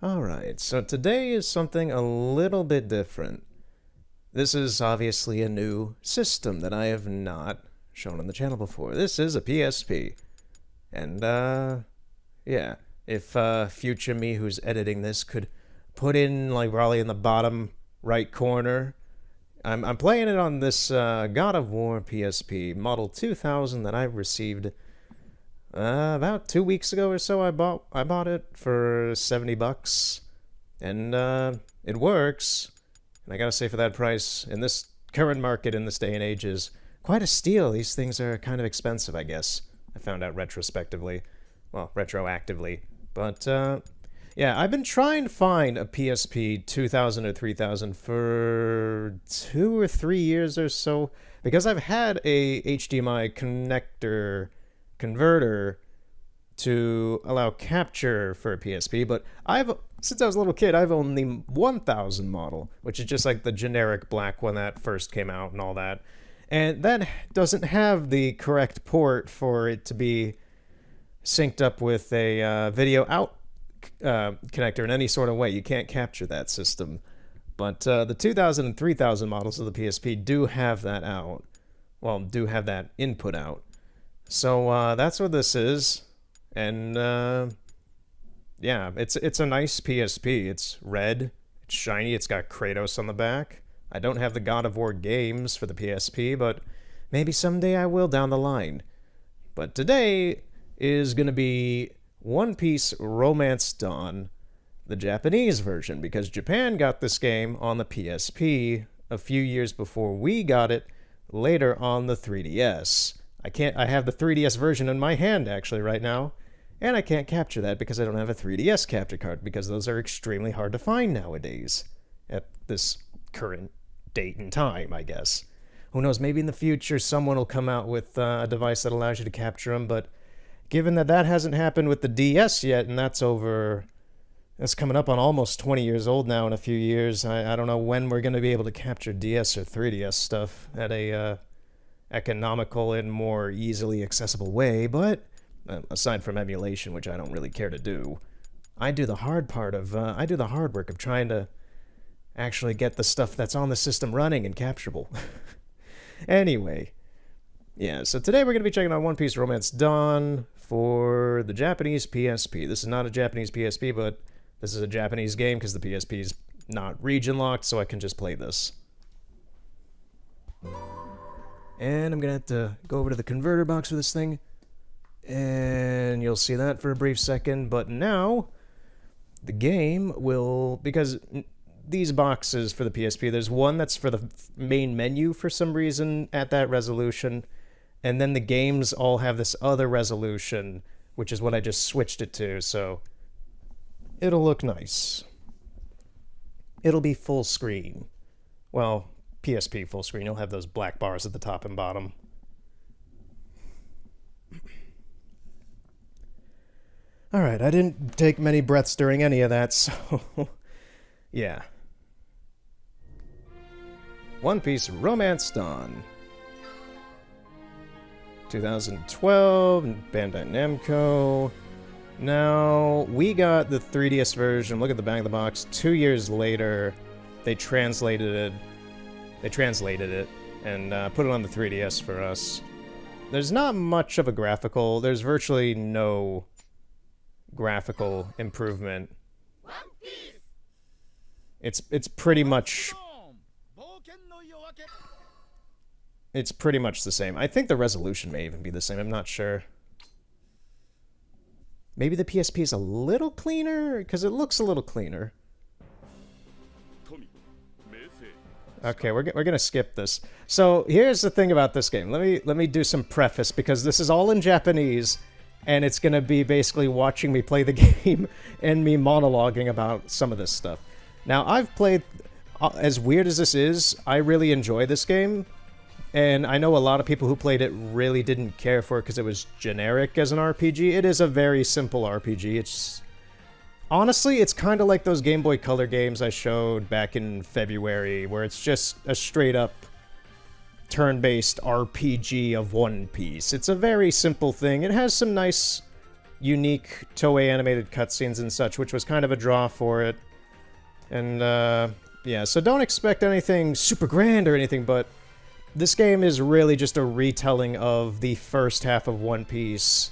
Alright, so today is something a little bit different. This is obviously a new system that I have not shown on the channel before. This is a PSP. And, yeah. If, future me who's editing this could put in, like, probably in the bottom right corner. I'm playing it on this, God of War PSP, Model 2000 that I received about 2 weeks ago or so. I bought it for $70, and it works. And I gotta say, for that price, in this current market, in this day and age, is quite a steal. These things are kind of expensive, I guess. I found out retrospectively, well, retroactively. But yeah, I've been trying to find a PSP 2000 or 3000 for 2 or 3 years or so, because I've had a HDMI converter to allow capture for a PSP, but since I was a little kid, I've owned the 1000 model, which is just like the generic black one that first came out and all that. And that doesn't have the correct port for it to be synced up with a video out connector in any sort of way. You can't capture that system. But the 2000 and 3000 models of the PSP do have that out. Well, do have that input out. So that's what this is. And yeah, it's a nice PSP. It's red, it's shiny, it's got Kratos on the back. I don't have the God of War games for the PSP, but maybe someday I will down the line. But today is going to be One Piece Romance Dawn, the Japanese version, because Japan got this game on the PSP a few years before we got it later on the 3DS. I have the 3DS version in my hand actually right now, and I can't capture that because I don't have a 3DS capture card, because those are extremely hard to find nowadays at this current date and time, I guess. Who knows, maybe in the future someone will come out with a device that allows you to capture them, but given that that hasn't happened with the DS yet, and that's coming up on almost 20 years old now in a few years, I don't know when we're going to be able to capture DS or 3DS stuff at a economical and more easily accessible way, but aside from emulation, which I don't really care to do, I do the hard work of trying to actually get the stuff that's on the system running and capturable. Anyway, yeah, so today we're going to be checking out One Piece Romance Dawn for the Japanese PSP. This is not a Japanese PSP, but this is a Japanese game because the PSP is not region locked, so I can just play this. And I'm going to have to go over to the converter box for this thing, and you'll see that for a brief second. But now, the game will, because these boxes for the PSP, there's one that's for the main menu for some reason at that resolution, and then the games all have this other resolution, which is what I just switched it to, so it'll look nice. It'll be full screen. Well, PSP full screen. You'll have those black bars at the top and bottom. Alright, I didn't take many breaths during any of that, so yeah. One Piece Romance Dawn. 2012, Bandai Namco. Now, we got the 3DS version. Look at the back of the box. 2 years later, they translated it and put it on the 3DS for us. There's not much of a graphical. There's virtually no graphical improvement. It's pretty much the same. I think the resolution may even be the same. I'm not sure. Maybe the PSP is a little cleaner, because it looks a little cleaner. Okay, we're gonna skip this. So here's the thing about this game. Let me do some preface, because this is all in Japanese, and it's gonna be basically watching me play the game and me monologuing about some of this stuff. Now, I've played, as weird as this is, I really enjoy this game. And I know a lot of people who played it really didn't care for it because it was generic as an RPG. It is a very simple RPG. It's honestly, it's kind of like those Game Boy Color games I showed back in February, where it's just a straight-up turn-based RPG of One Piece. It's a very simple thing. It has some nice unique Toei animated cutscenes and such, which was kind of a draw for it. And, yeah, so don't expect anything super grand or anything, but this game is really just a retelling of the first half of One Piece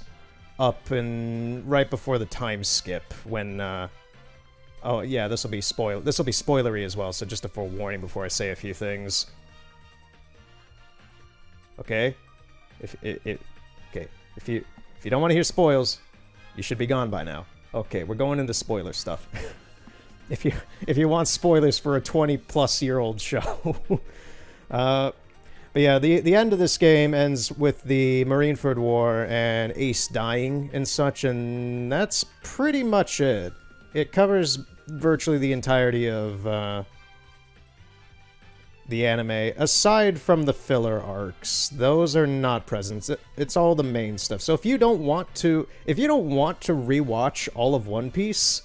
up and right before the time skip when, oh, yeah, this will be spoilery as well, so just a forewarning before I say a few things. Okay? If you don't want to hear spoils, you should be gone by now. Okay, we're going into spoiler stuff. If you want spoilers for a 20-plus-year-old show. But yeah, the end of this game ends with the Marineford War and Ace dying and such, and that's pretty much it. It covers virtually the entirety of the anime, aside from the filler arcs. Those are not present. It's all the main stuff. So if you don't want to rewatch all of One Piece,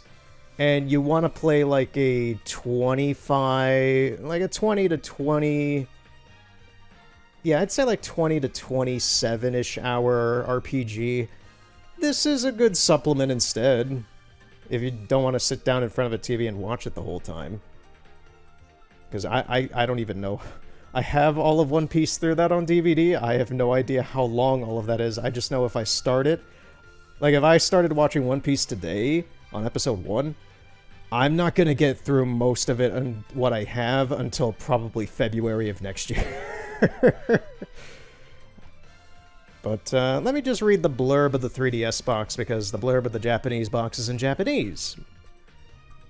and you want to play like a 20 to 20, yeah, I'd say like 20 to 27-ish hour RPG, this is a good supplement instead, if you don't want to sit down in front of a TV and watch it the whole time. Because I don't even know. I have all of One Piece through that on DVD. I have no idea how long all of that is. I just know if I start it, like if I started watching One Piece today on episode 1, I'm not going to get through most of it and what I have until probably February of next year. But let me just read the blurb of the 3DS box, because the blurb of the Japanese box is in Japanese.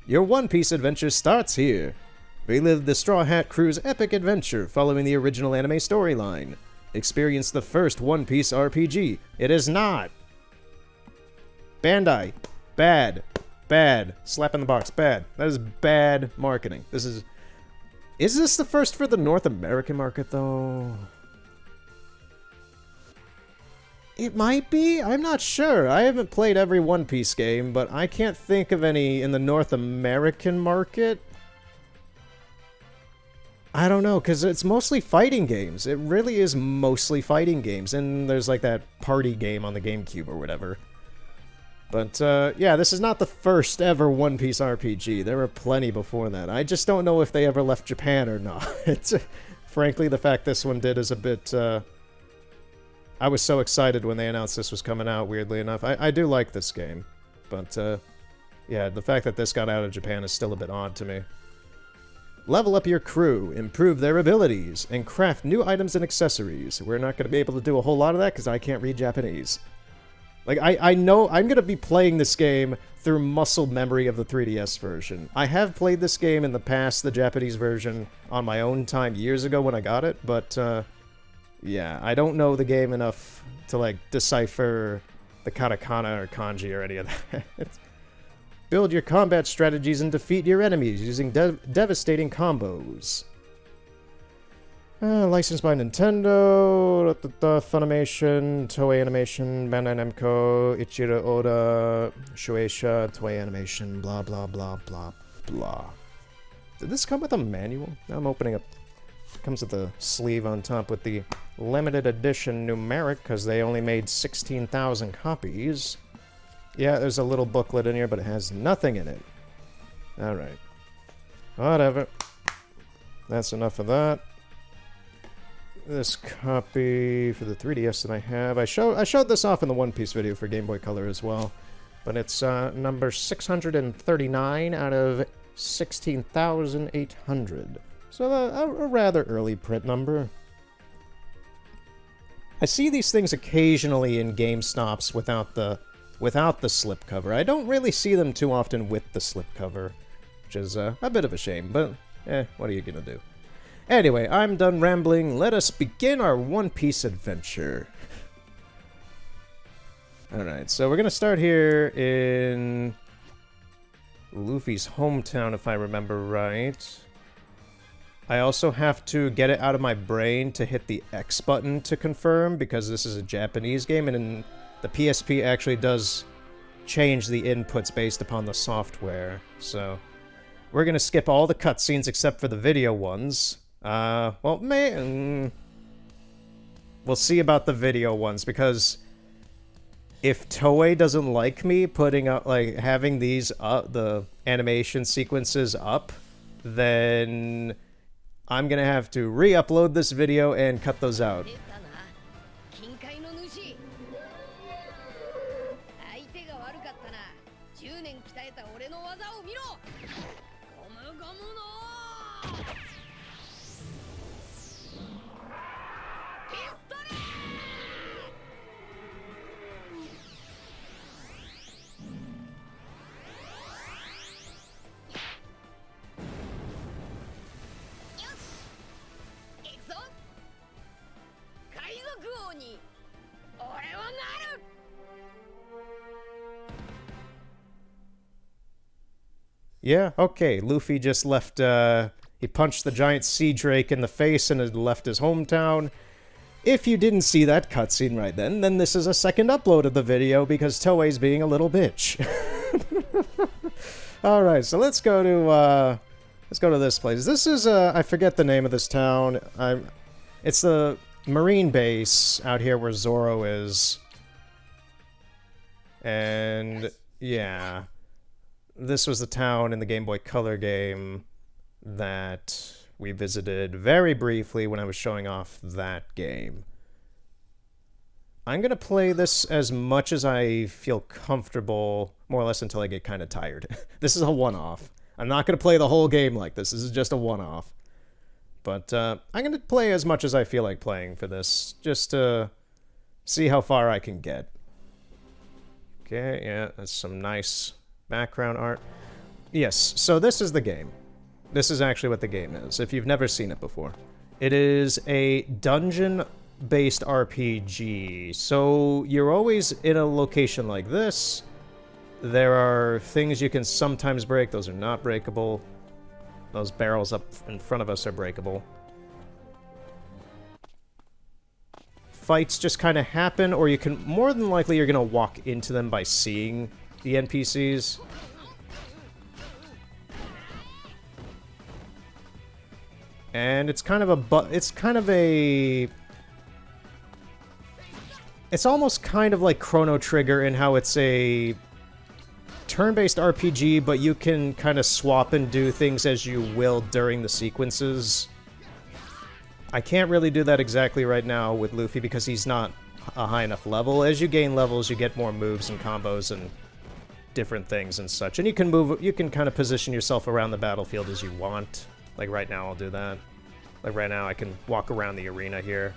Your One Piece adventure starts here. Relive the Straw Hat Crew's epic adventure following the original anime storyline. Experience the first One Piece RPG. It is not. Bandai. Bad. Bad. Slap in the box. Bad. That is bad marketing. Is this the first for the North American market, though? It might be? I'm not sure. I haven't played every One Piece game, but I can't think of any in the North American market. I don't know, because it's mostly fighting games. It really is mostly fighting games, and there's like that party game on the GameCube or whatever. But, yeah, this is not the first ever One Piece RPG. There were plenty before that. I just don't know if they ever left Japan or not. Frankly, the fact this one did is a bit, I was so excited when they announced this was coming out, weirdly enough. I do like this game. But, yeah, the fact that this got out of Japan is still a bit odd to me. Level up your crew, improve their abilities, and craft new items and accessories. We're not going to be able to do a whole lot of that because I can't read Japanese. Like, I know I'm going to be playing this game through muscle memory of the 3DS version. I have played this game in the past, the Japanese version, on my own time years ago when I got it, but, yeah, I don't know the game enough to, like, decipher the katakana or kanji or any of that. Build your combat strategies and defeat your enemies using devastating combos. Licensed by Nintendo, Funimation, Toei Animation, Bandai Namco, Ichiro Oda, Shueisha, Toei Animation, blah blah blah blah blah. Did this come with a manual? Now I'm opening up. It comes with a sleeve on top with the limited edition numeric, because they only made 16,000 copies. Yeah, there's a little booklet in here, but it has nothing in it. Alright. Whatever. That's enough of that. This copy for the 3DS that I have. I showed this off in the One Piece video for Game Boy Color as well. But it's number 639 out of 16,800. So a rather early print number. I see these things occasionally in GameStops without the slipcover. I don't really see them too often with the slipcover, which is a bit of a shame, but what are you gonna do? Anyway, I'm done rambling. Let us begin our One Piece adventure. Alright, so we're gonna start here in Luffy's hometown, if I remember right. I also have to get it out of my brain to hit the X button to confirm, because this is a Japanese game, and the PSP actually does change the inputs based upon the software. So we're gonna skip all the cutscenes except for the video ones. Well, we'll see about the video ones, because if Toei doesn't like me putting up, like, having these the animation sequences up, then I'm gonna have to re-upload this video and cut those out. Yeah, okay. Luffy just left, he punched the giant sea drake in the face and had left his hometown. If you didn't see that cutscene right then this is a second upload of the video because Toei's being a little bitch. Alright, so let's go to this place. This is, I forget the name of this town. It's the Marine base out here where Zoro is. And, yeah. This was the town in the Game Boy Color game that we visited very briefly when I was showing off that game. I'm going to play this as much as I feel comfortable, more or less until I get kind of tired. This is a one-off. I'm not going to play the whole game like this. This is just a one-off. But I'm going to play as much as I feel like playing for this, just to see how far I can get. Okay, yeah, that's some nice background art. Yes, so this is the game. This is actually what the game is, if you've never seen it before. It is a dungeon-based RPG. So you're always in a location like this. There are things you can sometimes break. Those are not breakable. Those barrels up in front of us are breakable. Fights just kind of happen, or you can, more than likely, you're going to walk into them by seeing the NPCs. And it's kind of it's almost kind of like Chrono Trigger in how it's a turn-based RPG, but you can kind of swap and do things as you will during the sequences. I can't really do that exactly right now with Luffy because he's not a high enough level. As you gain levels, you get more moves and combos and different things and such. And you can kind of position yourself around the battlefield as you want. Like right now I'll do that. Like right now I can walk around the arena here.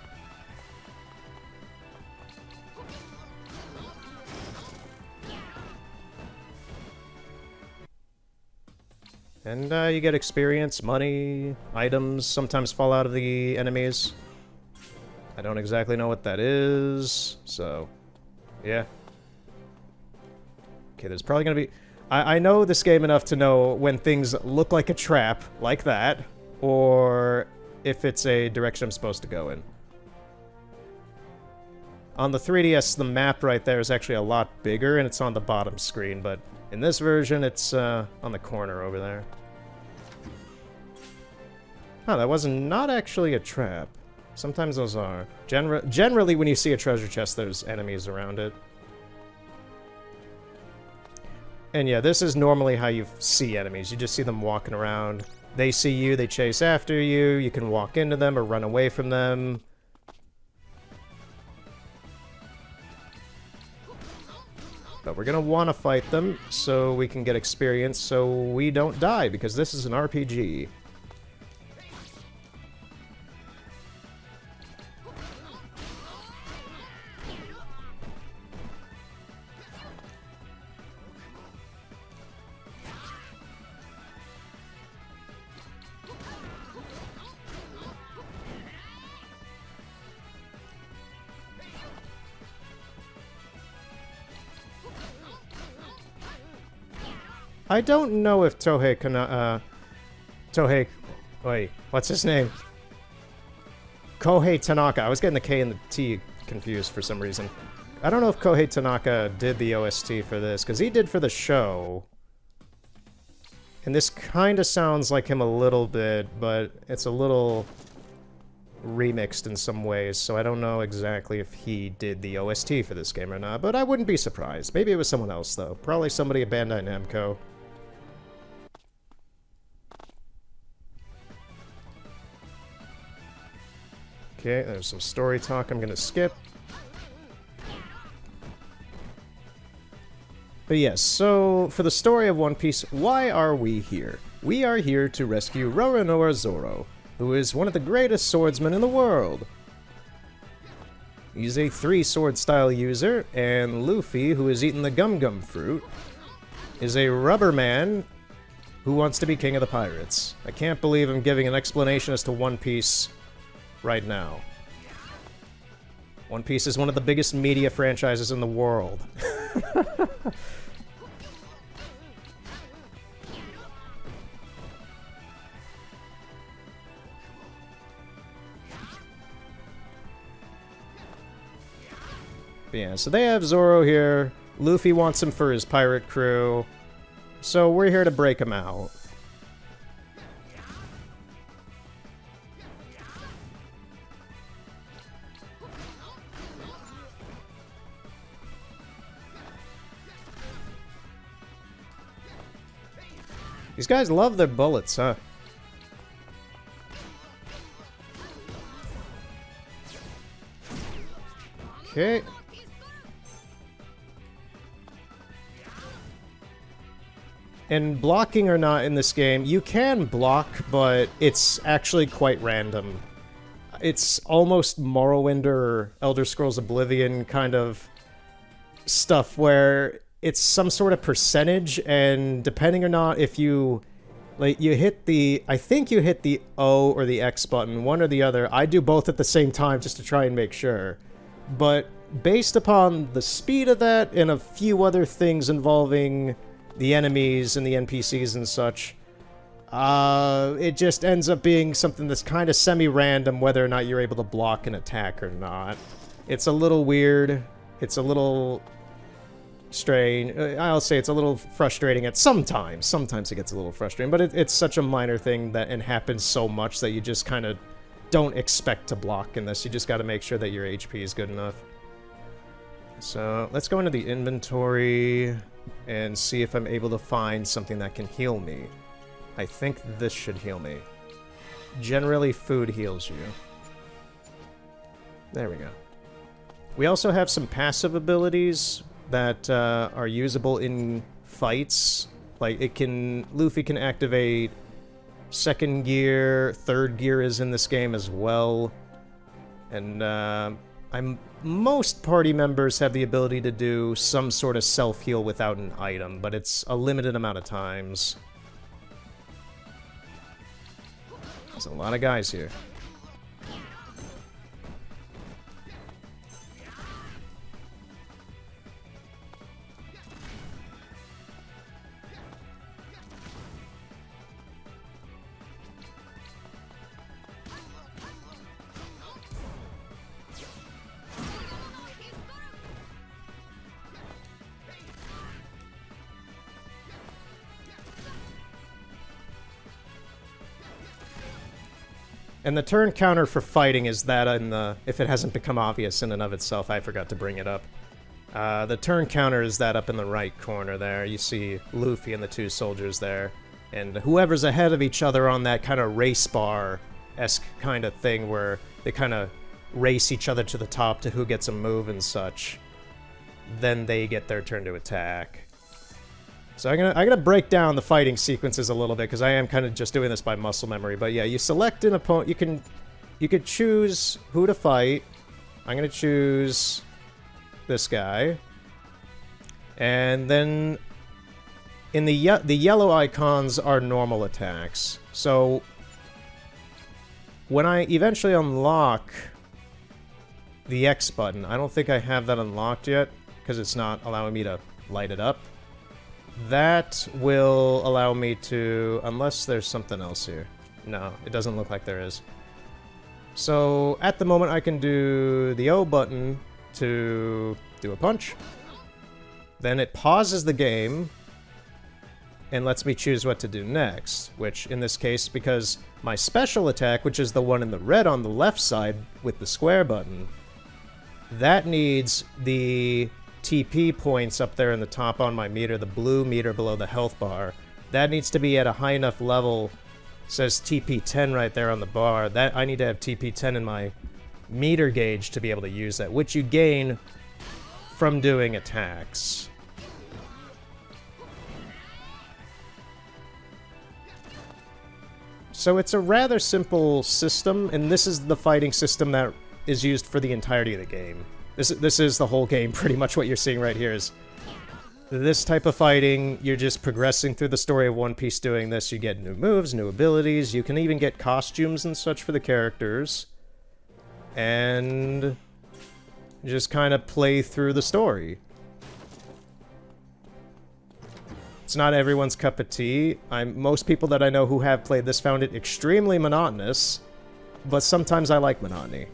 And you get experience, money, items sometimes fall out of the enemies. I don't exactly know what that is, so yeah. Okay, there's probably gonna be... I know this game enough to know when things look like a trap, like that, or if it's a direction I'm supposed to go in. On the 3DS, the map right there is actually a lot bigger, and it's on the bottom screen, but in this version, it's on the corner over there. Oh, that was not actually a trap. Sometimes those are. Generally, when you see a treasure chest, there's enemies around it. And yeah, this is normally how you see enemies. You just see them walking around. They see you, they chase after you. You can walk into them or run away from them. But we're gonna want to fight them so we can get experience so we don't die, because this is an RPG. I don't know if wait, what's his name? Kohei Tanaka. I was getting the K and the T confused for some reason. I don't know if Kohei Tanaka did the OST for this, because he did for the show. And this kind of sounds like him a little bit, but it's a little remixed in some ways, so I don't know exactly if he did the OST for this game or not, but I wouldn't be surprised. Maybe it was someone else, though. Probably somebody at Bandai Namco. Okay, there's some story talk I'm gonna skip. But yes, so for the story of One Piece, why are we here? We are here to rescue Roronoa Zoro, who is one of the greatest swordsmen in the world. He's a 3-sword style user, and Luffy, who has eaten the Gum Gum fruit, is a rubber man who wants to be king of the pirates. I can't believe I'm giving an explanation as to One Piece right now. One Piece is one of the biggest media franchises in the world. Yeah, so they have Zoro here. Luffy wants him for his pirate crew. So we're here to break him out. These guys love their bullets, huh? Okay. And blocking or not in this game, you can block, but it's actually quite random. It's almost Morrowind or Elder Scrolls Oblivion kind of stuff where it's some sort of percentage, and depending or not if you... Like, you hit the... I think you hit the O or the X button, one or the other. I do both at the same time just to try and make sure. But based upon the speed of that and a few other things involving the enemies and the NPCs and such, it just ends up being something that's kind of semi-random whether or not you're able to block an attack or not. It's a little weird. It's a little strange. I'll say it's a little frustrating at sometimes. Sometimes it gets a little frustrating, but it's such a minor thing that and happens so much that you just kind of don't expect to block in this. You just got to make sure that your HP is good enough. So let's go into the inventory and see if I'm able to find something that can heal me. I think this should heal me. Generally, food heals you. There we go. We also have some passive abilities that are usable in fights. Like, Luffy can activate second gear, third gear is in this game as well. And most party members have the ability to do some sort of self-heal without an item, but it's a limited amount of times. There's a lot of guys here. And the turn counter for fighting is that in the... If it hasn't become obvious in and of itself, I forgot to bring it up. The turn counter is that up in the right corner there. You see Luffy and the two soldiers there. And whoever's ahead of each other on that kind of race bar-esque kind of thing where they kind of race each other to the top to who gets a move and such, then they get their turn to attack. So I'm gonna break down the fighting sequences a little bit because I am kind of just doing this by muscle memory. But yeah, you select an opponent. You could choose who to fight. I'm gonna choose this guy, and then in the yellow icons are normal attacks. So when I eventually unlock the X button, I don't think I have that unlocked yet because it's not allowing me to light it up. That will allow me to... Unless there's something else here. No, it doesn't look like there is. So, at the moment I can do the O button to do a punch. Then it pauses the game. and lets me choose what to do next, which in this case, because my special attack, which is the one in the red on the left side with the square button, that needs the TP points up there in the top on my meter, the blue meter below the health bar. That needs to be at a high enough level. It says TP 10 right there on the bar. That I need to have TP 10 in my meter gauge to be able to use that, which you gain from doing attacks. So it's a rather simple system, and this is the fighting system that is used for the entirety of the game. This is the whole game, pretty much what you're seeing right here is this type of fighting. You're just progressing through the story of One Piece doing this. You get new moves, new abilities, you can even get costumes and such for the characters. And just kind of play through the story. It's not everyone's cup of tea. Most people that I know who have played this found it extremely monotonous, but sometimes I like monotony.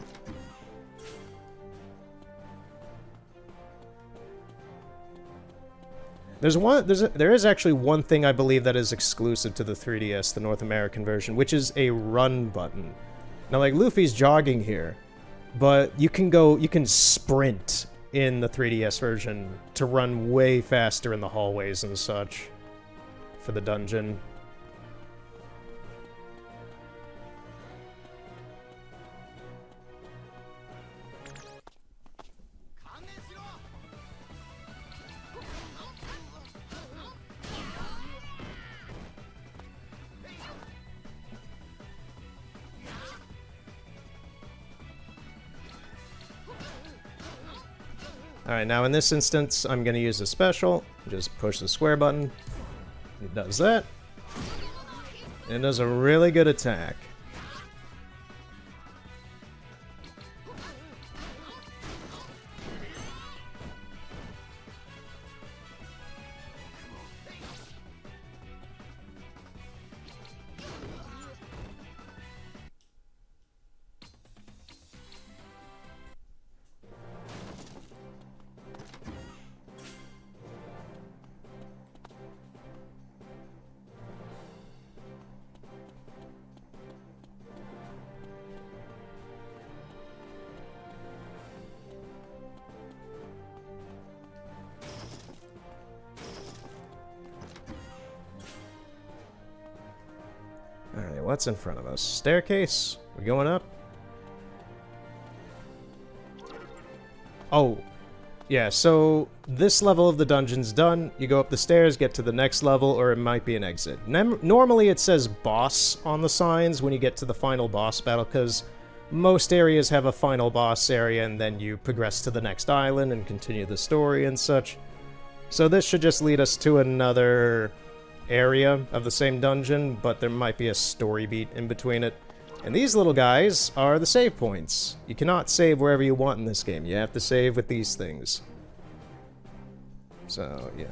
There is actually one thing I believe that is exclusive to the 3DS, the North American version, which is a run button. Now, like, Luffy's jogging here, but you can sprint in the 3DS version to run way faster in the hallways and such for the dungeon. Alright, now in this instance, I'm going to use a special. Just push the square button. It does that. And it does a really good attack. Alright, what's in front of us? Staircase? We're going up? Oh, yeah, so this level of the dungeon's done. You go up the stairs, get to the next level, or it might be an exit. Normally it says boss on the signs when you get to the final boss battle, because most areas have a final boss area, and then you progress to the next island and continue the story and such. So this should just lead us to another area of the same dungeon, but there might be a story beat in between it. And these little guys are the save points. You cannot save wherever you want in this game. You have to save with these things. So, yeah.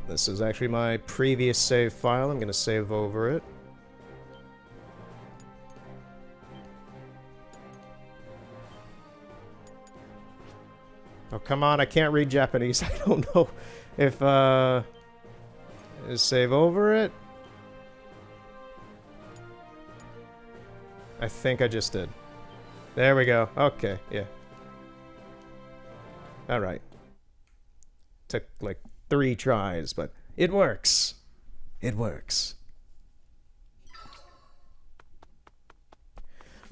This is actually my previous save file. I'm going to save over it. Oh, come on, I can't read Japanese. I don't know if, save over it? I think I just did. There we go. Okay, yeah. Alright. Took, like, 3 tries, but it works. It works.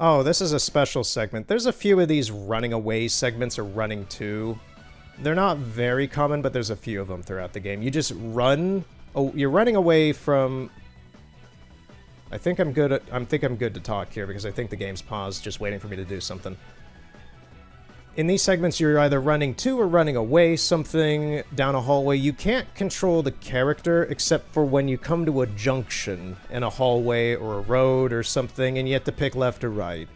Oh, this is a special segment. There's a few of these running away segments or running to. They're not very common, but there's a few of them throughout the game. You just run. Oh, you're running away from. I think I'm good to talk here because I think the game's paused, just waiting for me to do something. In these segments, you're either running to or running away something down a hallway. You can't control the character except for when you come to a junction in a hallway or a road or something, and you have to pick left or right.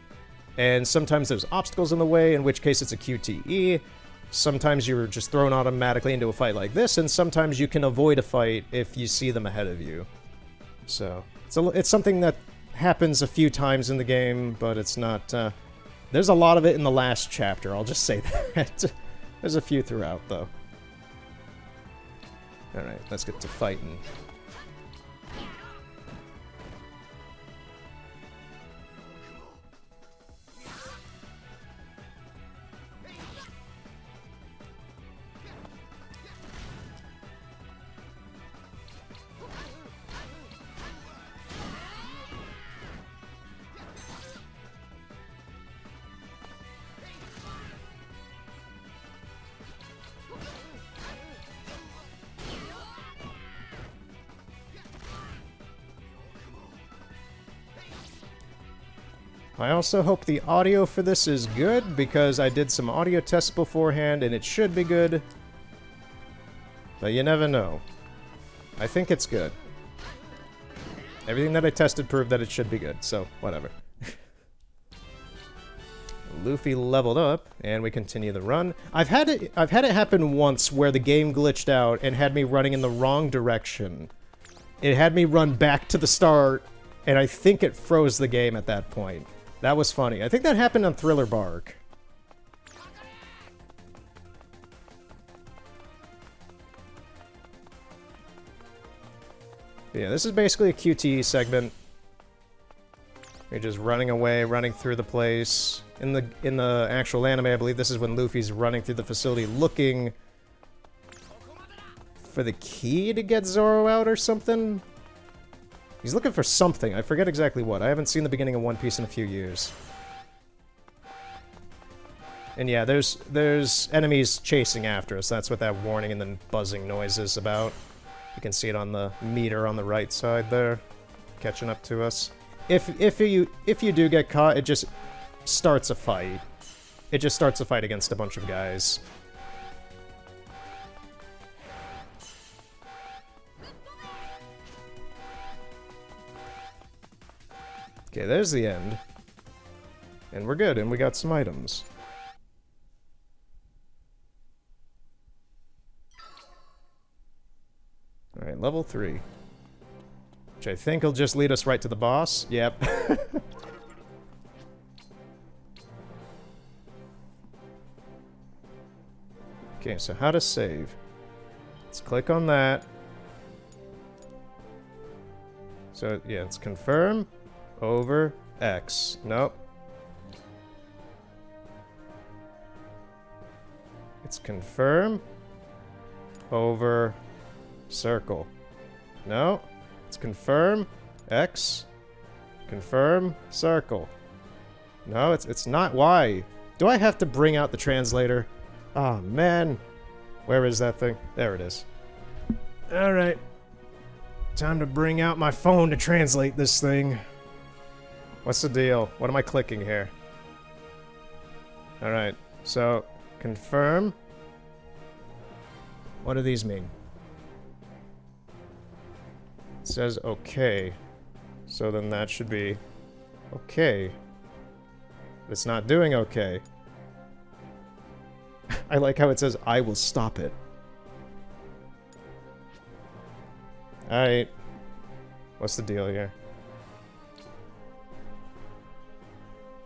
And sometimes there's obstacles in the way, in which case it's a QTE. Sometimes you're just thrown automatically into a fight like this, and sometimes you can avoid a fight if you see them ahead of you. So, it's something that happens a few times in the game, but it's not... There's a lot of it in the last chapter, I'll just say that. There's a few throughout, though. Alright, let's get to fighting. I also hope the audio for this is good, because I did some audio tests beforehand, and it should be good. But you never know. I think it's good. Everything that I tested proved that it should be good, so whatever. Luffy leveled up, and we continue the run. I've had it happen once where the game glitched out and had me running in the wrong direction. It had me run back to the start, and I think it froze the game at that point. That was funny. I think that happened on Thriller Bark. But yeah, this is basically a QTE segment. You're just running away, running through the place. In the actual anime, I believe this is when Luffy's running through the facility looking for the key to get Zoro out or something. He's looking for something. I forget exactly what. I haven't seen the beginning of One Piece in a few years. And yeah, there's enemies chasing after us. That's what that warning and then buzzing noise is about. You can see it on the meter on the right side there, catching up to us. If you do get caught, it just starts a fight. It just starts a fight against a bunch of guys. Okay, there's the end. And we're good, and we got some items. Alright, level 3. Which I think will just lead us right to the boss. Yep. Okay, so how to save. Let's click on that. So, yeah, it's confirm over X. Nope. It's confirm over circle. No. It's confirm X. Confirm circle. No, it's not Y. Do I have to bring out the translator? Oh, man. Where is that thing? There it is. Alright. Time to bring out my phone to translate this thing. What's the deal? What am I clicking here? Alright. So, confirm. What do these mean? It says okay. So then that should be okay. It's not doing okay. I like how it says, I will stop it. Alright. What's the deal here?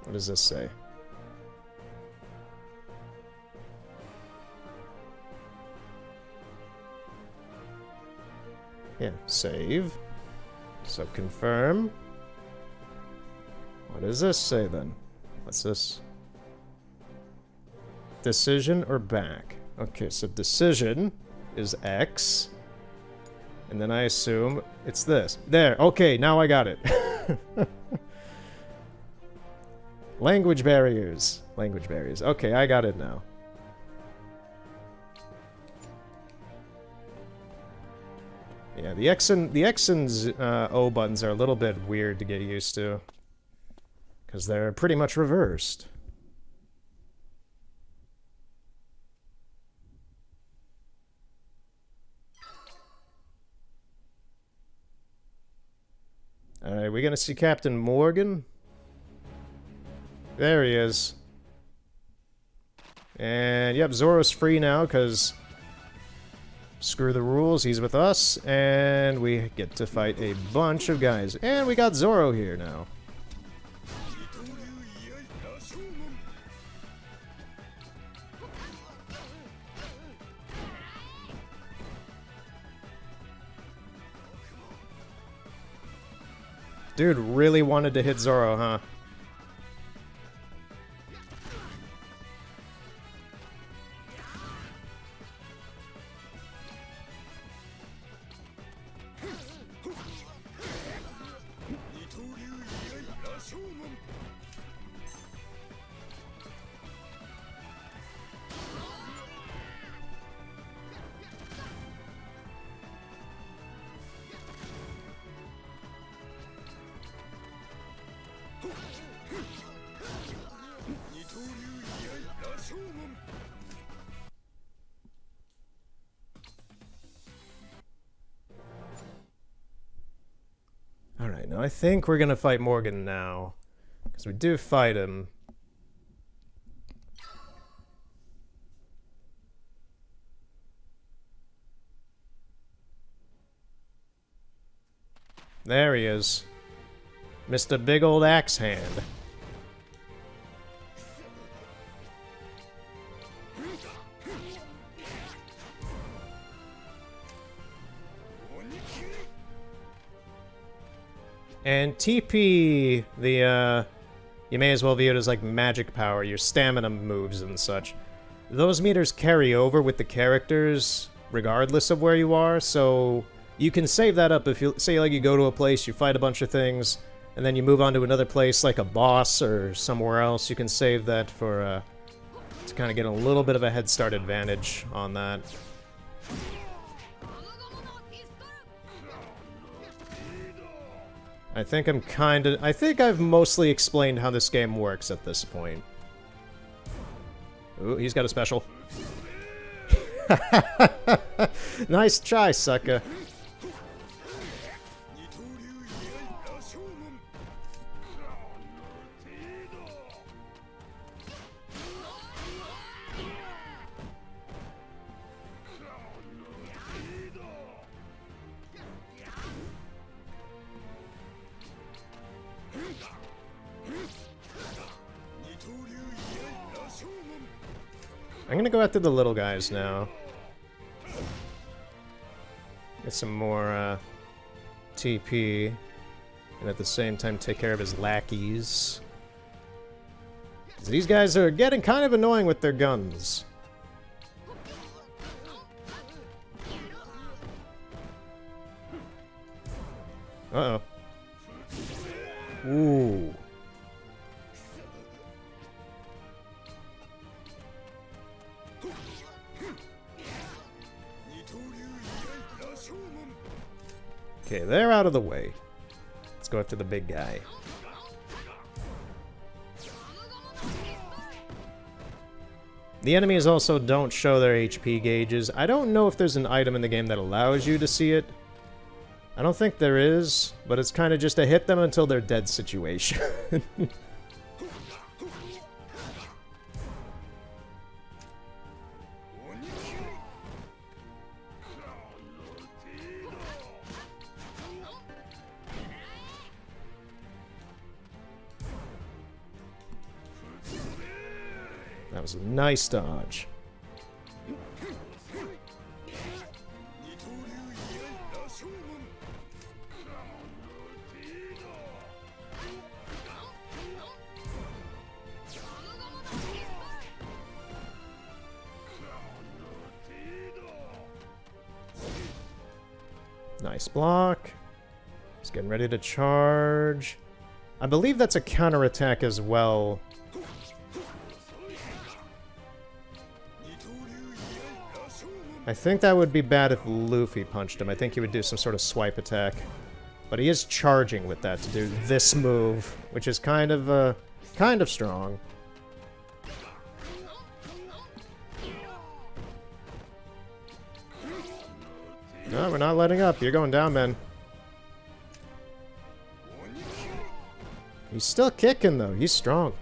What does this say? Yeah, save. So confirm. What does this say then? What's this? Decision or back? Okay, so decision is X. And then I assume it's this. There, okay, now I got it. Language barriers. Language barriers. Okay, I got it now. Yeah, the X and O buttons are a little bit weird to get used to. Because they're pretty much reversed. Alright, we're gonna see Captain Morgan. There he is. And, yep, Zoro's free now, because screw the rules, he's with us, and we get to fight a bunch of guys. And we got Zoro here now. Dude really wanted to hit Zoro, huh? Alright, now I think we're gonna fight Morgan now. Because we do fight him. There he is. Mr. Big Old Axe Hand. And TP, you may as well view it as like magic power, your stamina moves and such. Those meters carry over with the characters, regardless of where you are, so you can save that up if you, say like you go to a place, you fight a bunch of things, and then you move on to another place like a boss or somewhere else, you can save that for, to kind of get a little bit of a head start advantage on that. I think I've mostly explained how this game works at this point. Ooh, he's got a special. Nice try, sucker. I'm gonna go after the little guys now. Get some more TP, and at the same time take care of his lackeys. 'Cause these guys are getting kind of annoying with their guns. Uh-oh. Ooh. Okay, they're out of the way. Let's go after the big guy. The enemies also don't show their HP gauges. I don't know if there's an item in the game that allows you to see it. I don't think there is, but it's kind of just a hit them until they're dead situation. That was a nice dodge. Nice block. He's getting ready to charge. I believe that's a counterattack as well. I think that would be bad if Luffy punched him. I think he would do some sort of swipe attack. But he is charging with that to do this move, which is kind of strong. No, we're not letting up. You're going down, man. He's still kicking, though. He's strong.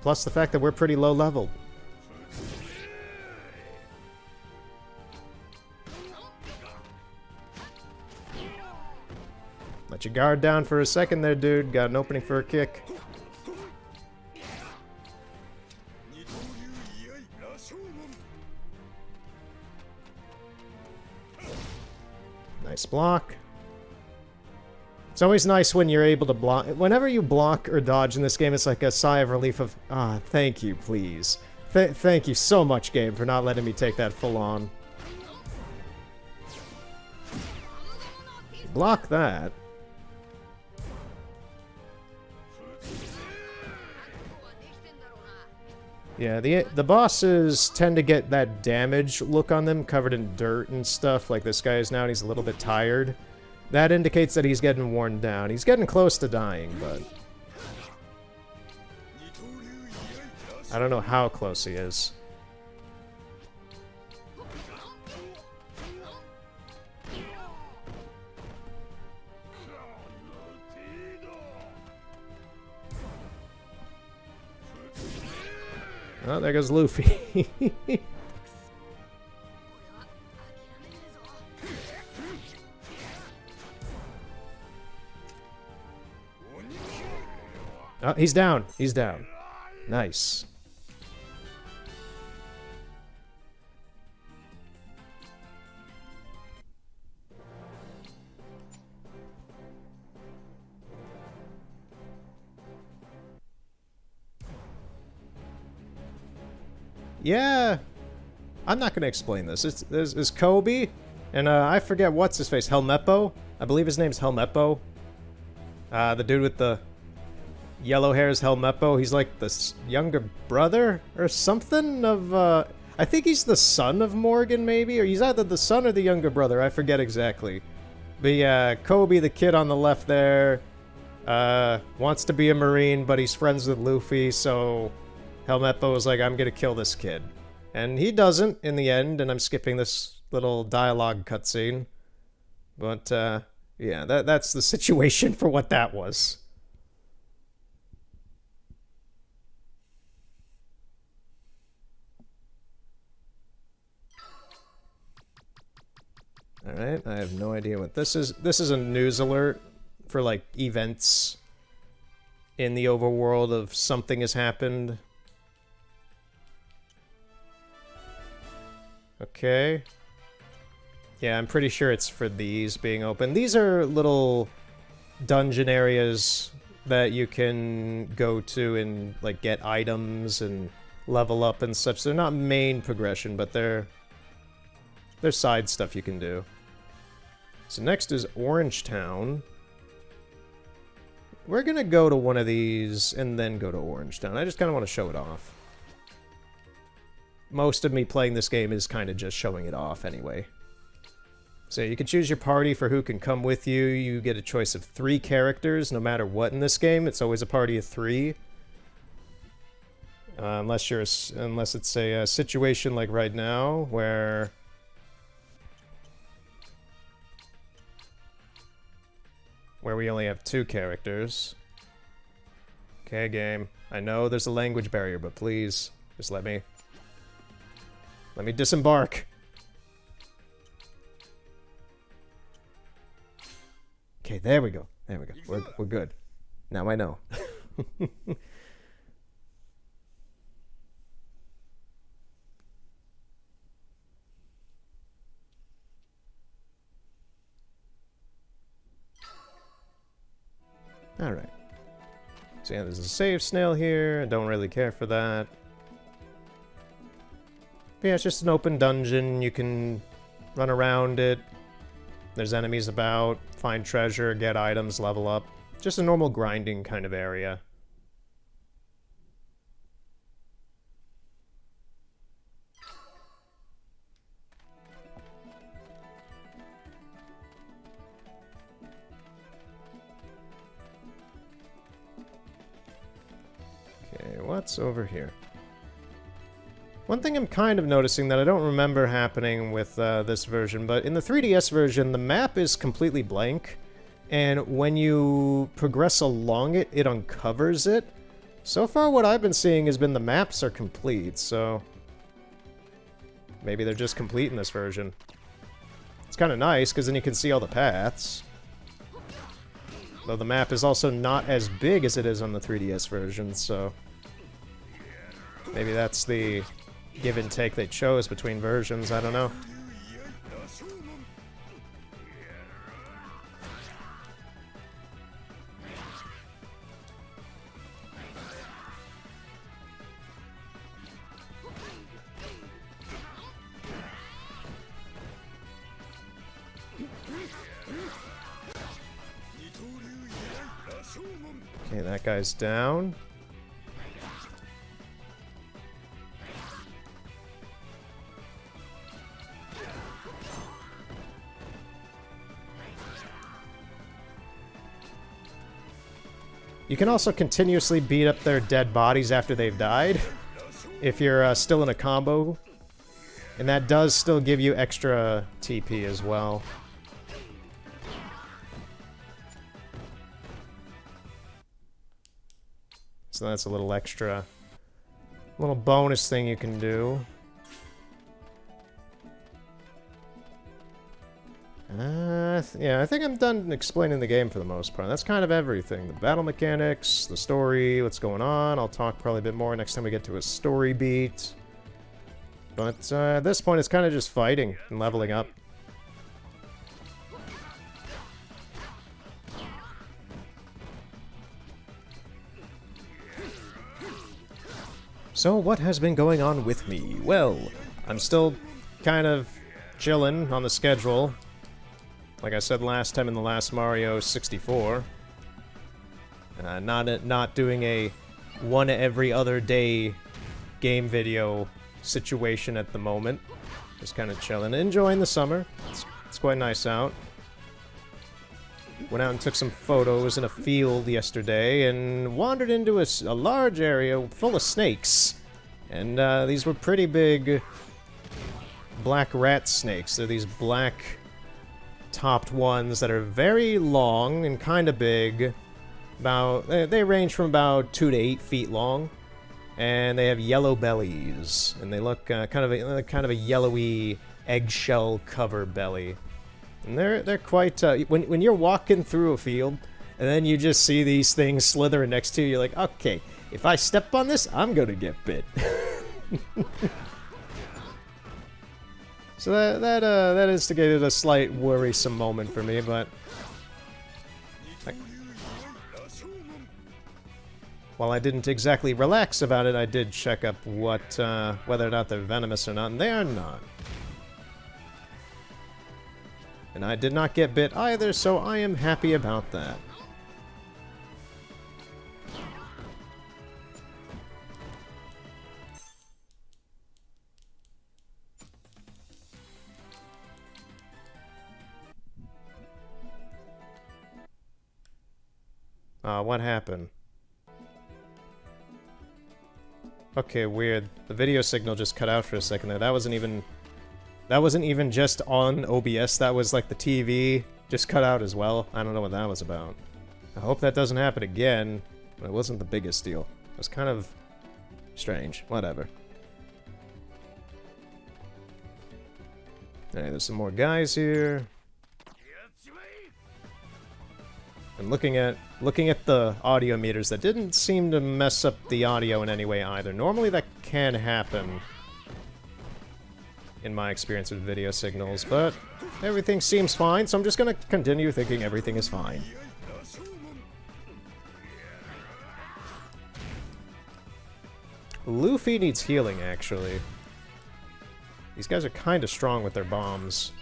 Plus the fact that we're pretty low leveled. Let your guard down for a second there, dude. Got an opening for a kick. Nice block. It's always nice when you're able to block. Whenever you block or dodge in this game, it's like a sigh of relief of, ah, thank you, please. Thank you so much, game, for not letting me take that full on. Block that. Yeah, the bosses tend to get that damage look on them, covered in dirt and stuff, like this guy is now, and he's a little bit tired. That indicates that he's getting worn down. He's getting close to dying, but... I don't know how close he is. Oh, there goes Luffy. Oh, he's down. He's down. Nice. Yeah, I'm not going to explain this. It's Kobe, and I forget what's his face. Helmeppo? I believe his name's Helmeppo. The dude with the yellow hair is Helmeppo. He's like the younger brother or something of, I think he's the son of Morgan, maybe? Or he's either the son or the younger brother. I forget exactly. But yeah, Kobe, the kid on the left there, wants to be a Marine, but he's friends with Luffy, so... Helmeppo was like, I'm gonna kill this kid. And he doesn't, in the end, and I'm skipping this little dialogue cutscene. But, yeah, that's the situation for what that was. Alright, I have no idea what this is. This is a news alert for, like, events in the overworld of something has happened. Okay. Yeah, I'm pretty sure it's for these being open. These are little dungeon areas that you can go to and, like, get items and level up and such. They're not main progression, but they're side stuff you can do. So next is Orange Town. We're gonna go to one of these and then go to Orange Town. I just kind of want to show it off. Most of me playing this game is kind of just showing it off anyway. So you can choose your party for who can come with you. You get a choice of 3 characters, no matter what in this game. It's always a party of 3. Unless it's a situation like right now, where... we only have 2 characters. Okay, game. I know there's a language barrier, but please, just let me disembark. Okay, there we go. There we go. We're good. Now I know. Alright. So yeah, there's a save snail here. I don't really care for that. But yeah, it's just an open dungeon. You can run around it. There's enemies about, find treasure, get items, level up. Just a normal grinding kind of area. Okay, what's over here? One thing I'm kind of noticing that I don't remember happening with this version, but in the 3DS version, the map is completely blank, and when you progress along it, it uncovers it. So far, what I've been seeing has been the maps are complete, so... maybe they're just complete in this version. It's kind of nice, because then you can see all the paths. Though the map is also not as big as it is on the 3DS version, so... maybe that's the give and take they chose between versions, I don't know. Okay, that guy's down. You can also continuously beat up their dead bodies after they've died, if you're still in a combo. And that does still give you extra TP as well. So that's a little extra, little bonus thing you can do. Yeah, I think I'm done explaining the game for the most part. That's kind of everything. The battle mechanics, the story, what's going on. I'll talk probably a bit more next time we get to a story beat. But at this point, it's kind of just fighting and leveling up. So what has been going on with me? Well, I'm still kind of chilling on the schedule. Like I said last time in the last Mario 64. Not doing a one every other day game video situation at the moment. Just kind of chilling, enjoying the summer. It's quite nice out. Went out and took some photos in a field yesterday and wandered into a large area full of snakes. And these were pretty big black rat snakes. They're these black topped ones that are very long and kind of big. They range from about 2 to 8 feet long. And they have yellow bellies, and they look kind of a yellowy eggshell cover belly, and they're quite. When you're walking through a field, and then you just see these things slithering next to you, you're like, okay, if I step on this, I'm gonna get bit. So that instigated a slight worrisome moment for me, but. While I didn't exactly relax about it, I did check up whether or not they're venomous or not, and they are not. And I did not get bit either, so I am happy about that. What happened? Okay, weird. The video signal just cut out for a second there. That wasn't even just on OBS. That was like the TV just cut out as well. I don't know what that was about. I hope that doesn't happen again. But it wasn't the biggest deal. It was kind of strange. Whatever. Alright, there's some more guys here. And looking at the audio meters, that didn't seem to mess up the audio in any way either. Normally that can happen in my experience with video signals, but everything seems fine, so I'm just gonna continue thinking everything is fine. Luffy needs healing, actually. These guys are kind of strong with their bombs.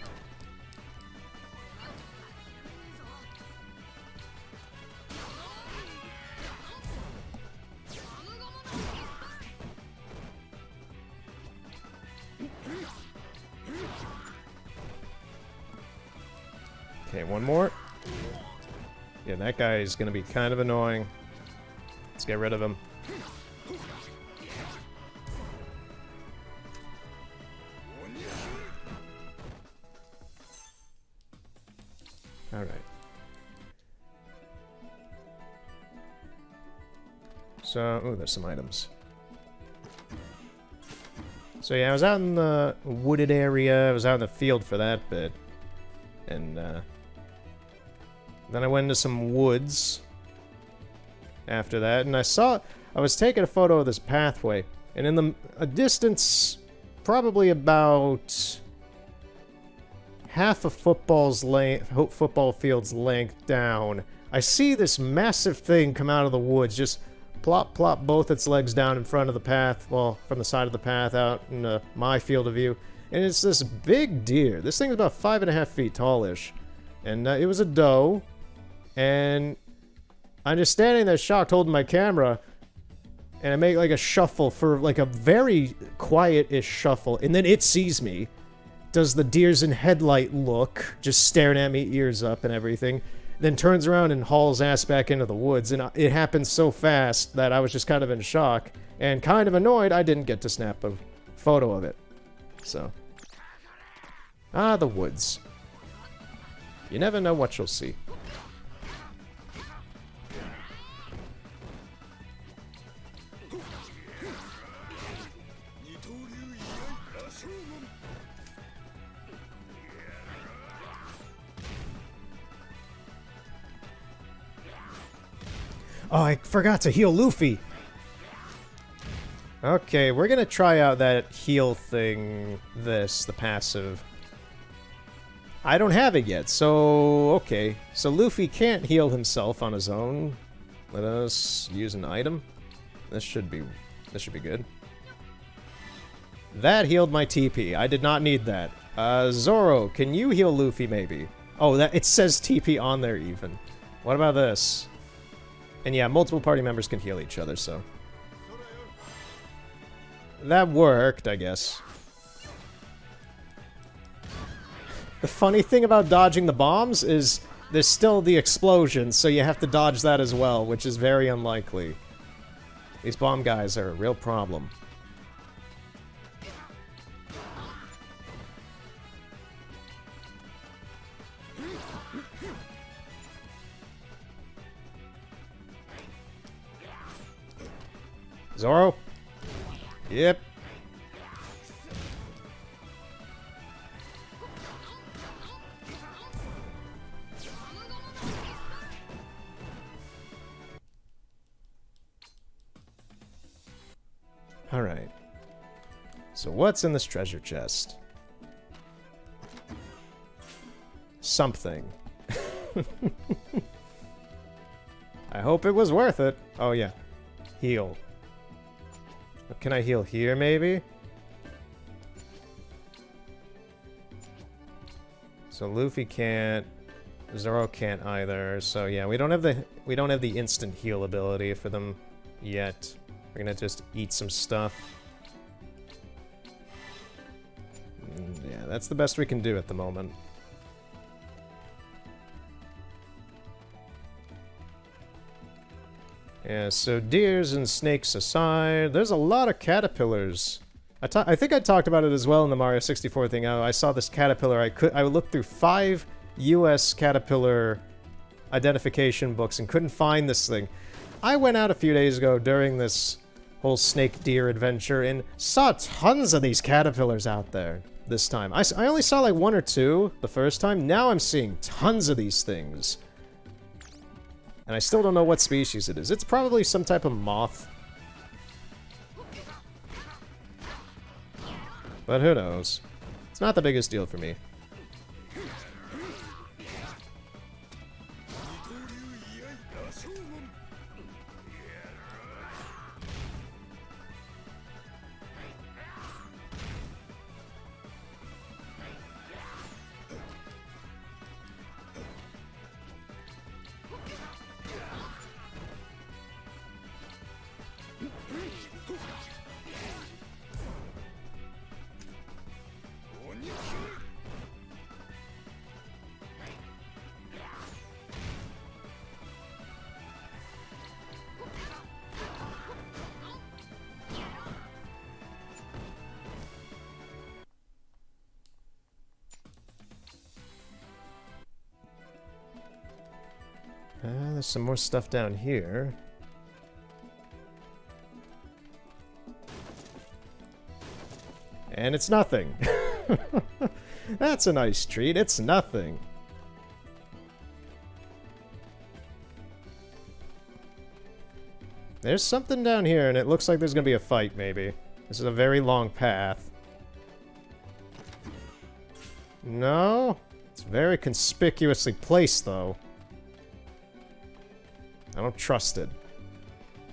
Okay, one more. Yeah, that guy is going to be kind of annoying. Let's get rid of him. Alright. So, ooh, there's some items. So yeah, I was out in the wooded area, I was out in the field for that bit. And, then I went into some woods after that, and I was taking a photo of this pathway, and in a distance, probably about half a football field's length down, I see this massive thing come out of the woods, just plop both its legs down in front of the path, well, from the side of the path out in my field of view, and it's this big deer. This thing's about 5.5 feet tallish. And it was a doe. And I'm just standing there shocked holding my camera. And I make like a shuffle for like a very quiet-ish shuffle. And then it sees me. Does the deers in headlight look. Just staring at me, ears up and everything. Then turns around and hauls ass back into the woods. And it happened so fast that I was just kind of in shock. And kind of annoyed I didn't get to snap a photo of it. So. Ah, the woods. You never know what you'll see. Oh, I forgot to heal Luffy. Okay, we're gonna try out that heal thing, the passive. I don't have it yet, so okay. So Luffy can't heal himself on his own. Let us use an item. This should be good. That healed my TP. I did not need that. Zoro, can you heal Luffy maybe? Oh, it says TP on there even. What about this? And yeah, multiple party members can heal each other, so. That worked, I guess. The funny thing about dodging the bombs is there's still the explosion, so you have to dodge that as well, which is very unlikely. These bomb guys are a real problem. Zoro? Yep. Alright. So what's in this treasure chest? Something. I hope it was worth it. Oh yeah. Heal. Can I heal here, maybe? So Luffy can't. Zoro can't either. So yeah, we don't have the instant heal ability for them yet. We're gonna just eat some stuff. Yeah, that's the best we can do at the moment. Yeah, so deers and snakes aside, there's a lot of caterpillars. I think I talked about it as well in the Mario 64 thing. I saw this caterpillar. I looked through 5 US caterpillar identification books and couldn't find this thing. I went out a few days ago during this whole snake deer adventure and saw tons of these caterpillars out there this time. I only saw like 1 or 2 the first time. Now I'm seeing tons of these things. And I still don't know what species it is. It's probably some type of moth. But who knows? It's not the biggest deal for me. There's some more stuff down here. And it's nothing. That's a nice treat. It's nothing. There's something down here, and it looks like there's gonna be a fight, maybe. This is a very long path. No? It's very conspicuously placed, though. I don't trust it.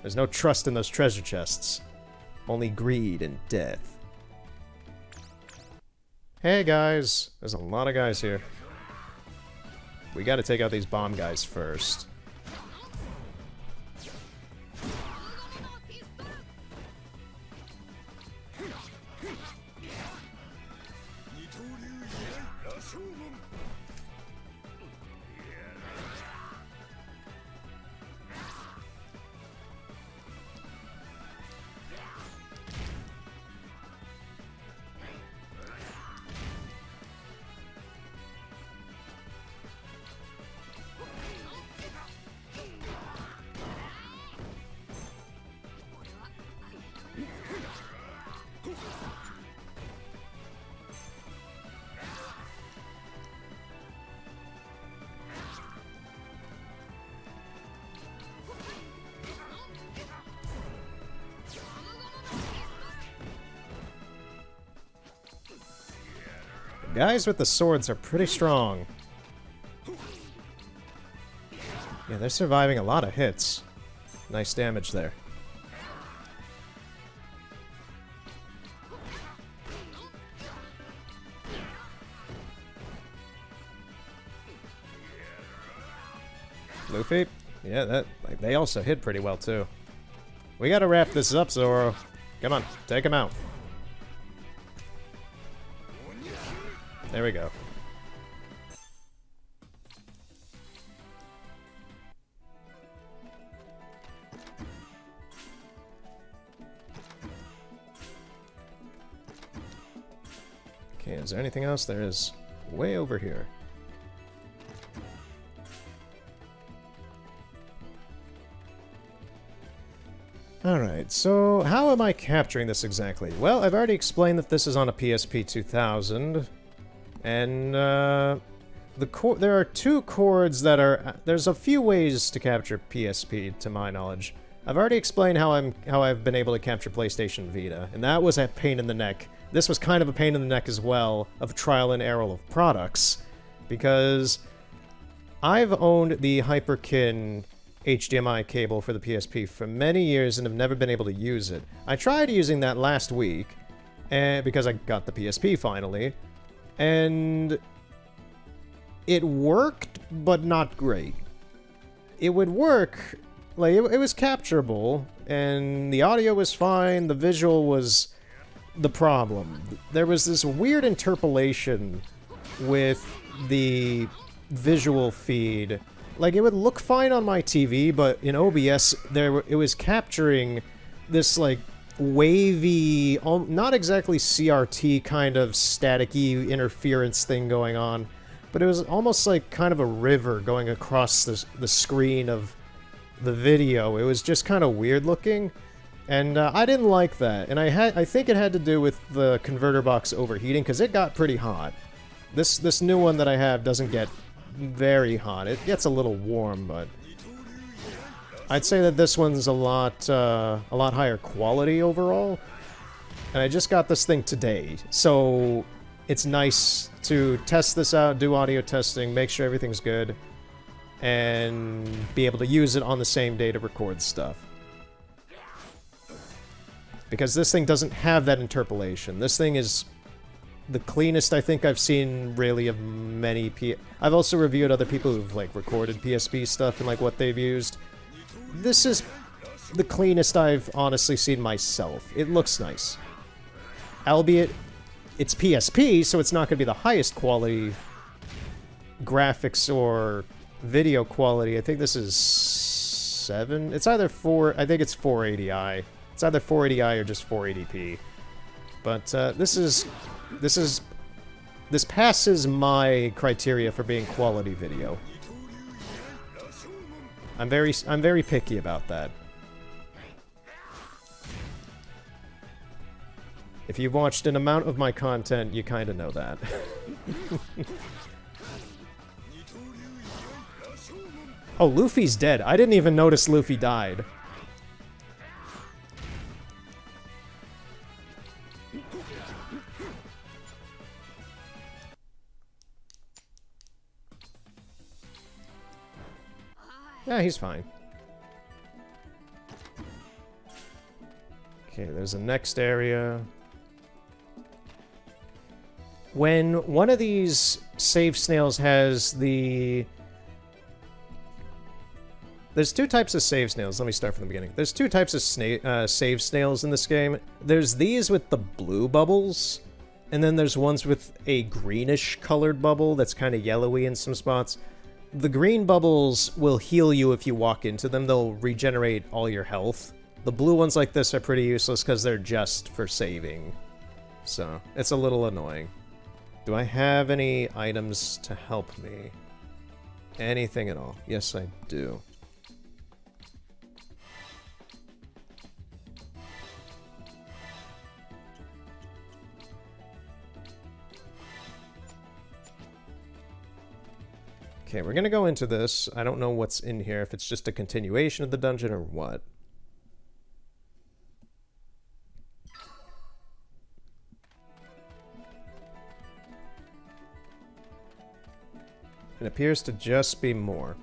There's no trust in those treasure chests. Only greed and death. Hey guys! There's a lot of guys here. we gotta take out these bomb guys first. Guys with the swords are pretty strong. Yeah, they're surviving a lot of hits. Nice damage there. Luffy? Yeah, like, they also hit pretty well too. We gotta wrap this up, Zoro. Come on, take him out. There we go. Okay, is there anything else? There is way over here. Alright, so how am I capturing this exactly? Well, I've already explained that this is on a PSP 2000. And there are two chords that are... There's a few ways to capture PSP, to my knowledge. I've already explained how I've been able to capture PlayStation Vita, and that was a pain in the neck. This was kind of a pain in the neck as well, of trial and error of products, because I've owned the Hyperkin HDMI cable for the PSP for many years and have never been able to use it. I tried using that last week, because I got the PSP finally, and it worked, but not great. It would work, like, it was capturable, and the audio was fine, the visual was the problem. There was this weird interpolation with the visual feed. Like, it would look fine on my TV, but in OBS, it was capturing this, like, wavy, not exactly CRT kind of staticky interference thing going on, but it was almost like kind of a river going across the screen of the video. It was just kind of weird looking, and I didn't like that, and I think it had to do with the converter box overheating, because it got pretty hot. This new one that I have doesn't get very hot. It gets a little warm, but I'd say that this one's a lot higher quality overall, and I just got this thing today, so it's nice to test this out, do audio testing, make sure everything's good, and be able to use it on the same day to record stuff. Because this thing doesn't have that interpolation. This thing is the cleanest I think I've seen, really, of many I've also reviewed other people who've, like, recorded PSP stuff and, like, what they've used. This is the cleanest I've honestly seen myself. It looks nice. Albeit, it's PSP, so it's not going to be the highest quality graphics or video quality. I think this is 7. It's either 4... I think it's 480i. It's either 480i or just 480p. But this passes my criteria for being quality video. I'm very picky about that. If you've watched an amount of my content, you kind of know that. Oh, Luffy's dead. I didn't even notice Luffy died. Yeah, he's fine. Okay, there's a next area. When one of these save snails has the There's two types of save snails. Let me start from the beginning. There's two types of save snails in this game. There's these with the blue bubbles, and then there's ones with a greenish colored bubble that's kind of yellowy in some spots. The green bubbles will heal you if you walk into them. They'll regenerate all your health. The blue ones like this are pretty useless because they're just for saving. So, it's a little annoying. Do I have any items to help me? Anything at all? Yes, I do. Okay, we're gonna go into this. I don't know what's in here, if it's just a continuation of the dungeon or what. It appears to just be more.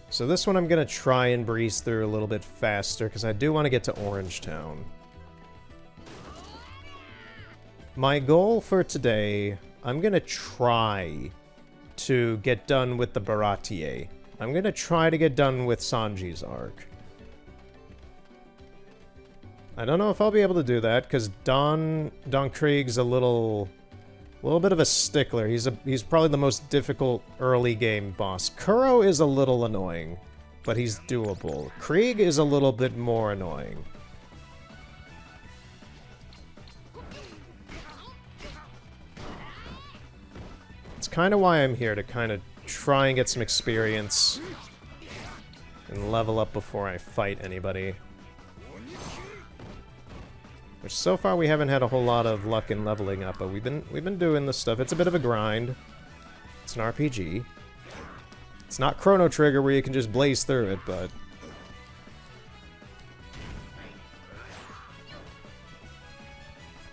So this one I'm gonna try and breeze through a little bit faster, because I do want to get to Orange Town. My goal for today, I'm gonna try to get done with the Baratier. I'm gonna try to get done with Sanji's arc. I don't know if I'll be able to do that, because Don Krieg's a little bit of a stickler. He's probably the most difficult early game boss. Kuro is a little annoying, but he's doable. Krieg is a little bit more annoying. It's kind of why I'm here, to kind of try and get some experience and level up before I fight anybody. Which so far we haven't had a whole lot of luck in leveling up, but we've been doing this stuff. It's a bit of a grind. It's an RPG. It's not Chrono Trigger where you can just blaze through it, but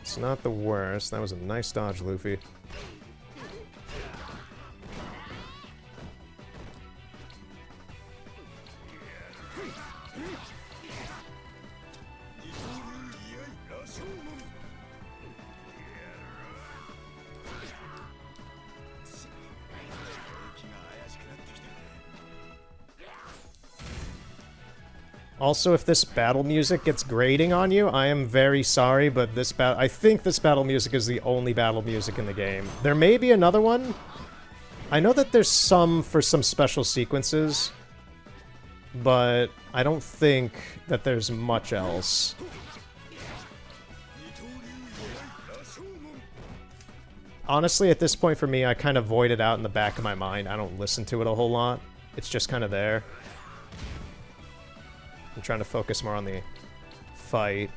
it's not the worst. That was a nice dodge, Luffy. Also, if this battle music gets grating on you, I am very sorry, but I think this battle music is the only battle music in the game. There may be another one. I know that there's some for some special sequences, but I don't think that there's much else. Honestly, at this point for me, I kind of void it out in the back of my mind. I don't listen to it a whole lot. It's just kind of there. I'm trying to focus more on the fight.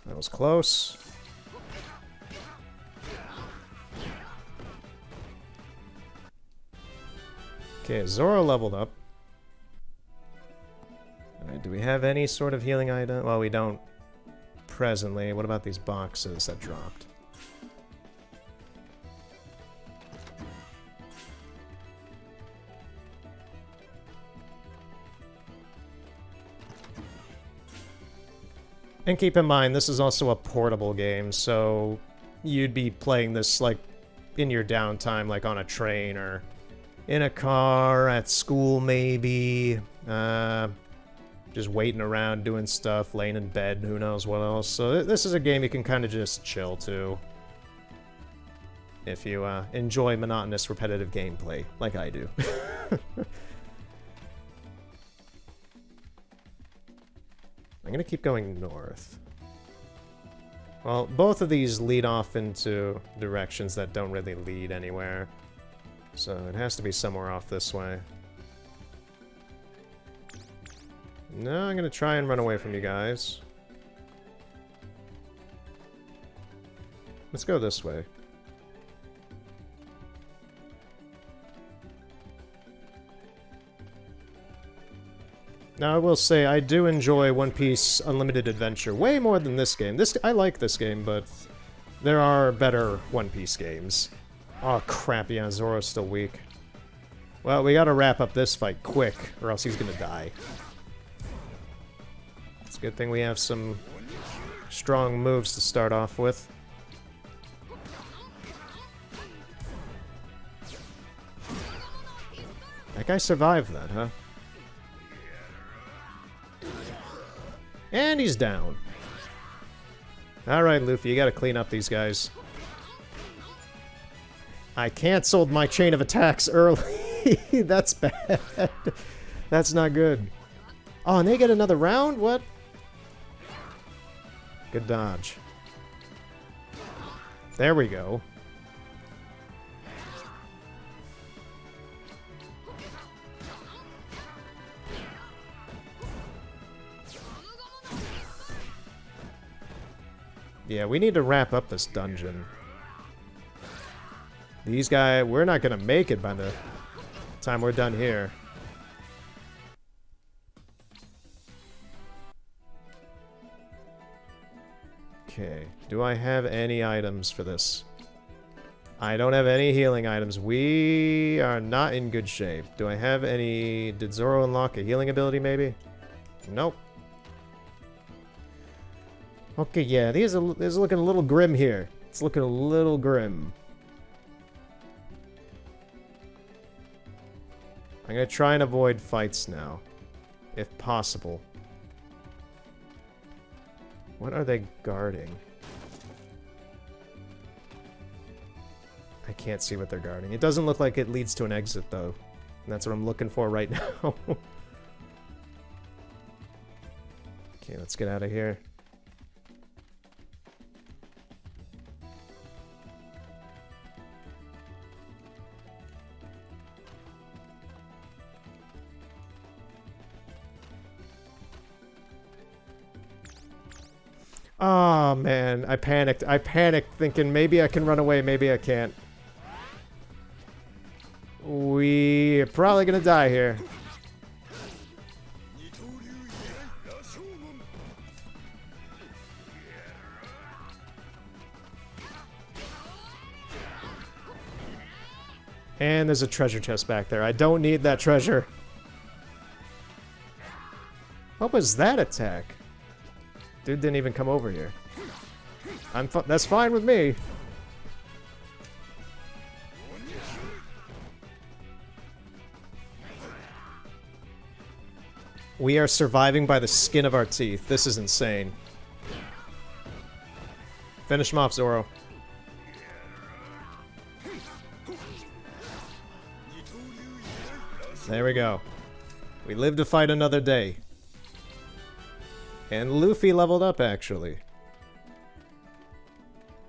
That was close. Okay, Zoro leveled up. Alright, do we have any sort of healing item? Well, we don't presently. What about these boxes that dropped? And keep in mind, this is also a portable game, so you'd be playing this, like, in your downtime, like on a train or in a car, at school maybe, just waiting around, doing stuff, laying in bed, who knows what else. So this is a game you can kind of just chill to if you enjoy monotonous, repetitive gameplay, like I do. I'm gonna keep going north. Well, both of these lead off into directions that don't really lead anywhere. So it has to be somewhere off this way. No, I'm gonna try and run away from you guys. Let's go this way. Now, I will say, I do enjoy One Piece Unlimited Adventure way more than this game. I like this game, but there are better One Piece games. Oh, crap, yeah, Zoro's still weak. Well, we gotta wrap up this fight quick, or else he's gonna die. Let's a good thing we have some strong moves to start off with. That guy survived that, huh? And he's down. Alright, Luffy, you gotta clean up these guys. I canceled my chain of attacks early. That's bad. That's not good. Oh, and they get another round? What? Good dodge. There we go. Yeah, we need to wrap up this dungeon. These guys, we're not gonna make it by the time we're done here. Okay, do I have any items for this? I don't have any healing items. We are not in good shape. Do I have any... Did Zoro unlock a healing ability, maybe? Nope. Okay, yeah, these are looking a little grim here. It's looking a little grim. I'm gonna try and avoid fights now, if possible. What are they guarding? I can't see what they're guarding. It doesn't look like it leads to an exit, though. And that's what I'm looking for right now. Okay, let's get out of here. Oh, man. I panicked. I panicked thinking maybe I can run away, maybe I can't. We're probably gonna die here. And there's a treasure chest back there. I don't need that treasure. What was that attack? Dude didn't even come over here. That's fine with me. We are surviving by the skin of our teeth. This is insane. Finish him off, Zoro. There we go. We live to fight another day. And Luffy leveled up, actually.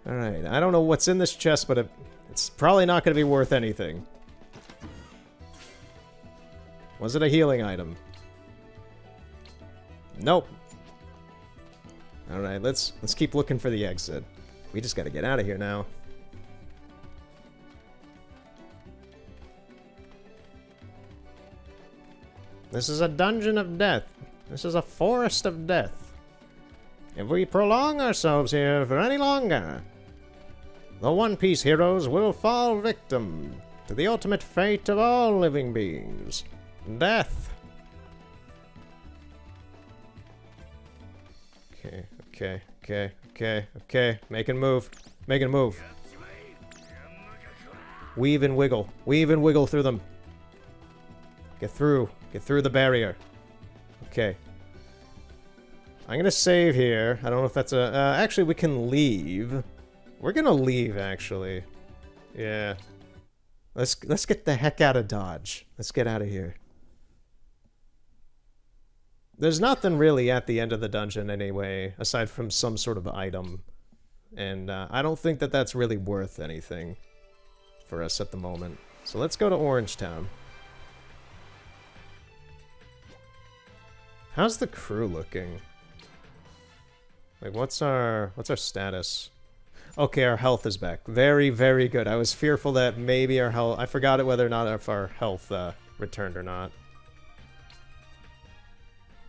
Alright, I don't know what's in this chest, but it's probably not going to be worth anything. Was it a healing item? Nope. Alright, let's keep looking for the exit. We just gotta get out of here now. This is a dungeon of death. This is a forest of death. If we prolong ourselves here for any longer, the One Piece heroes will fall victim to the ultimate fate of all living beings. Death. Okay. Making a move. Making a move. Weave and wiggle. Weave and wiggle through them. Get through. Get through the barrier. Okay. I'm gonna save here. I don't know if that's a... actually, we can leave. We're gonna leave, actually. Yeah. Let's get the heck out of Dodge. Let's get out of here. There's nothing really at the end of the dungeon anyway, aside from some sort of item. And I don't think that that's really worth anything for us at the moment. So let's go to Orange Town. How's the crew looking? Like, what's our status? Okay, our health is back. Very, very good. I was fearful that maybe our health... I forgot it whether or not if our health returned or not.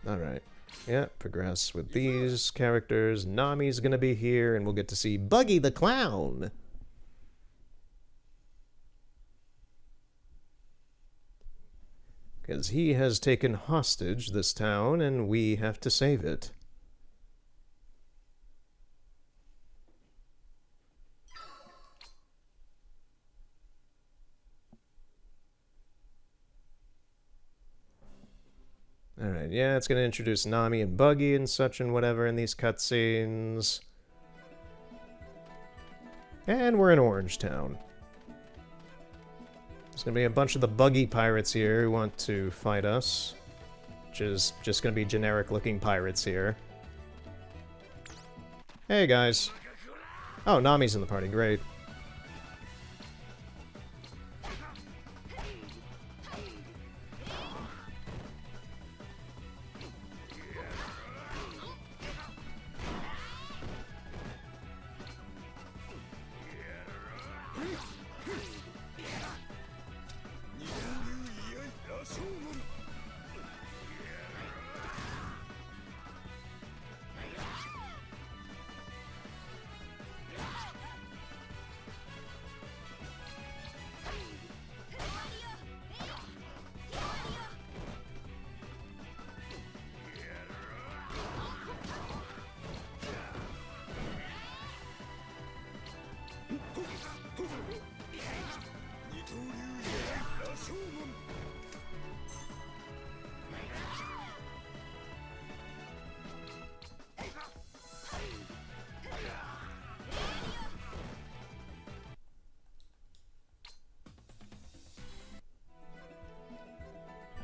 Alright. Yeah, progress with these characters. Nami's gonna be here, and we'll get to see Buggy the Clown. Because he has taken hostage this town, and we have to save it. Alright, yeah, it's gonna introduce Nami and Buggy and such and whatever in these cutscenes. And we're in Orange Town. There's gonna be a bunch of the Buggy pirates here who want to fight us. Which is just gonna be generic-looking pirates here. Hey, guys. Oh, Nami's in the party, great.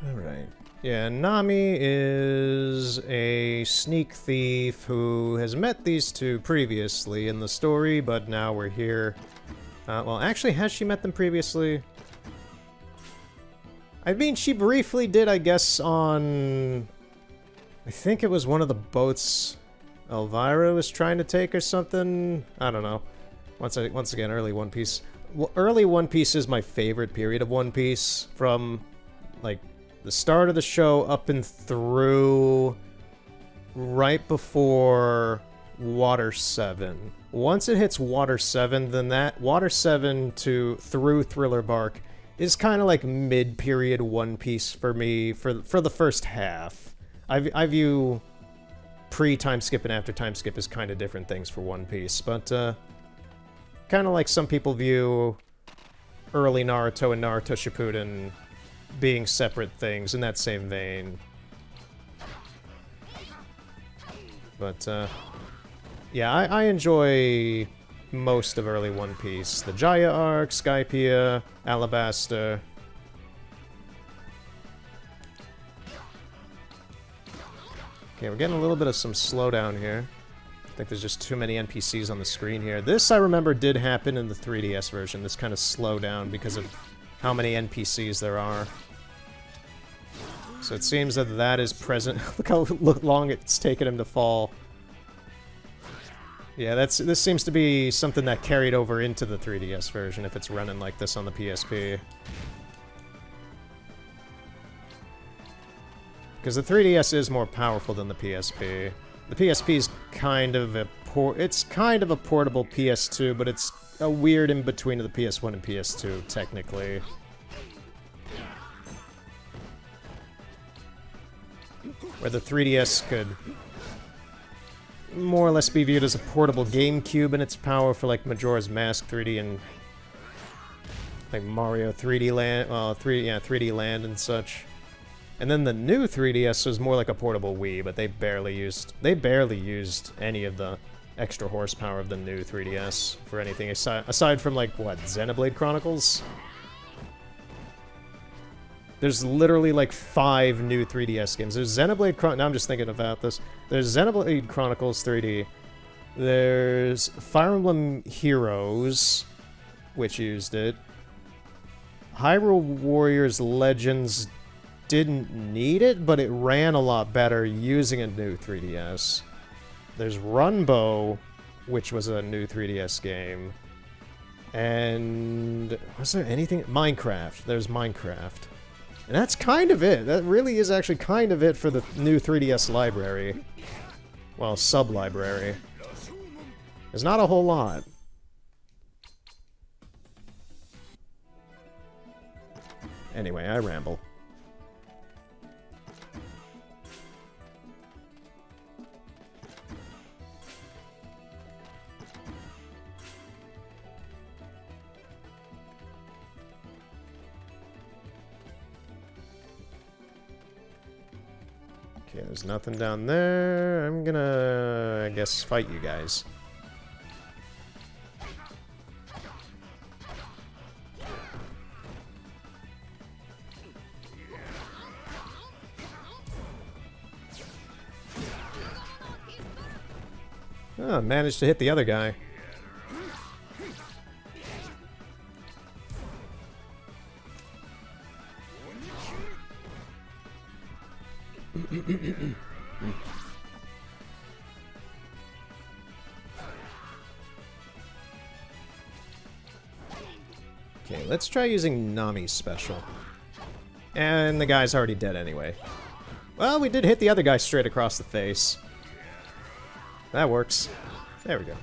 Alright. Yeah, Nami is a sneak thief who has met these two previously in the story, but now we're here. Well, actually, has she met them previously? I mean, she briefly did, I guess, on... I think it was one of the boats Elvira was trying to take or something? I don't know. Once again, early One Piece. Well, early One Piece is my favorite period of One Piece. From, like, the start of the show up and through right before Water 7. Once it hits Water 7, then that Water 7 to through Thriller Bark is kind of like mid-period One Piece for me for the first half. I view pre-time skip and after time skip as kind of different things for One Piece, but kind of like some people view early Naruto and Naruto Shippuden being separate things in that same vein. But yeah, I enjoy most of early One Piece. The Jaya arc, Skypiea, Alabasta. Okay, we're getting a little bit of some slowdown here. I think there's just too many NPCs on the screen here. This, I remember, did happen in the 3DS version. This kind of slowdown because of how many NPCs there are. So it seems that that is present. Look how long it's taken him to fall. Yeah, this seems to be something that carried over into the 3DS version if it's running like this on the PSP. Because the 3DS is more powerful than the PSP. The PSP is kind of a portable PS2, but it's a weird in between of the PS1 and PS2 technically. Where the 3DS could more or less be viewed as a portable GameCube in its power for like Majora's Mask 3D and like Mario 3D Land, 3D Land and such. And then the new 3DS was more like a portable Wii, but they barely used any of the extra horsepower of the new 3DS for anything aside from like what, Xenoblade Chronicles? There's literally like 5 new 3DS games. There's Xenoblade Chronicles. Now I'm just thinking about this. There's Xenoblade Chronicles 3D. There's Fire Emblem Heroes, which used it. Hyrule Warriors Legends didn't need it, but it ran a lot better using a new 3DS. There's Runbow, which was a new 3DS game. And was there anything? Minecraft. There's Minecraft. And that's kind of it. That really is actually kind of it for the new 3DS library. Well, sub-library. There's not a whole lot. Anyway, I ramble. Okay, there's nothing down there. I'm gonna, I guess, fight you guys. Oh, managed to hit the other guy. Okay, let's try using Nami's special. And the guy's already dead anyway. Well, we did hit the other guy straight across the face. That works. There we go.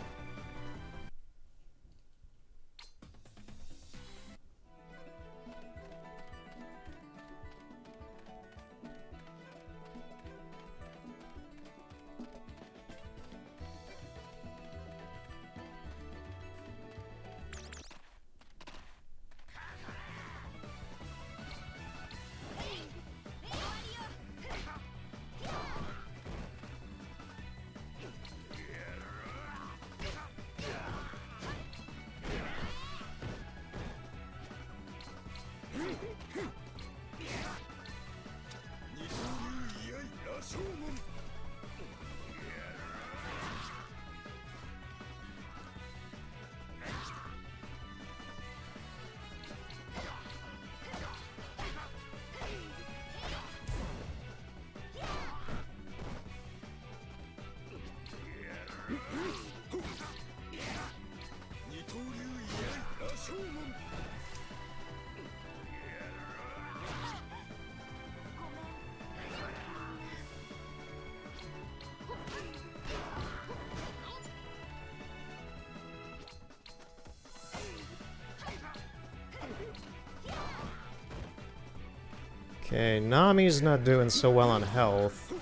Okay, Nami's not doing so well on health.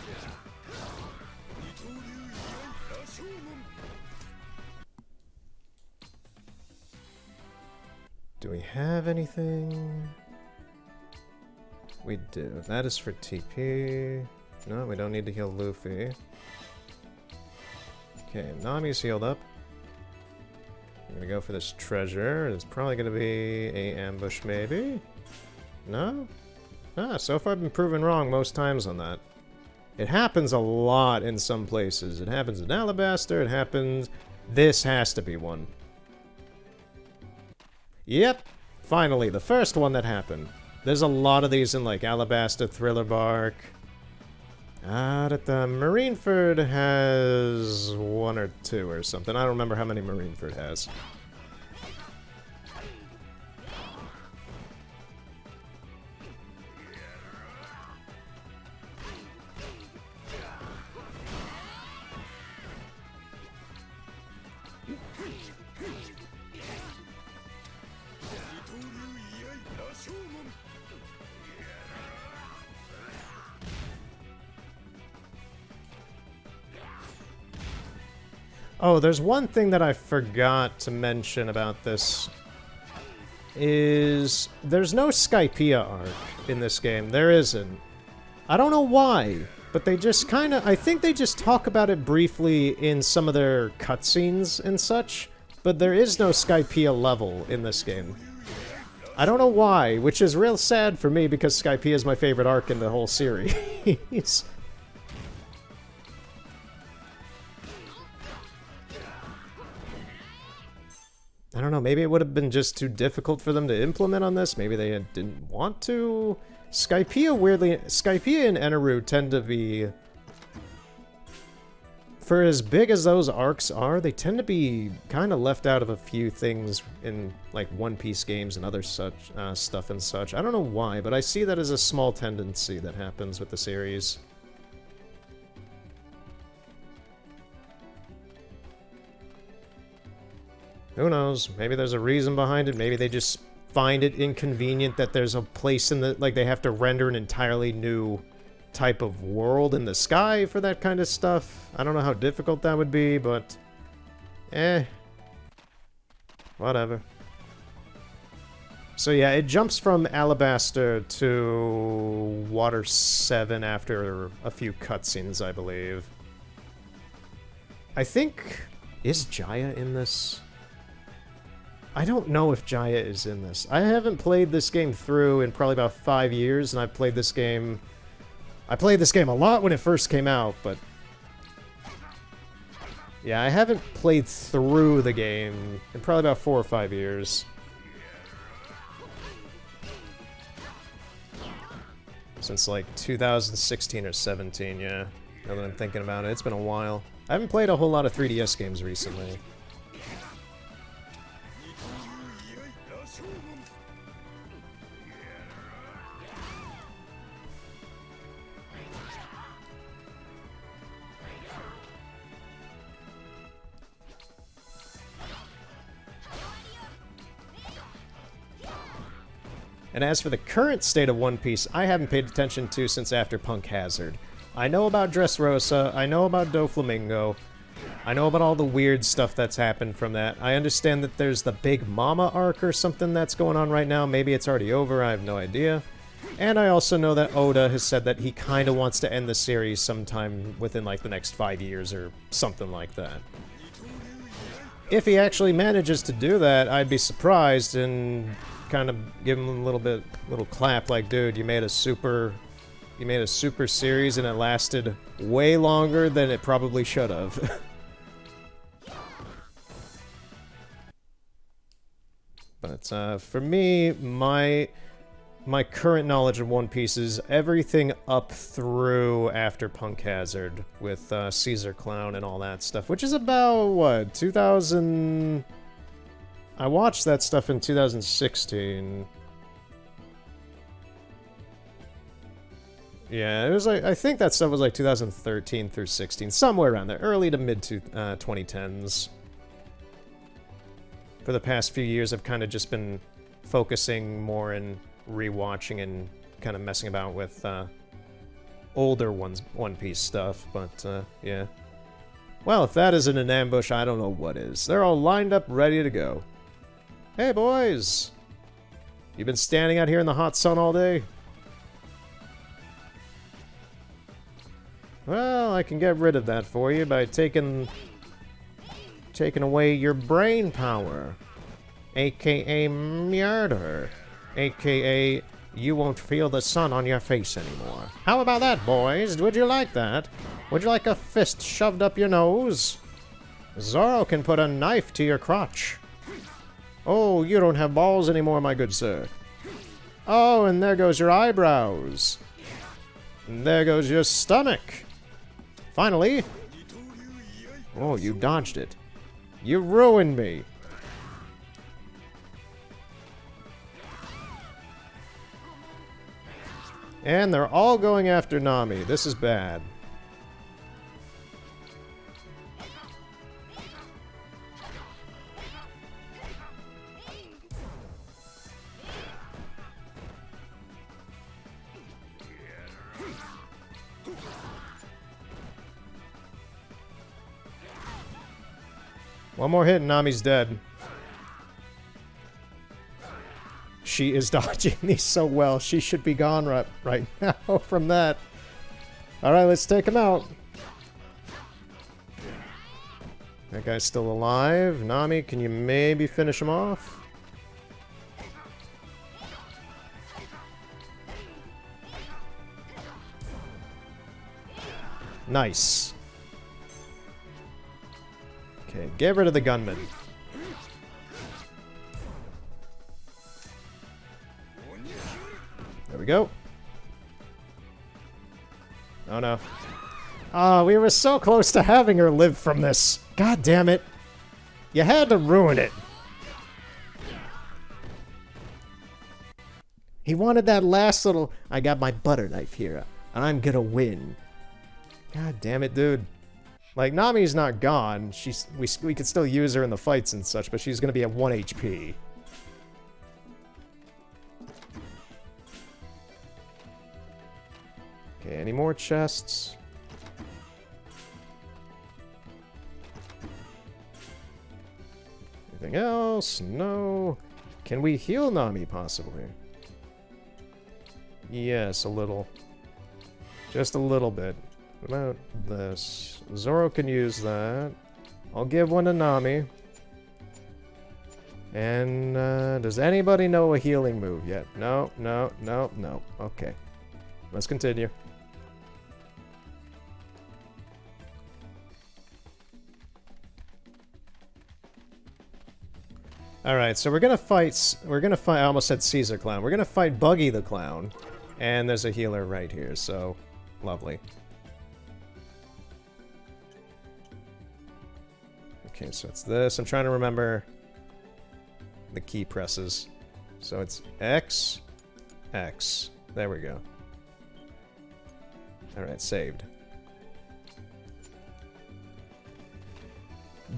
Do we have anything? We do. That is for TP. No, we don't need to heal Luffy. Okay, Nami's healed up. I'm gonna go for this treasure. It's probably gonna be a ambush, maybe? No? Ah, so far I've been proven wrong most times on that. It happens a lot in some places. It happens in Alabaster, it happens... This has to be one. Yep, finally, the first one that happened. There's a lot of these in, like, Alabaster, Thriller Bark. Marineford has one or two or something. I don't remember how many Marineford has. Oh, there's one thing that I forgot to mention about this. Is there's no Skypiea arc in this game. There isn't. I don't know why, but they just kind of... I think they just talk about it briefly in some of their cutscenes and such, but there is no Skypiea level in this game. I don't know why, which is real sad for me because Skypiea is my favorite arc in the whole series. I don't know, maybe it would have been just too difficult for them to implement on this. Maybe they didn't want to. Skypiea, weirdly... Skypiea and Eneru tend to be... For as big as those arcs are, they tend to be kind of left out of a few things in, like, One Piece games and other such stuff and such. I don't know why, but I see that as a small tendency that happens with the series. Who knows? Maybe there's a reason behind it. Maybe they just find it inconvenient that there's a place in the... Like, they have to render an entirely new type of world in the sky for that kind of stuff. I don't know how difficult that would be, but... Whatever. So yeah, it jumps from Alabaster to Water 7 after a few cutscenes, I believe. I think... Is Jaya in this? I don't know if Jaya is in this. I haven't played this game through in probably about 5 years, and I've played this game... I played this game a lot when it first came out, but... Yeah, I haven't played through the game in probably about 4 or 5 years. Since like 2016 or 17, yeah. Now that I'm thinking about it, it's been a while. I haven't played a whole lot of 3DS games recently. And as for the current state of One Piece, I haven't paid attention to since after Punk Hazard. I know about Dressrosa, I know about Doflamingo, I know about all the weird stuff that's happened from that. I understand that there's the Big Mama arc or something that's going on right now. Maybe it's already over, I have no idea. And I also know that Oda has said that he kind of wants to end the series sometime within like the next 5 years or something like that. If he actually manages to do that, I'd be surprised and kind of give him a little clap like, dude, you made a super series and it lasted way longer than it probably should have. But for me, my current knowledge of One Piece is everything up through after Punk Hazard with Caesar Clown and all that stuff, which is about what, 2000. I watched that stuff in 2016. Yeah, it was like, I think that stuff was like 2013 through 16, somewhere around there, early to mid 2010s. For the past few years, I've kind of just been focusing more in rewatching and kind of messing about with older One Piece stuff, but yeah. Well, if that isn't an ambush, I don't know what is. They're all lined up, ready to go. Hey, boys! You been standing out here in the hot sun all day? Well, I can get rid of that for you by taking away your brain power. AKA murder. AKA you won't feel the sun on your face anymore. How about that, boys? Would you like that? Would you like a fist shoved up your nose? Zoro can put a knife to your crotch. Oh, you don't have balls anymore, my good sir. Oh, and there goes your eyebrows. And there goes your stomach. Finally. Oh, you dodged it. You ruined me. And they're all going after Nami. This is bad. One more hit and Nami's dead. She is dodging these so well. She should be gone right now from that. Alright, let's take him out. That guy's still alive. Nami, can you maybe finish him off? Nice. Okay, get rid of the gunman. There we go. Oh no. Ah, we were so close to having her live from this. God damn it. You had to ruin it. He wanted that last little, I got my butter knife here, and I'm gonna win. God damn it, dude. Like, Nami's not gone. We could still use her in the fights and such, but she's gonna be at 1 HP. Okay, any more chests? Anything else? No. Can we heal Nami, possibly? Yes, a little. Just a little bit. What about this? Zoro can use that. I'll give one to Nami. And, does anybody know a healing move yet? No, no, no, no. Okay. Let's continue. Alright, so we're gonna fight, I almost said Caesar Clown. We're gonna fight Buggy the Clown. And there's a healer right here, so lovely. Okay, so it's this. I'm trying to remember the key presses. So it's X, X. There we go. Alright, saved.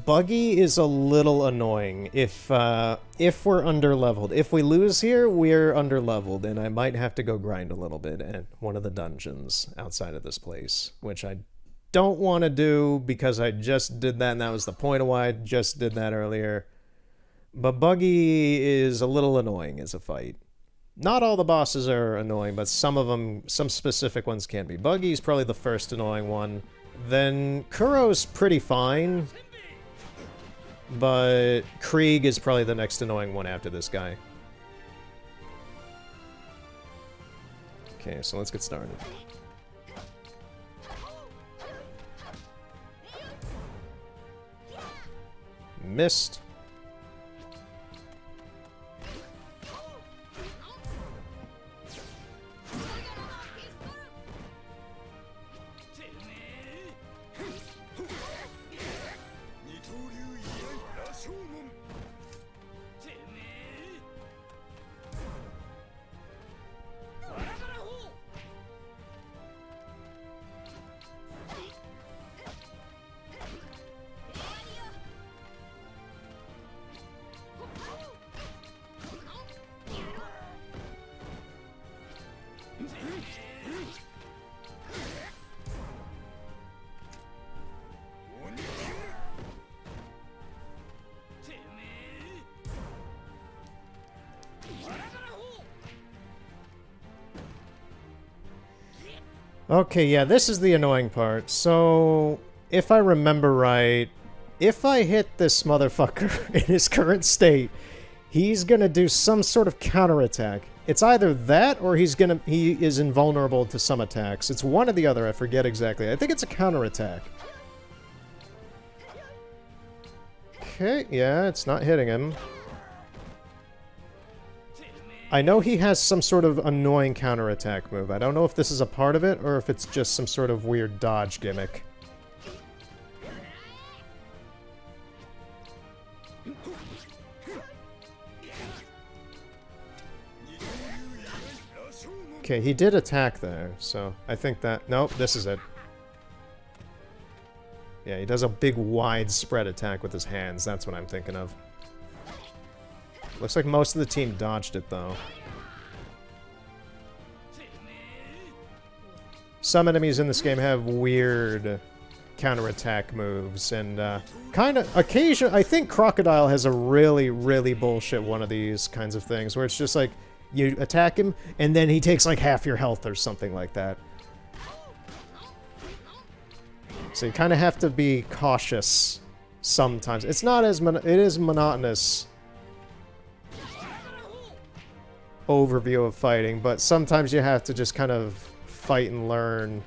Buggy is a little annoying if we're underleveled. If we lose here, we're underleveled, and I might have to go grind a little bit at one of the dungeons outside of this place, which I don't want to do because I just did that, and that was the point of why I just did that earlier. But Buggy is a little annoying as a fight. Not all the bosses are annoying, but some of them, some specific ones can be. Buggy's probably the first annoying one. Then Kuro's pretty fine. But Krieg is probably the next annoying one after this guy. Okay, so let's get started. Missed. Okay, yeah, this is the annoying part. So, if I remember right, if I hit this motherfucker in his current state, he's gonna do some sort of counterattack. It's either that or he is invulnerable to some attacks. It's one or the other, I forget exactly. I think it's a counterattack. Okay, yeah, it's not hitting him. I know he has some sort of annoying counterattack move. I don't know if this is a part of it or if it's just some sort of weird dodge gimmick. Okay, he did attack there, so I think that... Nope, this is it. Yeah, he does a big widespread attack with his hands. That's what I'm thinking of. Looks like most of the team dodged it, though. Some enemies in this game have weird counterattack moves, and kind of occasionally... I think Crocodile has a really, really bullshit one of these kinds of things, where it's just like, you attack him, and then he takes like half your health or something like that. So you kind of have to be cautious sometimes. It's not as... it is monotonous overview of fighting, but sometimes you have to just kind of fight and learn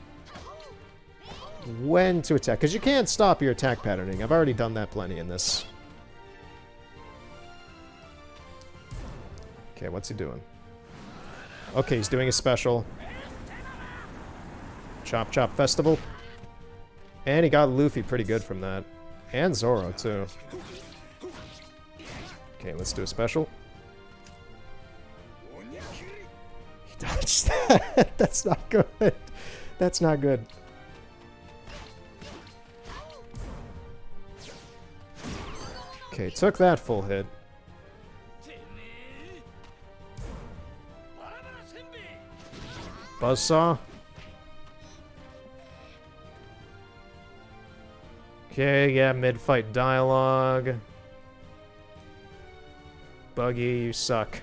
when to attack, because you can't stop your attack patterning. I've already done that plenty in this. Okay, what's he doing? Okay, he's doing a special. Chop Chop Festival. And he got Luffy pretty good from that. And Zoro, too. Okay, let's do a special. Dodge that. That's not good. That's not good. Okay, took that full hit. Buzzsaw. Okay, yeah, mid-fight dialogue. Buggy, you suck.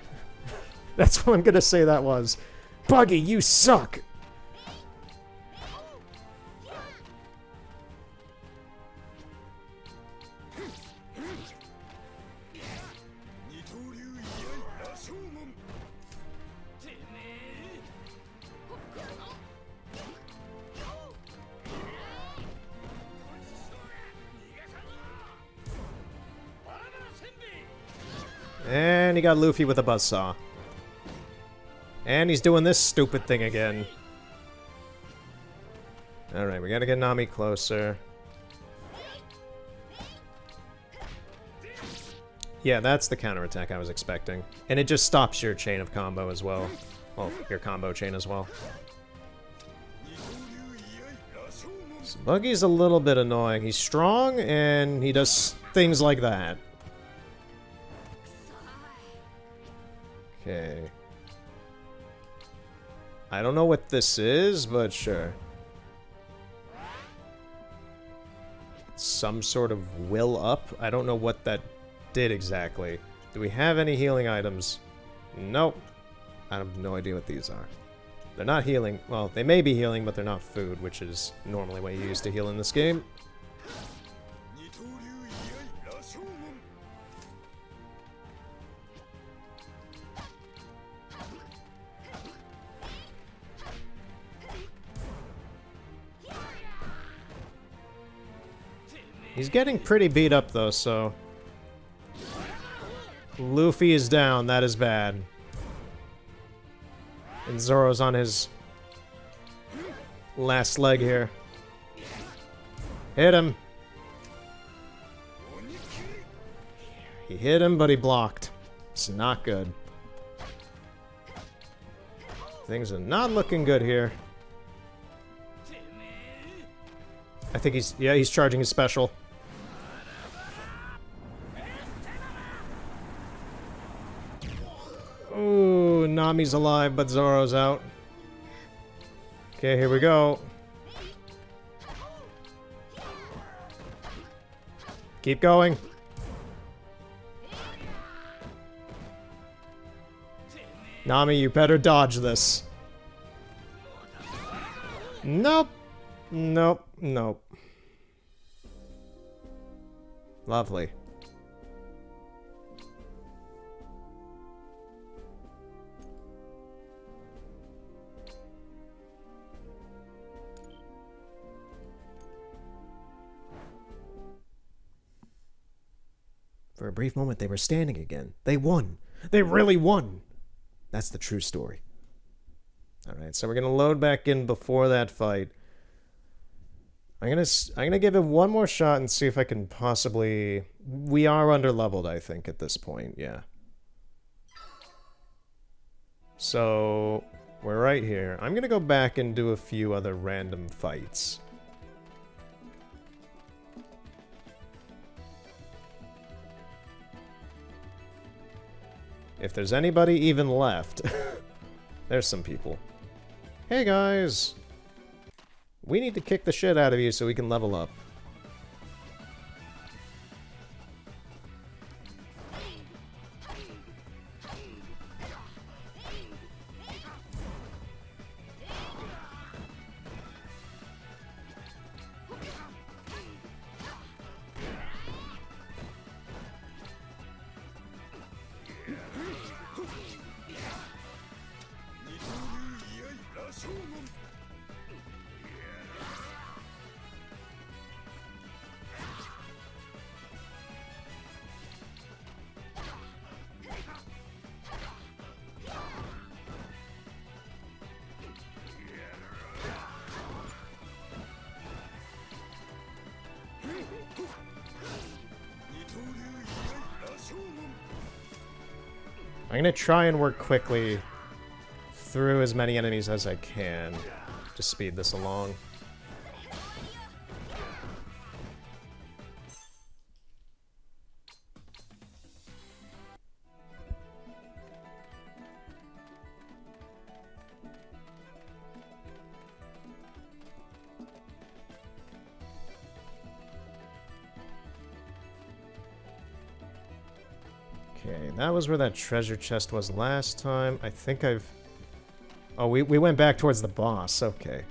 That's what I'm gonna say that was. Buggy, you suck! And he got Luffy with a buzzsaw. And he's doing this stupid thing again. Alright, we gotta get Nami closer. Yeah, that's the counterattack I was expecting. And it just stops your chain of combo as well. Well, your combo chain as well. So Buggy's a little bit annoying. He's strong, and he does things like that. Okay. I don't know what this is, but sure. Some sort of will up? I don't know what that did exactly. Do we have any healing items? Nope. I have no idea what these are. They're not healing. Well, they may be healing, but they're not food, which is normally what you use to heal in this game. He's getting pretty beat up, though, so... Luffy is down. That is bad. And Zoro's on his... last leg here. Hit him! He hit him, but he blocked. It's not good. Things are not looking good here. I think he's... yeah, he's charging his special. Ooh, Nami's alive, but Zoro's out. Okay, here we go. Keep going. Nami, you better dodge this. Nope. Nope. Nope. Lovely. For a brief moment, they were standing again. They won. They really won. That's the true story. Alright, so we're gonna load back in before that fight. I'm gonna give him one more shot and see if I can possibly... We are under-leveled, I think, at this point, yeah. So, we're right here. I'm gonna go back and do a few other random fights. If there's anybody even left. There's some people. Hey guys! We need to kick the shit out of you so we can level up. I'm gonna try and work quickly through as many enemies as I can to speed this along. Okay, that was where that treasure chest was last time. I think I've Oh, we went back towards the boss. Okay.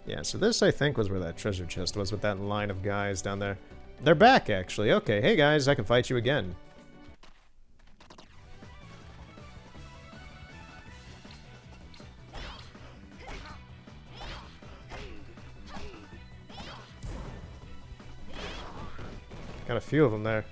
Yeah, so this, I think, was where that treasure chest was with that line of guys down there. They're back, actually. Okay, hey guys, I can fight you again. Got a few of them there.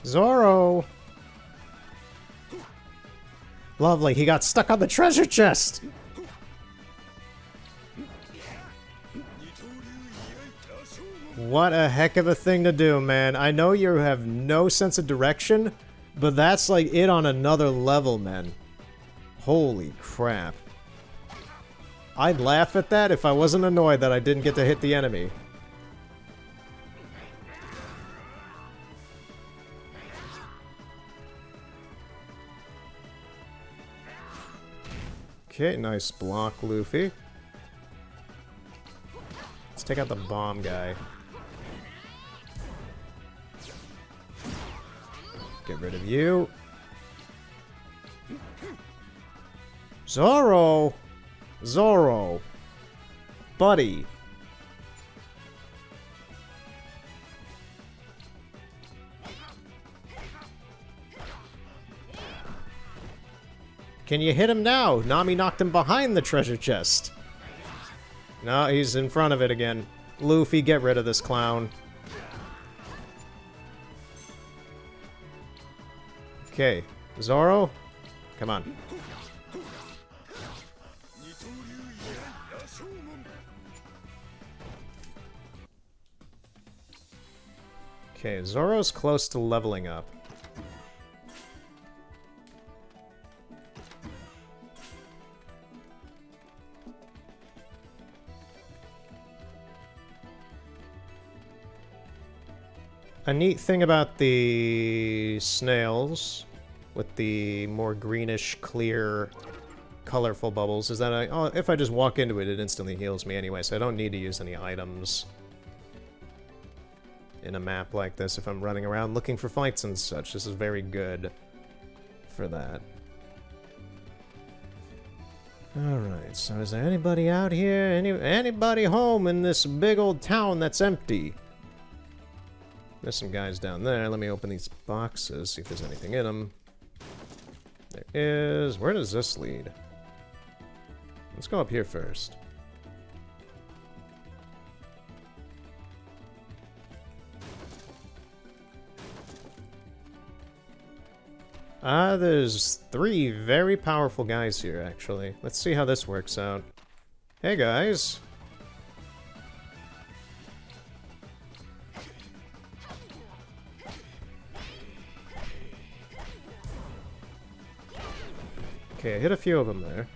Zoro! Lovely, he got stuck on the treasure chest! What a heck of a thing to do, man. I know you have no sense of direction, but that's like it on another level, man. Holy crap. I'd laugh at that if I wasn't annoyed that I didn't get to hit the enemy. Okay, nice block, Luffy. Let's take out the bomb guy. Get rid of you. Zoro! Zoro! Buddy! Can you hit him now? Nami knocked him behind the treasure chest. No, he's in front of it again. Luffy, get rid of this clown. Okay, Zoro, come on. Okay, Zoro's close to leveling up. A neat thing about the snails, with the more greenish, clear, colorful bubbles, is that if I just walk into it, it instantly heals me anyway, so I don't need to use any items in a map like this if I'm running around looking for fights and such. This is very good for that. Alright, so is there anybody out here? Anybody home in this big old town that's empty? There's some guys down there. Let me open these boxes, see if there's anything in them. There is. Where does this lead? Let's go up here first. There's 3 very powerful guys here, actually. Let's see how this works out. Hey, guys. Okay, I hit a few of them there.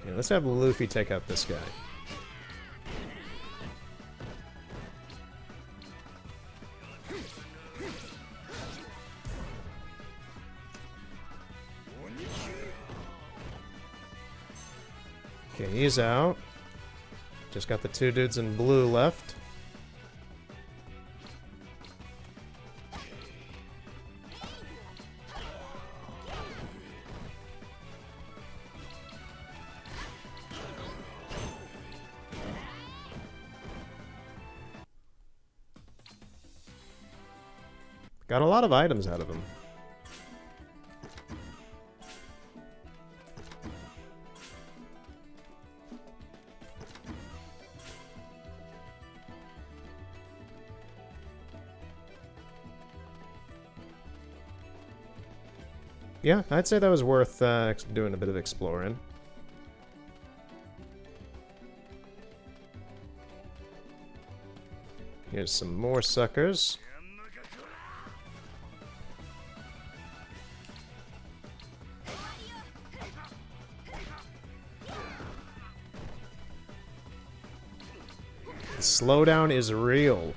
Okay, let's have Luffy take out this guy. Okay, he's out. Just got the 2 dudes in blue left. Got a lot of items out of him. yeah, I'd say that was worth doing a bit of exploring. Here's some more suckers. The slowdown is real.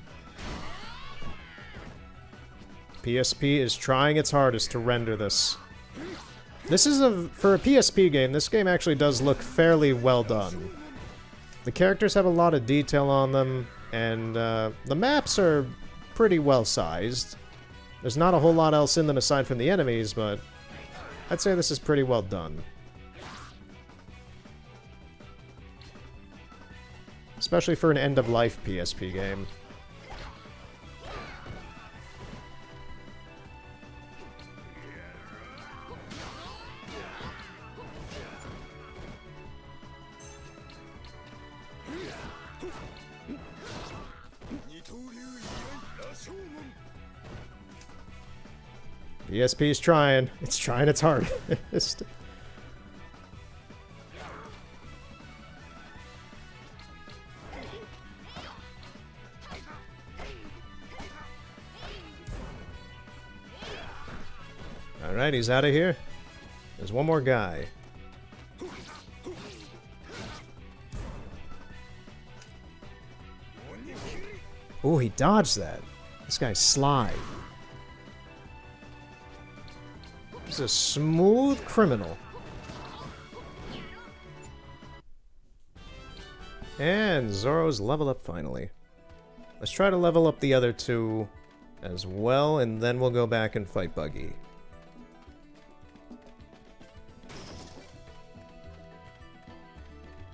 PSP is trying its hardest to render this. This is for a PSP game, this game actually does look fairly well done. The characters have a lot of detail on them, and the maps are pretty well sized. There's not a whole lot else in them aside from the enemies, but I'd say this is pretty well done. Especially for an end-of-life PSP game. PSP is trying. It's trying its hardest. Alright, he's out of here. There's one more guy. Ooh, he dodged that. This guy's sly. He's a smooth criminal. And Zoro's level up finally. Let's try to level up the other two as well, and then we'll go back and fight Buggy.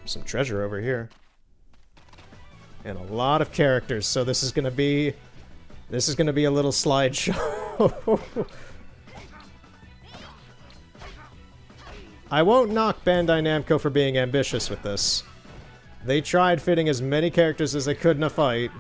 Some treasure over here. And a lot of characters, so this is gonna be a little slideshow. I won't knock Bandai Namco for being ambitious with this. They tried fitting as many characters as they could in a fight.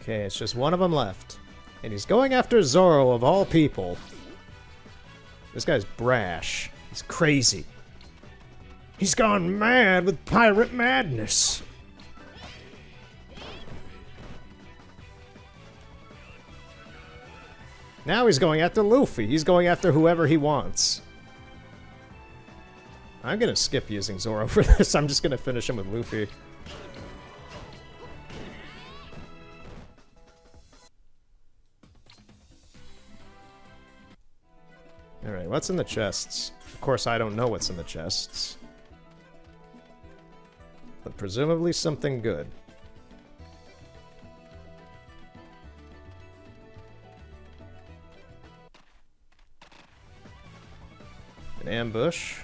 Okay, it's just one of them left. And he's going after Zoro, of all people. This guy's brash. He's crazy. He's gone mad with pirate madness. Now he's going after Luffy. He's going after whoever he wants. I'm gonna skip using Zoro for this. I'm just gonna finish him with Luffy. Alright, what's in the chests? Of course, I don't know what's in the chests. But presumably something good. An ambush.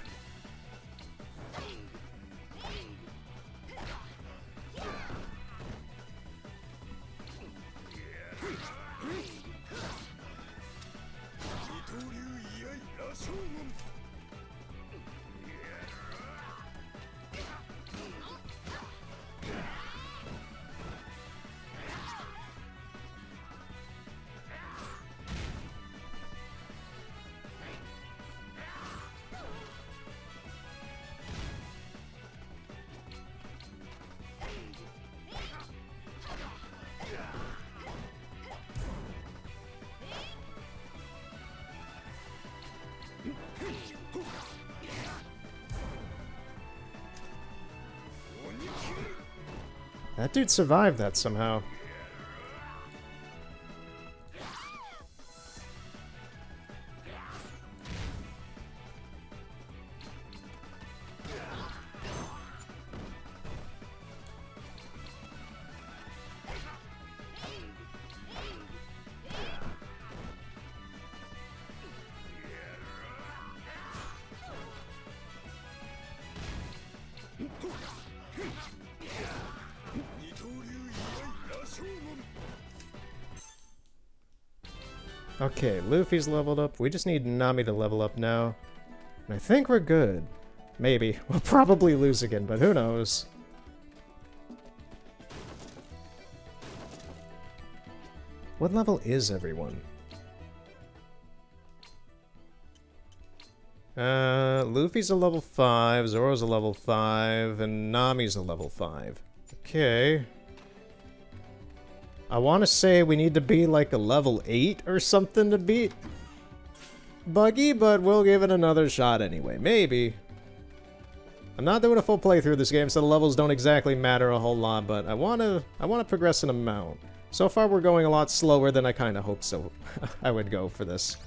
That dude survived that somehow. Okay, Luffy's leveled up. We just need Nami to level up now. And I think we're good. Maybe. We'll probably lose again, but who knows? What level is everyone? Luffy's a level 5, Zoro's a level 5, and Nami's a level 5. Okay. I want to say we need to be like a level 8 or something to beat Buggy, but we'll give it another shot anyway. Maybe. I'm not doing a full playthrough of this game, so the levels don't exactly matter a whole lot, but I want to progress an amount. So far, we're going a lot slower than I kind of hoped so I would go for this.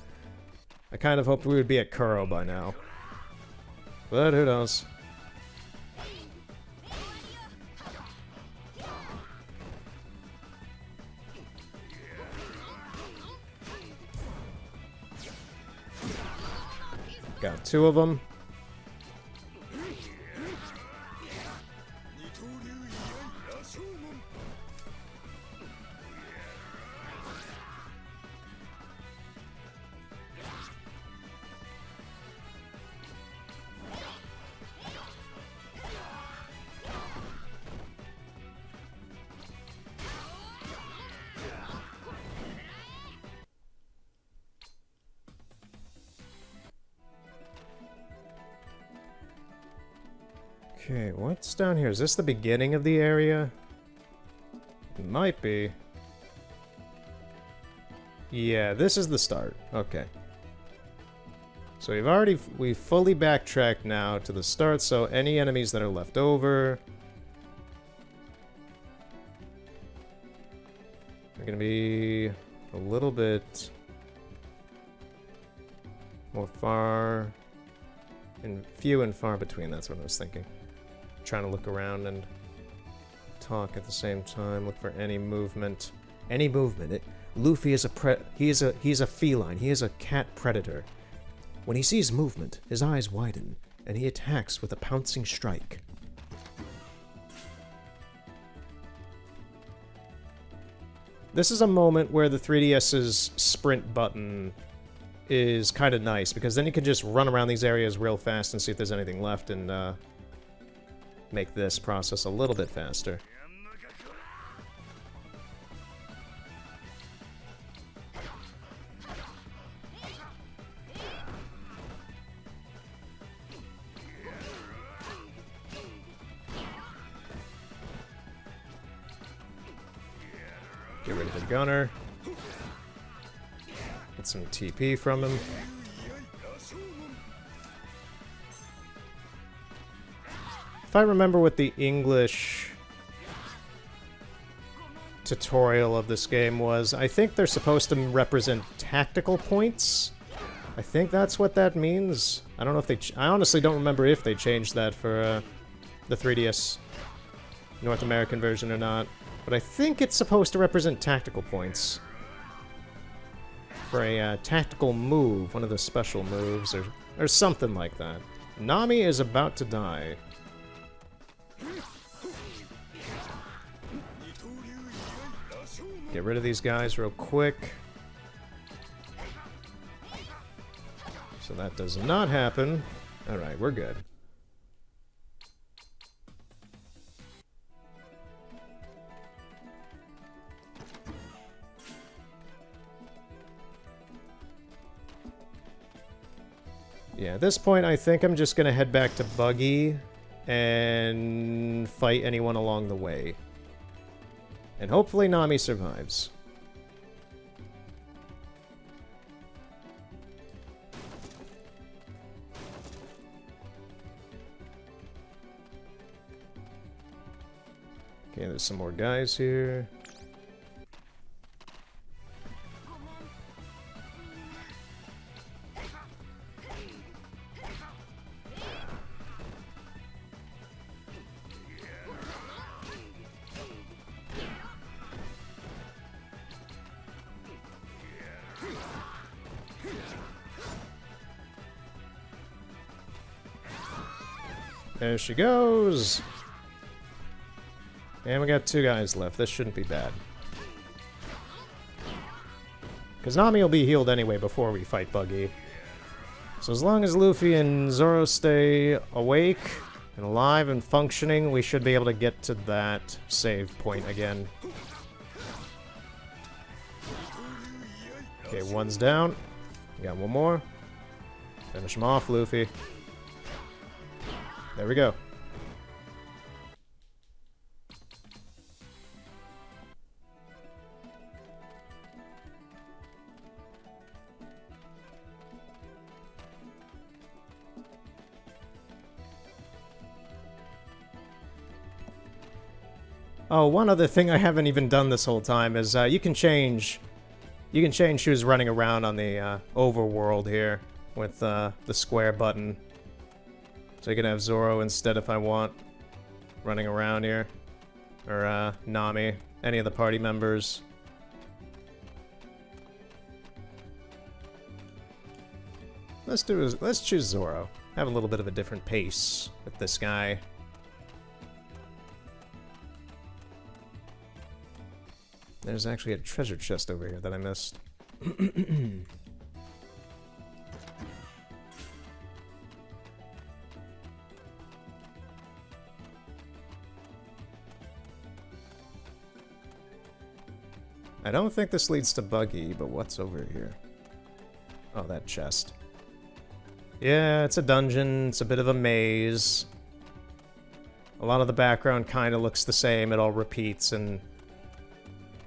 I kind of hoped we would be at Kuro by now. But who knows? Got 2 of them. Okay, what's down here? Is this the beginning of the area? It might be. Yeah, this is the start. Okay. So we've fully backtracked now to the start, so any enemies that are left over are gonna be a little bit more far and few and far between. That's what I was thinking. Trying to look around and talk at the same time. Look for any movement. Any movement. Luffy is he's a feline. He is a cat predator. When he sees movement, his eyes widen, and he attacks with a pouncing strike. This is a moment where the 3DS's sprint button is kind of nice, because then you can just run around these areas real fast and see if there's anything left and make this process a little bit faster. Get rid of the gunner. Get some TP from him. If I remember what the English tutorial of this game was, I think they're supposed to represent tactical points. I think that's what that means. I don't know if they... I honestly don't remember if they changed that for the 3DS North American version or not. But I think it's supposed to represent tactical points. For a tactical move, one of the special moves, or something like that. Nami is about to die. Get rid of these guys real quick. So that does not happen. Alright, we're good. Yeah, at this point, I think I'm just gonna head back to Buggy and fight anyone along the way. And hopefully Nami survives. Okay, there's some more guys here. There she goes! And we got 2 guys left. This shouldn't be bad. Because Nami will be healed anyway before we fight Buggy. So as long as Luffy and Zoro stay awake and alive and functioning, we should be able to get to that save point again. Okay, 1's down. We got 1 more. Finish him off, Luffy. There we go. Oh, one other thing I haven't even done this whole time is you can change who's running around on the overworld here with the square button. So you can have Zoro instead if I want, running around here. Or Nami, any of the party members. Let's choose Zoro. Have a little bit of a different pace with this guy. There's actually a treasure chest over here that I missed. I don't think this leads to Buggy, but what's over here? Oh, that chest. Yeah, it's a dungeon. It's a bit of a maze. A lot of the background kind of looks the same. It all repeats and...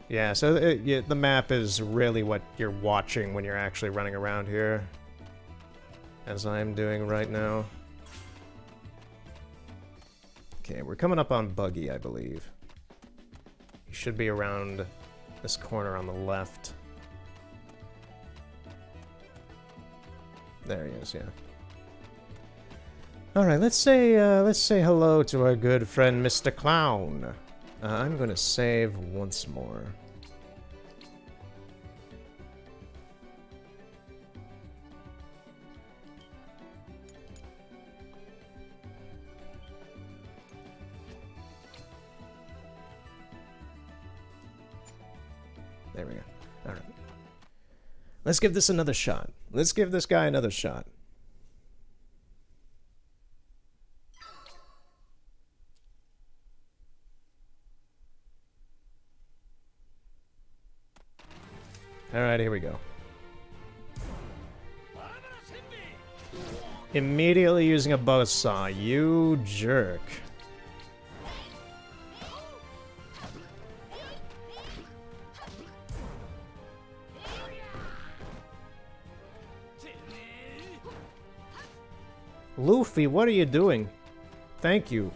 yeah, so the map is really what you're watching when you're actually running around here. As I'm doing right now. Okay, we're coming up on Buggy, I believe. He should be around this corner on the left. There he is, yeah. Alright, let's say hello to our good friend Mr. Clown. I'm gonna save once more. There we go. Alright. Let's give this another shot. Let's give this guy another shot. Alright, here we go. Immediately using a buzzsaw, you jerk. Luffy, what are you doing? Thank you.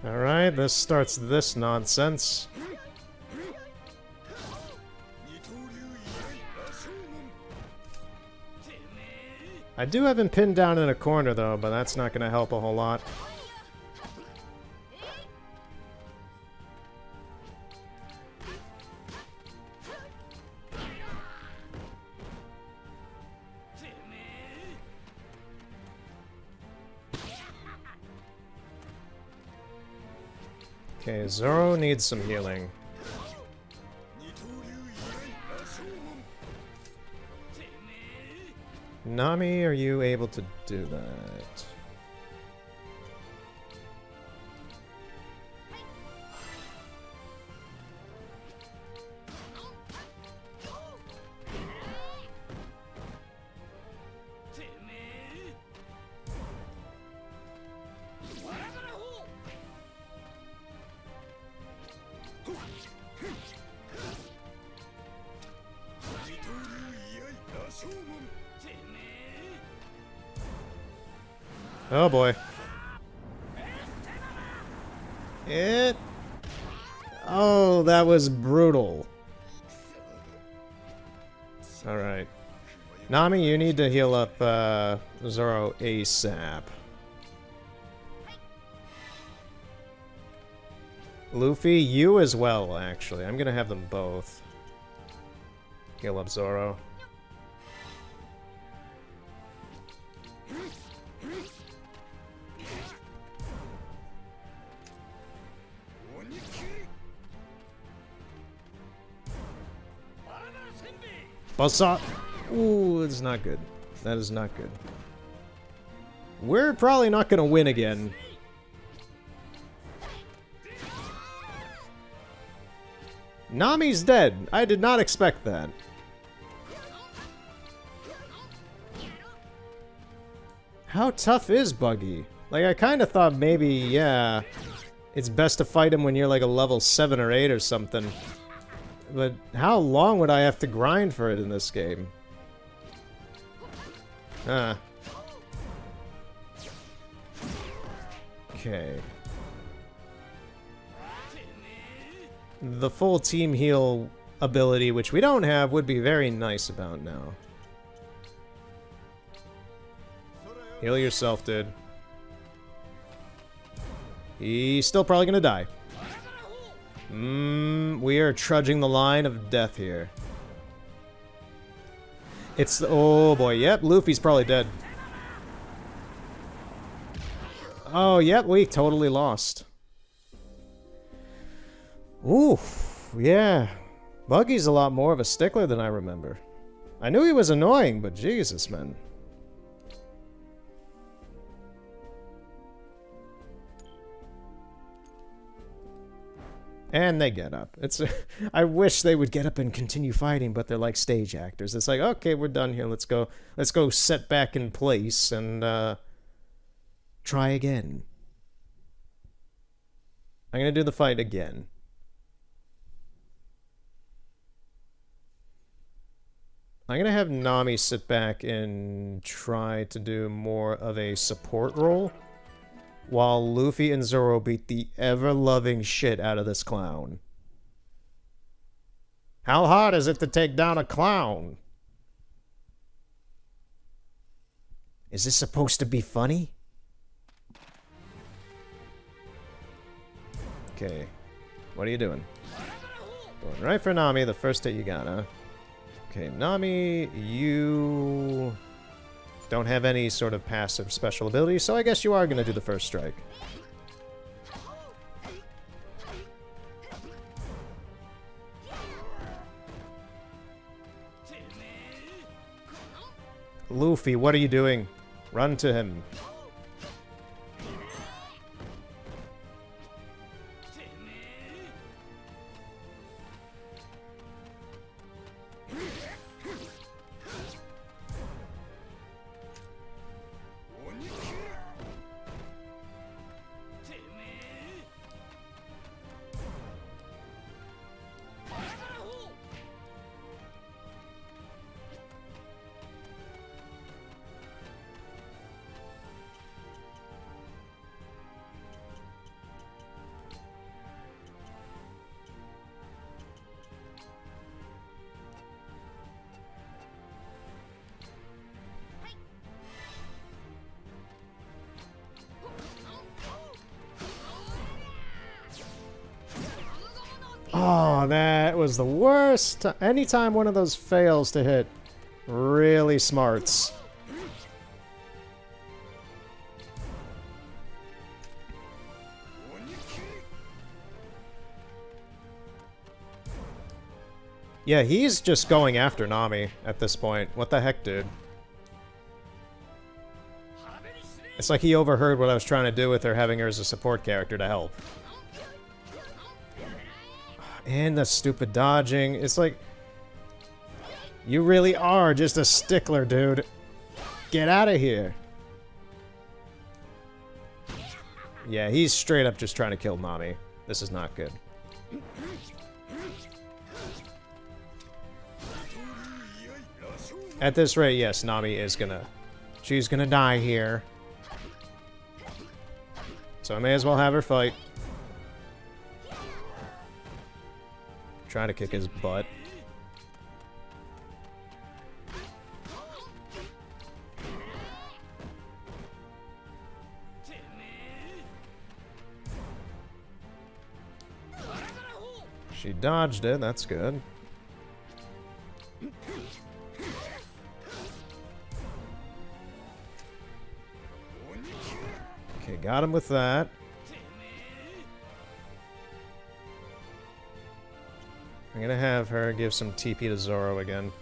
Alright, this starts this nonsense. I do have him pinned down in a corner though, but that's not gonna help a whole lot. Okay, Zoro needs some healing. Nami, are you able to do that? Oh boy. Oh, that was brutal. Alright. Nami, you need to heal up Zoro ASAP. Luffy, you as well, actually. I'm gonna have them both heal up Zoro. Buzzsaw! Ooh, it's not good. That is not good. We're probably not gonna win again. Nami's dead. I did not expect that. How tough is Buggy? Like, I kind of thought maybe, yeah, it's best to fight him when you're like a level 7 or 8 or something. But how long would I have to grind for it in this game? Ah. Okay. The full team heal ability, which we don't have, would be very nice about now. Heal yourself, dude. He's still probably gonna die. We are trudging the line of death here. It's... oh boy, yep, Luffy's probably dead. Oh, yep, we totally lost. Ooh, yeah. Buggy's a lot more of a stickler than I remember. I knew he was annoying, but Jesus, man. And they get up. It's I wish they would get up and continue fighting, but they're like stage actors. It's like, okay, we're done here. Let's go set back in place and try again. I'm gonna do the fight again. I'm gonna have Nami sit back and try to do more of a support role, while Luffy and Zoro beat the ever-loving shit out of this clown. How hard is it to take down a clown? Is this supposed to be funny? Okay. What are you doing? Going right for Nami, the first hit you got, huh? Okay, Nami, you don't have any sort of passive special ability, so I guess you are going to do the first strike. Luffy, what are you doing? Run to him. Oh, that was the worst. Anytime one of those fails to hit, really smarts. Yeah, he's just going after Nami at this point. What the heck, dude? It's like he overheard what I was trying to do with her, having her as a support character to help. And the stupid dodging. It's like... You really are just a stickler, dude. Get out of here. Yeah, he's straight up just trying to kill Nami. This is not good. At this rate, yes, Nami is gonna... She's gonna die here. So I may as well have her fight. Try to kick his butt. She dodged it, that's good. Okay, got him with that. I'm gonna have her give some TP to Zoro again.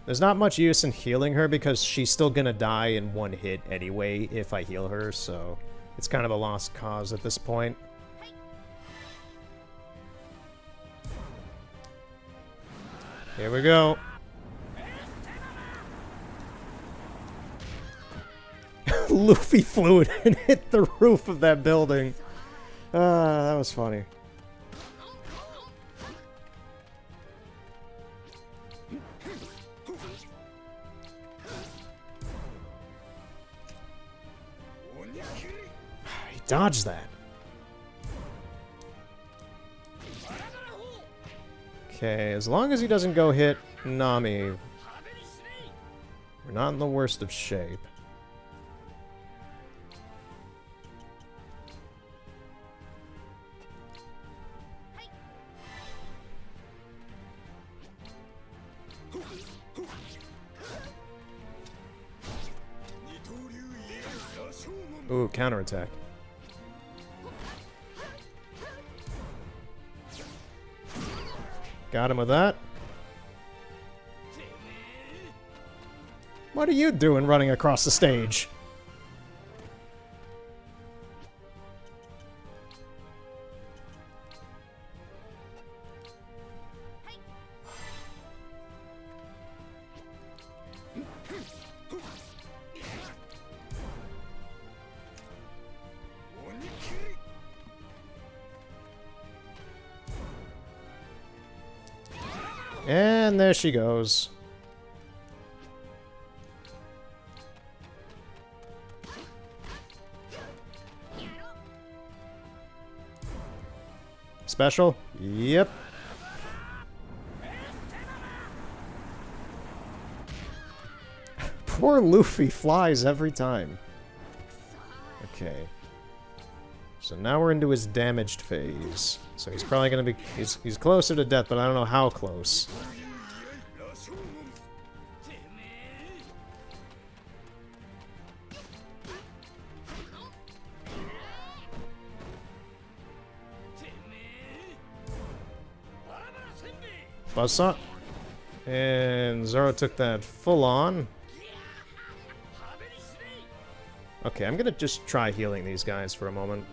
There's not much use in healing her because she's still gonna die in one hit anyway if I heal her, so it's kind of a lost cause at this point. Here we go. Luffy flew and hit the roof of that building. That was funny. He dodged that. Okay, as long as he doesn't go hit Nami, we're not in the worst of shape. Ooh, counterattack. Got him with that. What are you doing running across the stage? And there she goes. Special? Yep. Poor Luffy flies every time. Okay. So now we're into his damaged phase. So he's probably gonna be... He's closer to death, but I don't know how close. Buzzsaw. And Zoro took that full on. Okay, I'm gonna just try healing these guys for a moment.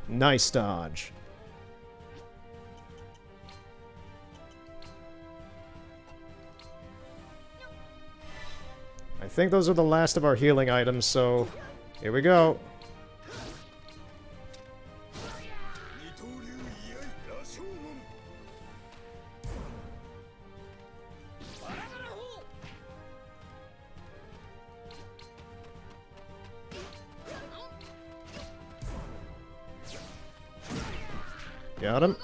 Nice dodge. I think those are the last of our healing items, so here we go. Got him.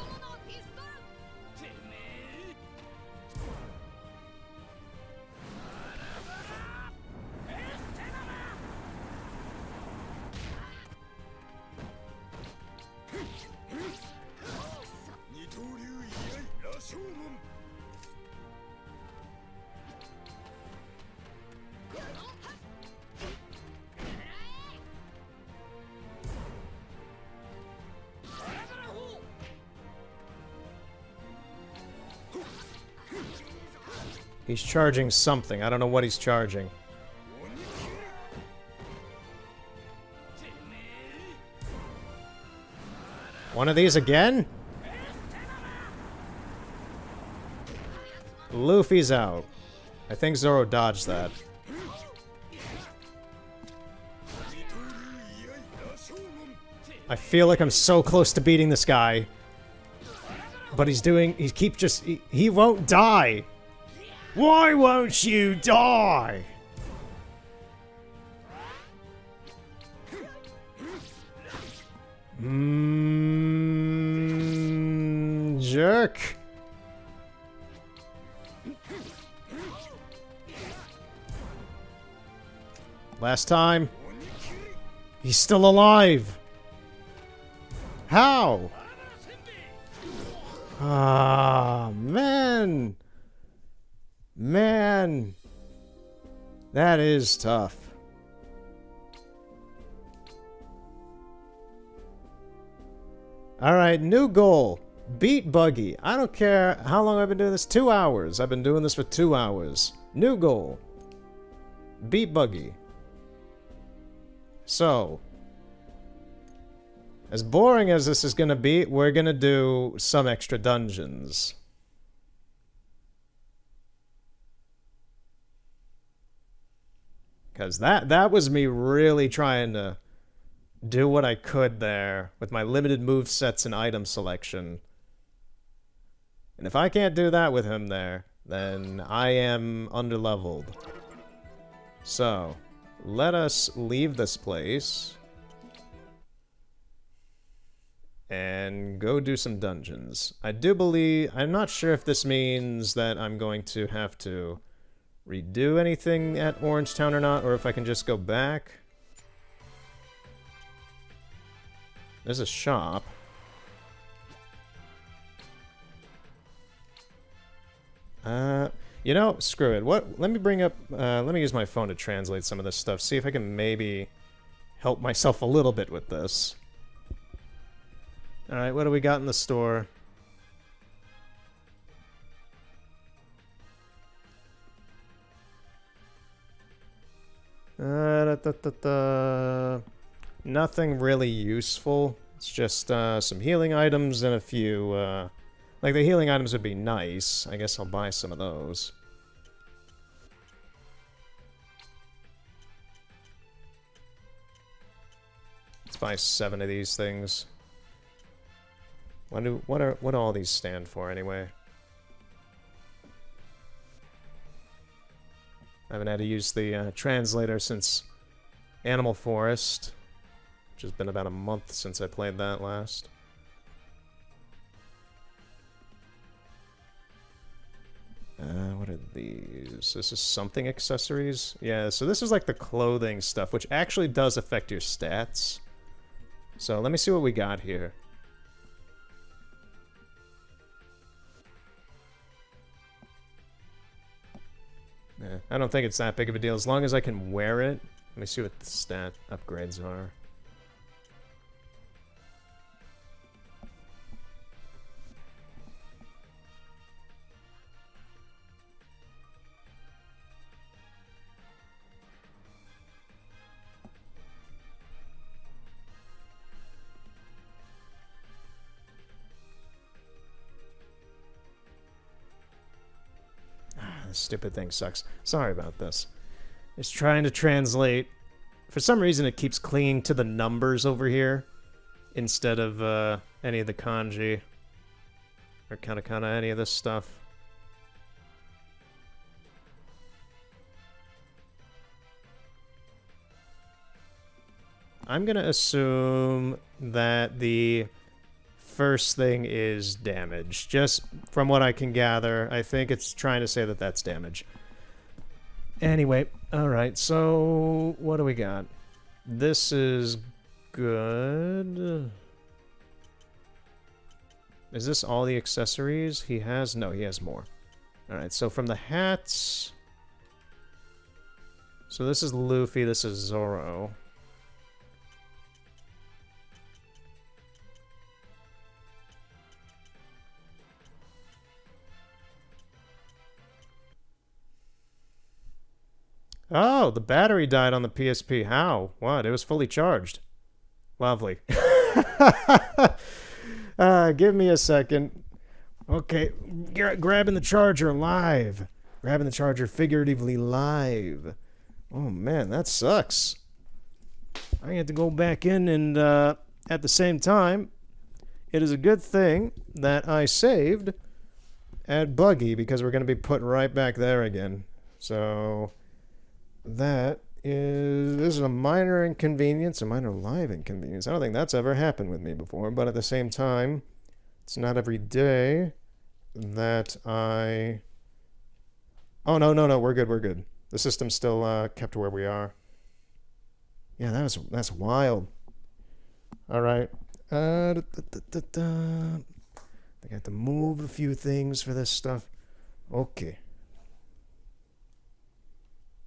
He's charging something. I don't know what he's charging. One of these again? Luffy's out. I think Zoro dodged that. I feel like I'm so close to beating this guy. But he won't die. Why won't you die? Jerk. Last time. He's still alive. How? Ah, man. Man. That is tough. Alright, new goal. Beat Buggy. I don't care how long I've been doing this. 2 hours. I've been doing this for 2 hours. New goal. Beat Buggy. So, as boring as this is gonna be, we're gonna do some extra dungeons. Because that was me really trying to do what I could there with my limited move sets and item selection. And if I can't do that with him there, then I am underleveled. So, let us leave this place and go do some dungeons. I do believe... I'm not sure if this means that I'm going to have to redo anything at Orange Town or not, or if I can just go back. There's a shop. You know, screw it. Let me bring up, let me use my phone to translate some of this stuff. See if I can maybe help myself a little bit with this. Alright, what do we got in the store? Nothing really useful. It's just some healing items and a few, like the healing items would be nice. I guess I'll buy some of those. Let's buy 7 of these things. What do all these stand for anyway? I haven't had to use the translator since Animal Forest, which has been about a month since I played that last. What are these? This is something accessories? Yeah, so this is like the clothing stuff, which actually does affect your stats. So let me see what we got here. I don't think it's that big of a deal, as long as I can wear it. Let me see what the stat upgrades are. This stupid thing sucks. Sorry about this. It's trying to translate. For some reason, it keeps clinging to the numbers over here instead of any of the kanji or katakana, any of this stuff. I'm gonna assume that the first thing is damage. Just from what I can gather, I think it's trying to say that that's damage. Anyway, alright, so what do we got? This is good. Is this all the accessories he has? No, he has more. Alright, so from the hats... So this is Luffy, this is Zoro. Oh, the battery died on the PSP. How? What? It was fully charged. Lovely. Give me a second. Okay, grabbing the charger live. Grabbing the charger figuratively live. Oh man, that sucks. I had to go back in and at the same time, it is a good thing that I saved at Buggy because we're going to be put right back there again. So this is a minor inconvenience, a minor live inconvenience. I don't think that's ever happened with me before, but at the same time, it's not every day that I... Oh, no, we're good. The system's still kept where we are. Yeah, that's wild. All right. I think I have to move a few things for this stuff. Okay.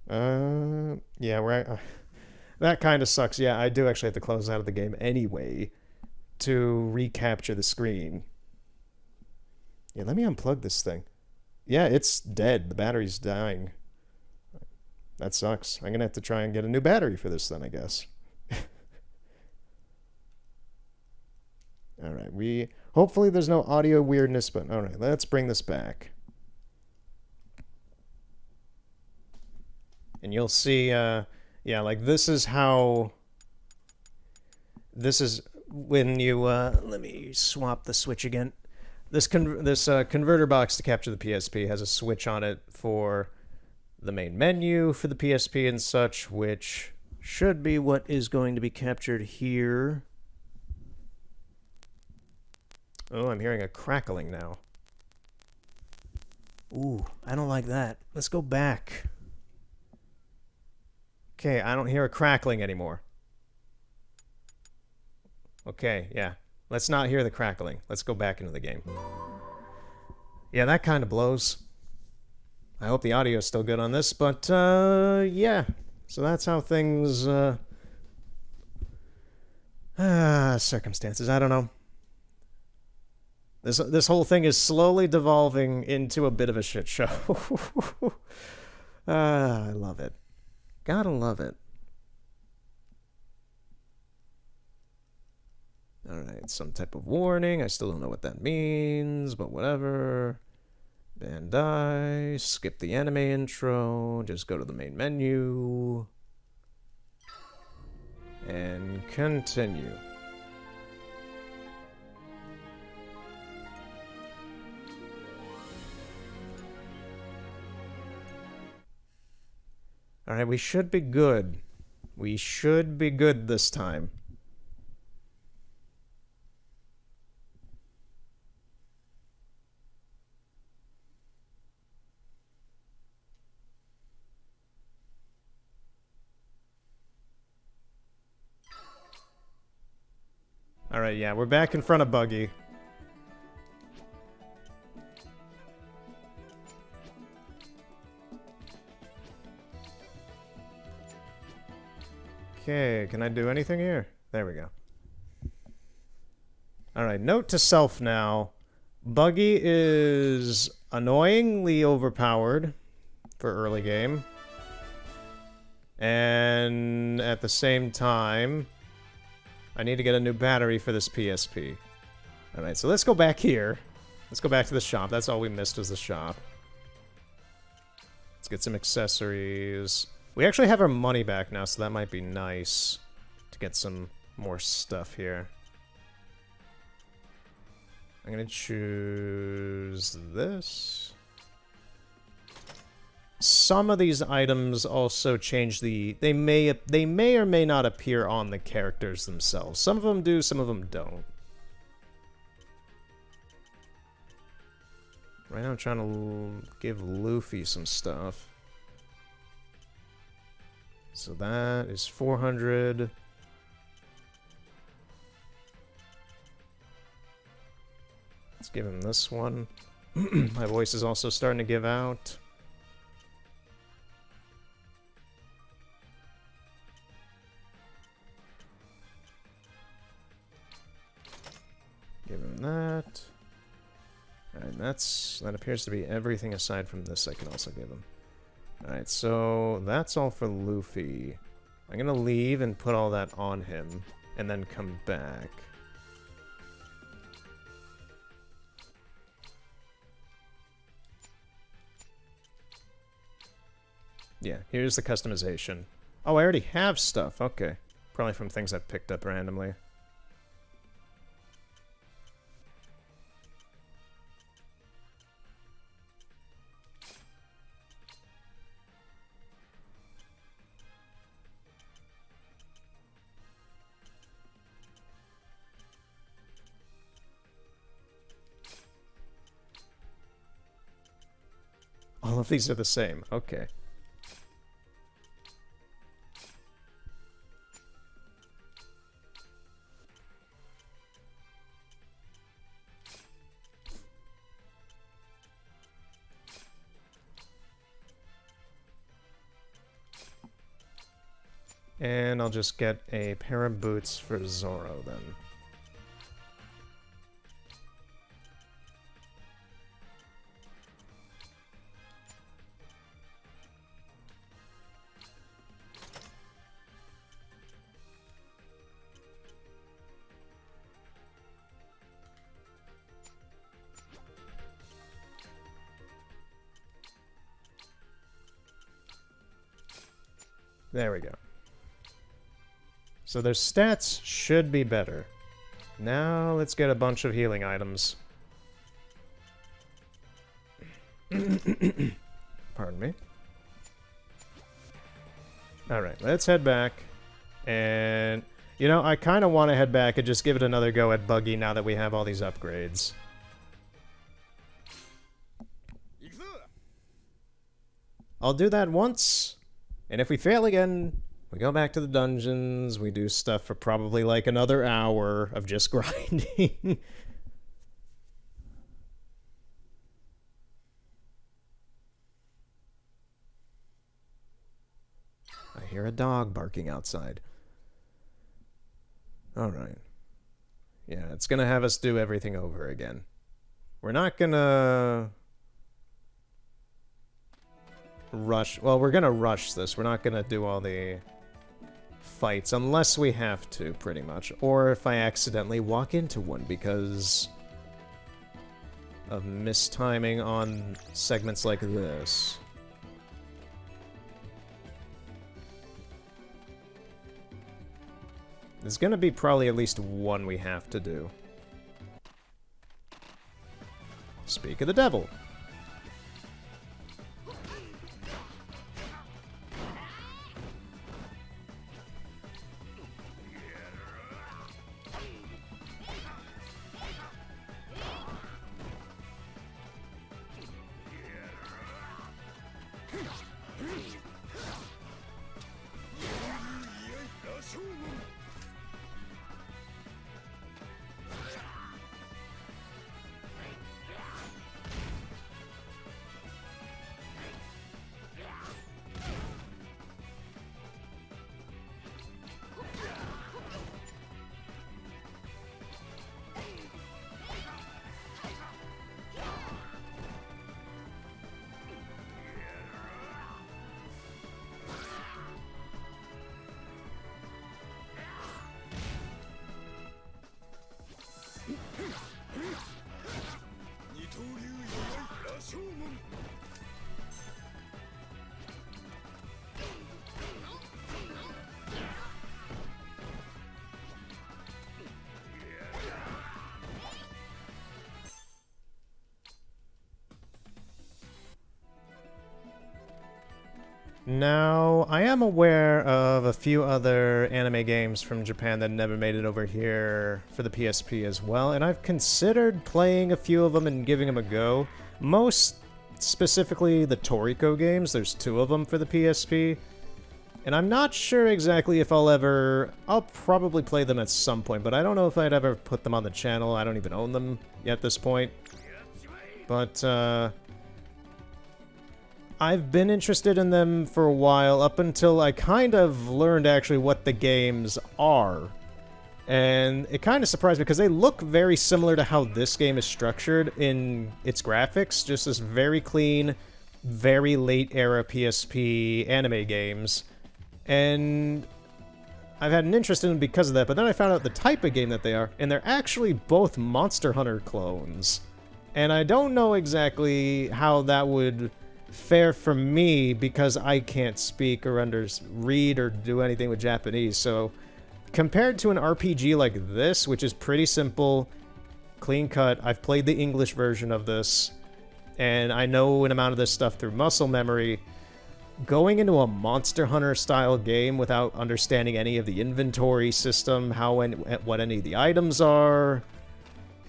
Yeah, right. That kind of sucks. Yeah, I do actually have to close out of the game anyway to recapture the screen. Yeah, let me unplug this thing. Yeah, it's dead. The battery's dying. That sucks. I'm going to have to try and get a new battery for this then, I guess. All right, hopefully there's no audio weirdness, but all right, let's bring this back. And you'll see, yeah, like this is when you, let me swap the switch again. This converter box to capture the PSP has a switch on it for the main menu for the PSP and such, which should be what is going to be captured here. Oh, I'm hearing a crackling now. Ooh, I don't like that. Let's go back. Okay, I don't hear a crackling anymore. Okay, yeah. Let's not hear the crackling. Let's go back into the game. Yeah, that kind of blows. I hope the audio is still good on this, but yeah. So that's how things circumstances, I don't know. This whole thing is slowly devolving into a bit of a shit show. I love it. Gotta love it. Alright, some type of warning. I still don't know what that means, but whatever. Bandai. Skip the anime intro. Just go to the main menu. And continue. Alright, we should be good. We should be good this time. Alright, yeah, we're back in front of Buggy. Okay, can I do anything here? There we go. Alright, note to self now. Buggy is annoyingly overpowered for early game. And at the same time, I need to get a new battery for this PSP. Alright, so let's go back here. Let's go back to the shop. That's all we missed was the shop. Let's get some accessories. We actually have our money back now, so that might be nice to get some more stuff here. I'm gonna choose this. Some of these items also change the... They may or may not appear on the characters themselves. Some of them do, some of them don't. Right now I'm trying to give Luffy some stuff. So that is 400. Let's give him this one. My voice is also starting to give out. Give him that. Alright, that appears to be everything aside from this I can also give him. Alright, so that's all for Luffy. I'm gonna leave and put all that on him, and then come back. Yeah, here's the customization. Oh, I already have stuff. Okay. Probably from things I've picked up randomly. All of these are the same. Okay. And I'll just get a pair of boots for Zoro then. There we go. So their stats should be better. Now let's get a bunch of healing items. Pardon me. Alright, let's head back. And, you know, I kind of want to head back and just give it another go at Buggy now that we have all these upgrades. I'll do that once, and if we fail again, we go back to the dungeons, we do stuff for probably like another hour of just grinding. I hear a dog barking outside. Alright. Yeah, it's gonna have us do everything over again. We're not gonna rush. Well, we're gonna rush this. We're not gonna do all the fights unless we have to, pretty much. Or if I accidentally walk into one because of mistiming on segments like this. There's gonna be probably at least one we have to do. Speak of the devil. Now, I am aware of a few other anime games from Japan that never made it over here for the PSP as well, and I've considered playing a few of them and giving them a go. Most specifically the Toriko games, there's 2 of them for the PSP, and I'm not sure exactly if I'll probably play them at some point, but I don't know if I'd ever put them on the channel. I don't even own them at this point. But, I've been interested in them for a while, up until I kind of learned actually what the games are. And it kind of surprised me, because they look very similar to how this game is structured in its graphics. Just this very clean, very late era PSP anime games, and I've had an interest in them because of that, but then I found out the type of game that they are, and they're actually both Monster Hunter clones. And I don't know exactly how that would fare for me because I can't speak or read or do anything with Japanese. So compared to an RPG like this, which is pretty simple, clean cut, I've played the English version of this, and I know an amount of this stuff through muscle memory. Going into a Monster Hunter style game without understanding any of the inventory system, what any of the items are,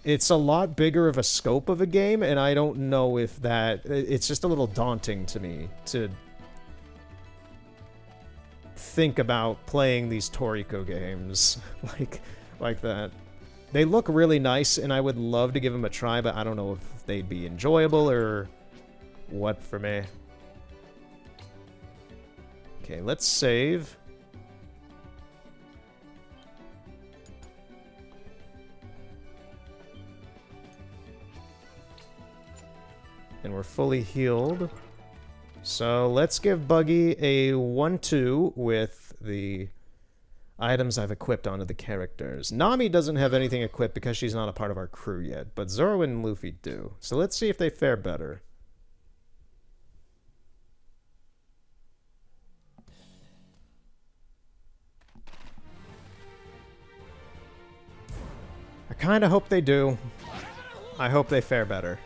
it's a lot bigger of a scope of a game, and I don't know if it's just a little daunting to me to think about playing these Toriko games like that. They look really nice, and I would love to give them a try, but I don't know if they'd be enjoyable or what for me. Okay, let's save. And we're fully healed. So let's give Buggy a 1-2 with the items I've equipped onto the characters. Nami doesn't have anything equipped because she's not a part of our crew yet, but Zoro and Luffy do. So let's see if they fare better. I kind of hope they do. I hope they fare better.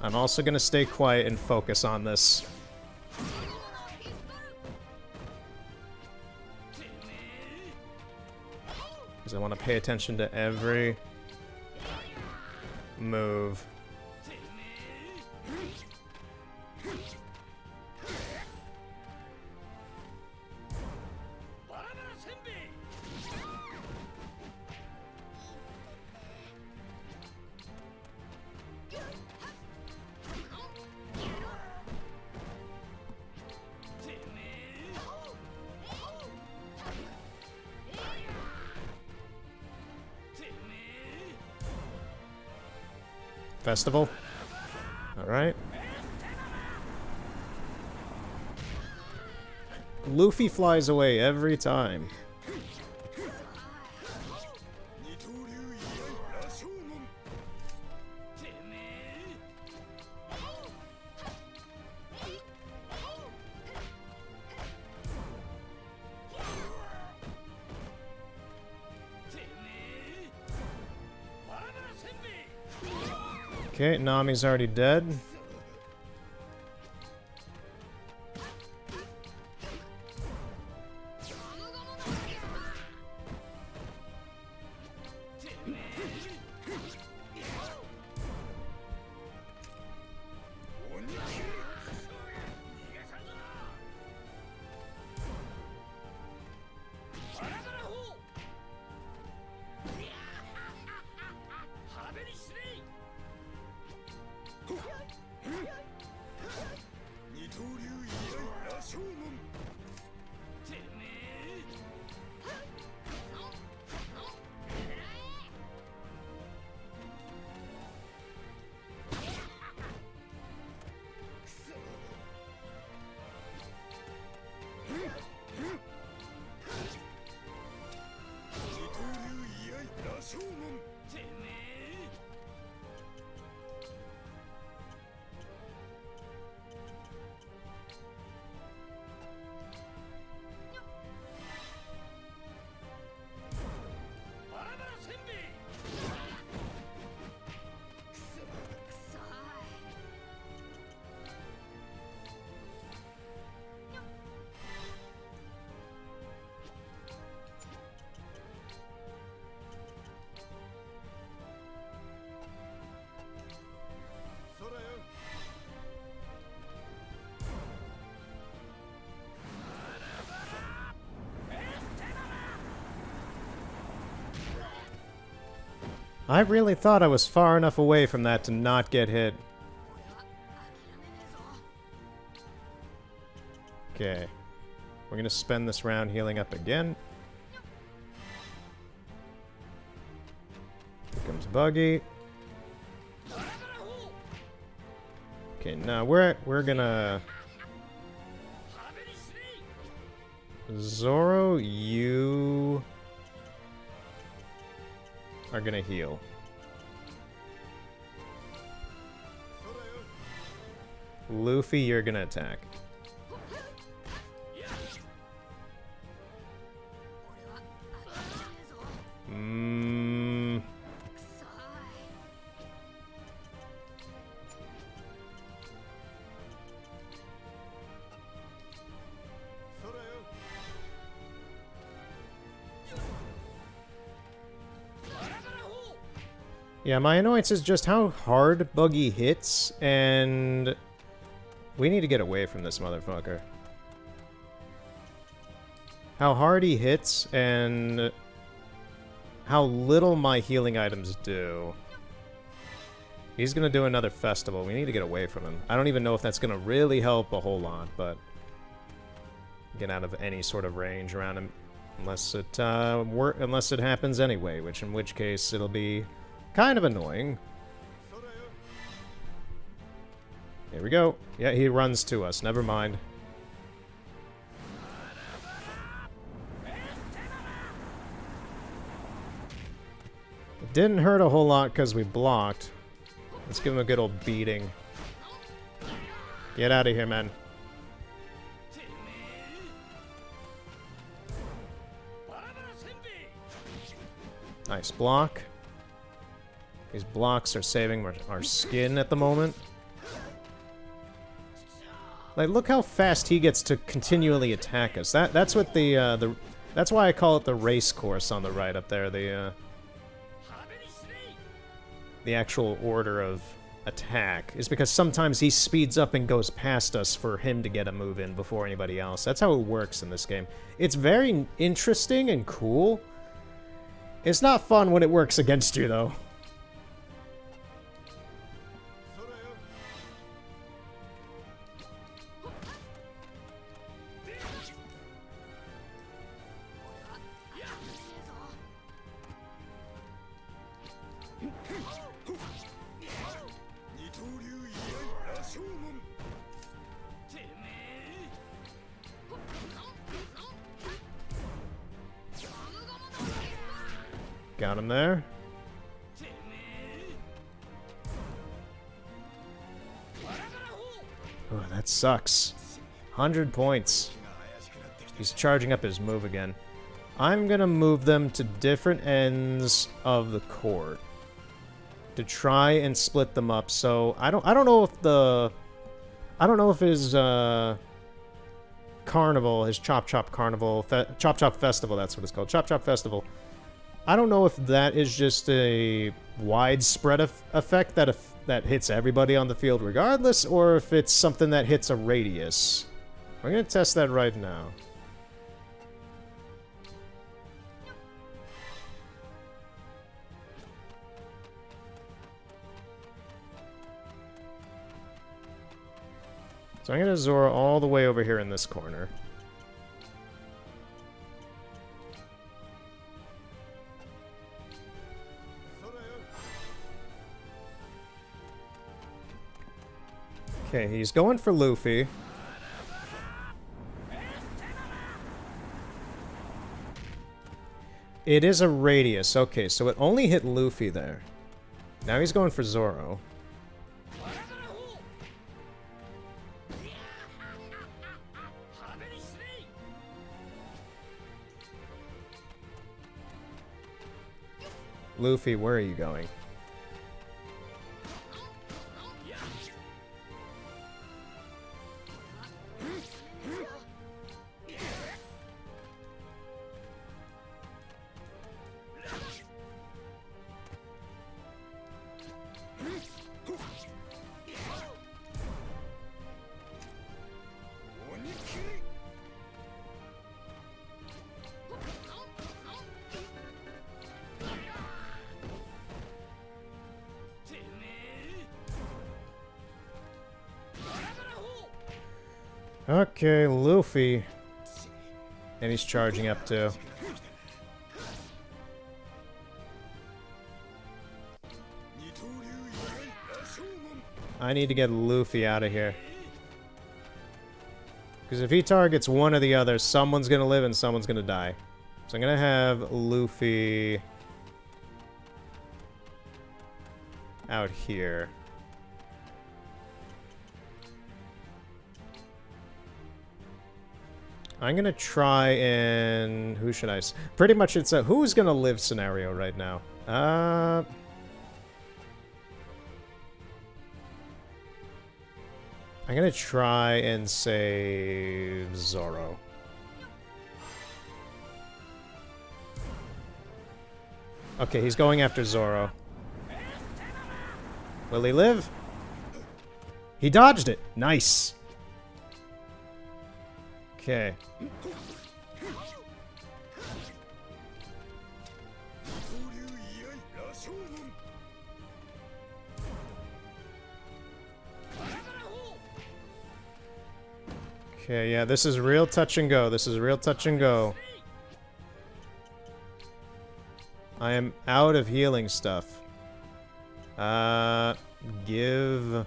I'm also going to stay quiet and focus on this. Because I want to pay attention to every move. Festival? Alright. Luffy flies away every time. Okay, Nami's already dead. I really thought I was far enough away from that to not get hit. Okay. We're gonna spend this round healing up again. Here comes Buggy. Okay, now we're gonna... Zoro, you are gonna heal. Luffy, you're gonna attack. Yeah, my annoyance is just how hard Buggy hits, and we need to get away from this motherfucker. How hard he hits, and how little my healing items do. He's gonna do another festival. We need to get away from him. I don't even know if that's gonna really help a whole lot, but get out of any sort of range around him, unless it happens anyway, in which case it'll be kind of annoying. Here we go. Yeah, he runs to us. Never mind. It didn't hurt a whole lot because we blocked. Let's give him a good old beating. Get out of here, man. Nice block. These blocks are saving our skin at the moment. Like, look how fast he gets to continually attack us. That's what that's why I call it the race course on the right up there. The actual order of attack is because sometimes he speeds up and goes past us for him to get a move in before anybody else. That's how it works in this game. It's very interesting and cool. It's not fun when it works against you, though. Got him there. Oh, that sucks. 100 points. He's charging up his move again. I'm gonna move them to different ends of the court to try and split them up. So I don't know if his carnival, his Chop Chop Carnival, Chop Chop Festival, that's what it's called, Chop Chop Festival. I don't know if that is just a widespread effect that hits everybody on the field regardless, or if it's something that hits a radius. We're gonna test that right now. So I'm gonna Zoro all the way over here in this corner. Okay, he's going for Luffy. It is a radius. Okay, so it only hit Luffy there. Now he's going for Zoro. Luffy, where are you going? Okay, Luffy. And he's charging up too. I need to get Luffy out of here. Because if he targets one or the other, someone's going to live and someone's going to die. So I'm going to have Luffy out here. I'm going to try and... Who should I... Pretty much it's a who's going to live scenario right now. I'm gonna try and save Zoro. Okay, he's going after Zoro. Will he live? He dodged it! Nice! Okay. Okay, yeah, this is real touch and go. This is real touch and go. I am out of healing stuff. Give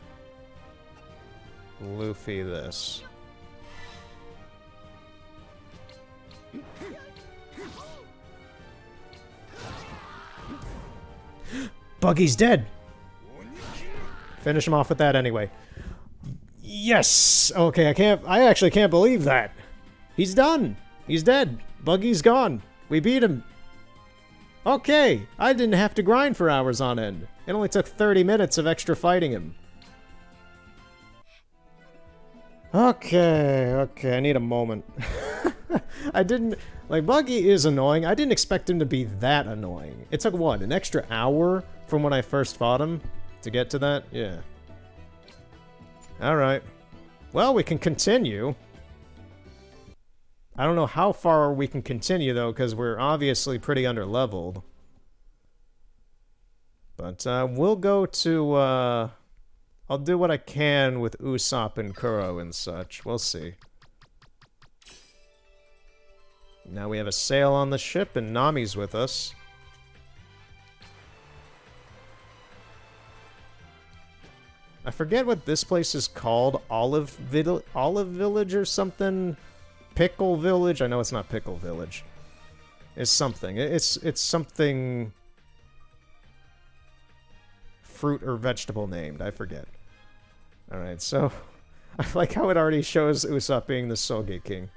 Luffy this. Buggy's dead! Finish him off with that anyway. Yes! Okay, I actually can't believe that. He's done. He's dead. Buggy's gone. We beat him. Okay, I didn't have to grind for hours on end. It only took 30 minutes of extra fighting him. Okay, I need a moment. I didn't... Like, Buggy is annoying. I didn't expect him to be that annoying. It took, what, an extra hour from when I first fought him to get to that? Yeah. Alright. Well, we can continue. I don't know how far we can continue, though, because we're obviously pretty underleveled. But, we'll go to, I'll do what I can with Usopp and Kuro and such. We'll see. Now we have a sail on the ship, and Nami's with us. I forget what this place is called. Olive Village or something? Pickle Village? I know it's not Pickle Village. It's something. It's something... fruit or vegetable named. I forget. Alright, so... I like how it already shows Usopp being the Soge King.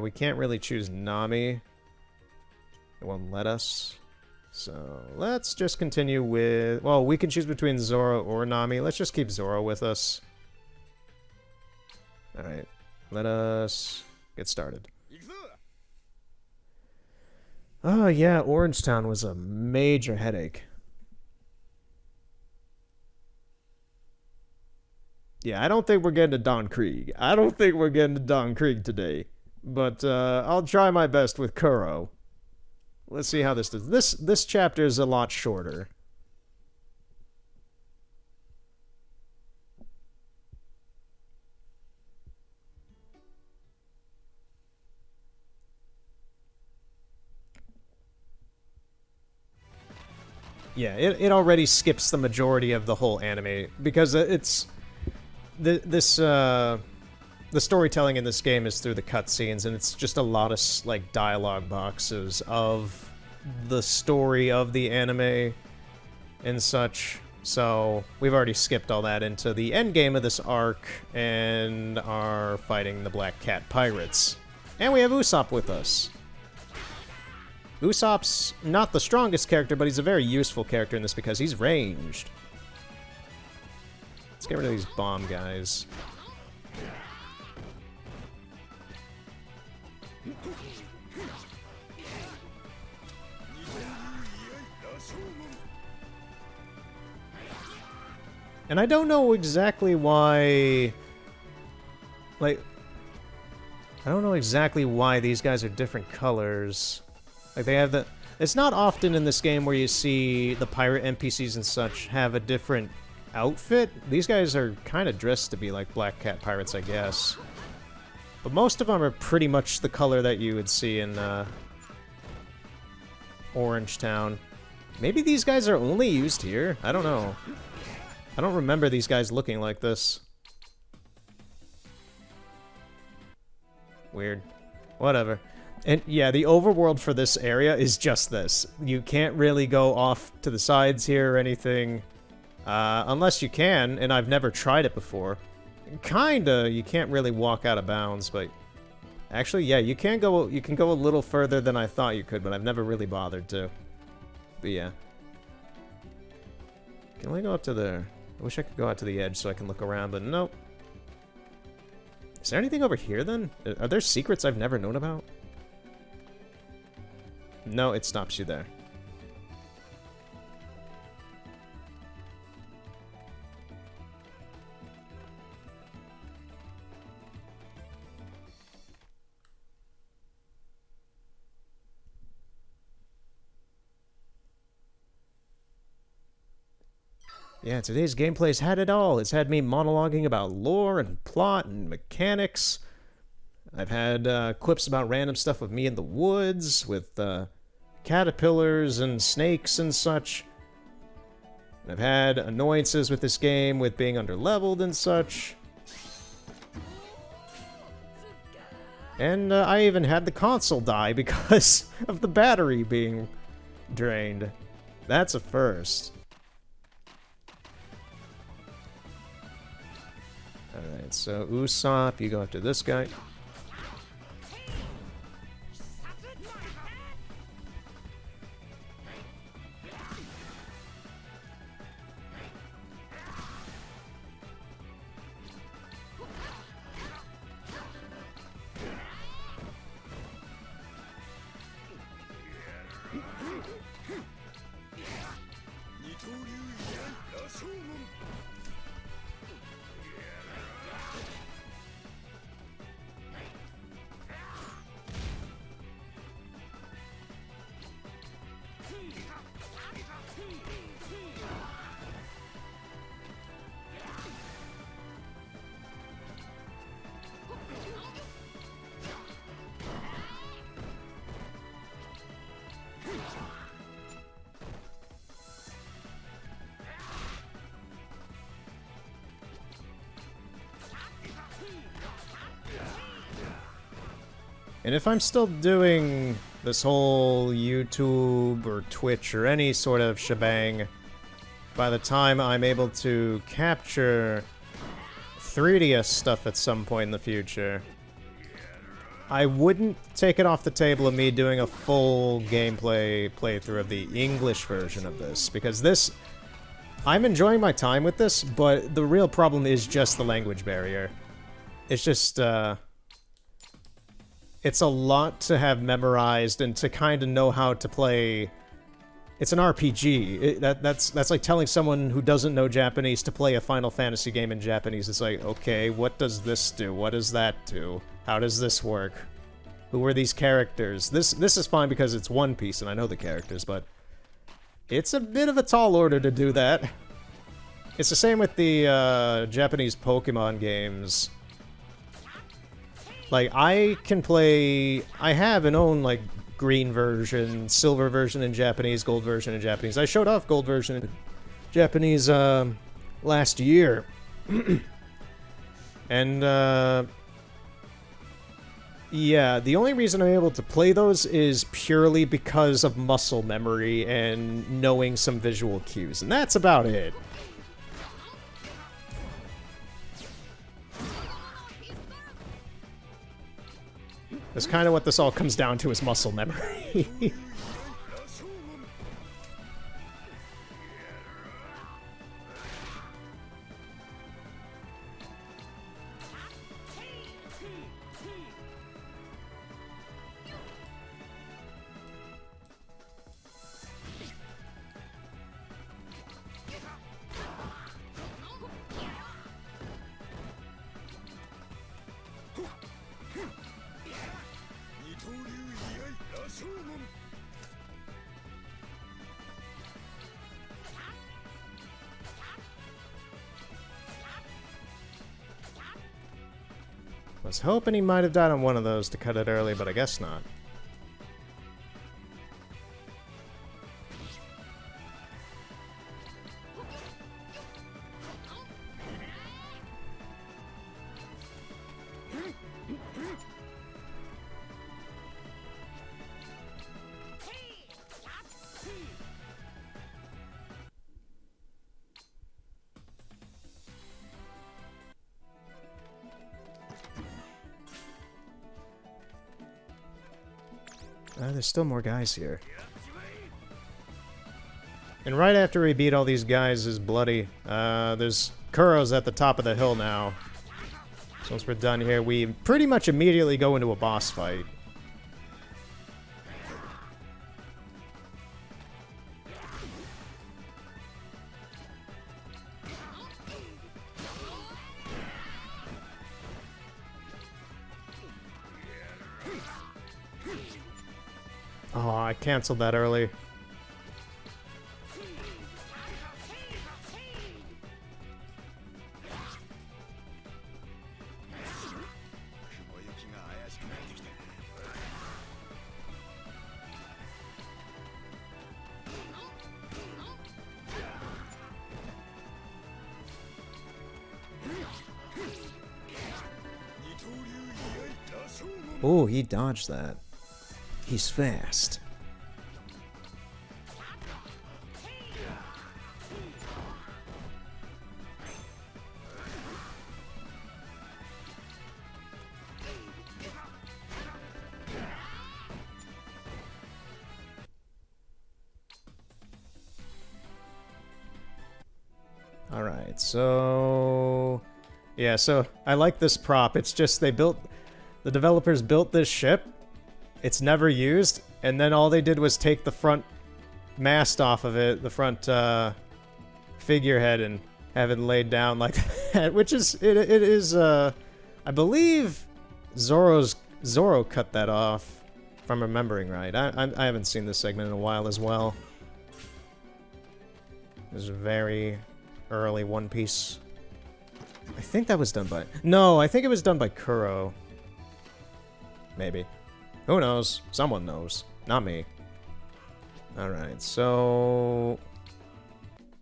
We can't really choose Nami. It won't let us. So, let's just continue with... Well, we can choose between Zoro or Nami. Let's just keep Zoro with us. Alright. Let us get started. Oh, yeah, Orangetown was a major headache. Yeah, I don't think we're getting to Don Krieg. I don't think we're getting to Don Krieg today. But, I'll try my best with Kuro. Let's see how this does. This chapter is a lot shorter. Yeah, it already skips the majority of the whole anime because it's the storytelling in this game is through the cutscenes, and it's just a lot of like dialogue boxes of the story of the anime and such. So we've already skipped all that into the end game of this arc and are fighting the Black Cat Pirates. And we have Usopp with us. Usopp's not the strongest character, but he's a very useful character in this because he's ranged. Let's get rid of these bomb guys. And I don't know exactly why... Like... I don't know exactly why these guys are different colors. Like, they have the... It's not often in this game where you see the pirate NPCs and such have a different outfit. These guys are kind of dressed to be like Black Cat pirates, I guess. But most of them are pretty much the color that you would see in Orange Town. Maybe these guys are only used here? I don't know. I don't remember these guys looking like this. Weird. Whatever. And yeah, the overworld for this area is just this. You can't really go off to the sides here or anything. Unless you can, and I've never tried it before. Kinda, you can't really walk out of bounds, but... Actually, yeah, you can go a little further than I thought you could, but I've never really bothered to. But yeah. Can we go up to there? I wish I could go out to the edge so I can look around, but nope. Is there anything over here, then? Are there secrets I've never known about? No, it stops you there. Yeah, today's gameplay's had it all. It's had me monologuing about lore and plot and mechanics. I've had clips about random stuff with me in the woods, with caterpillars and snakes and such. I've had annoyances with this game, with being underleveled and such. And I even had the console die because of the battery being drained. That's a first. Alright, so Usopp, you go after this guy. And if I'm still doing this whole YouTube or Twitch or any sort of shebang, by the time I'm able to capture 3DS stuff at some point in the future, I wouldn't take it off the table of me doing a full gameplay playthrough of the English version of this, because this... I'm enjoying my time with this, but the real problem is just the language barrier. It's just, it's a lot to have memorized and to kind of know how to play. It's an RPG. That's like telling someone who doesn't know Japanese to play a Final Fantasy game in Japanese. It's like, okay, what does this do? What does that do? How does this work? Who are these characters? This is fine because it's One Piece and I know the characters, but it's a bit of a tall order to do that. It's the same with the Japanese Pokemon games. Like, I can play... I have and own, like, green version, silver version in Japanese, gold version in Japanese. I showed off gold version in Japanese, last year. And, yeah, the only reason I'm able to play those is purely because of muscle memory and knowing some visual cues. And that's about it. That's kind of what this all comes down to, is muscle memory. Was hoping he might have died on one of those to cut it early, but I guess not. There's still more guys here. And right after we beat all these guys is bloody. There's Kuro's at the top of the hill now. So once we're done here, we pretty much immediately go into a boss fight. Oh, I canceled that early. Oh, he dodged that. He's fast. Alright, so... yeah, so I like this prop. It's just the developers built this ship. It's never used, and then all they did was take the front mast off of it, the front figurehead, and have it laid down like that, which is, it is, I believe Zoro cut that off, if I'm remembering right. I haven't seen this segment in a while as well. It was a very early One Piece. I think that was done by... no, I think it was done by Kuro. Maybe. Who knows? Someone knows. Not me. Alright, so...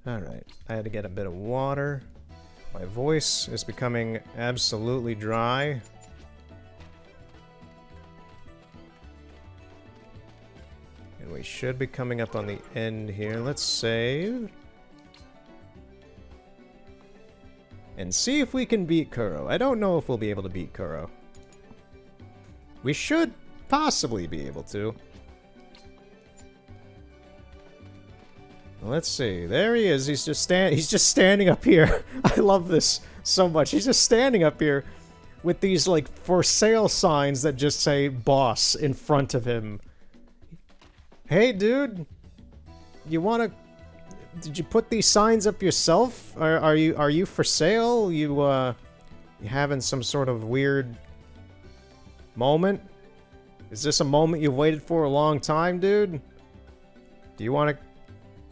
alright, I had to get a bit of water. My voice is becoming absolutely dry. And we should be coming up on the end here. Let's save. And see if we can beat Kuro. I don't know if we'll be able to beat Kuro. We should possibly be able to. Let's see. There he is. He's just standing up here. I love this so much. He's just standing up here with these like for sale signs that just say boss in front of him. Hey dude, you want to... did you put these signs up yourself? Are you for sale? You having some sort of weird moment? Is this a moment you've waited for a long time, dude? Do you want to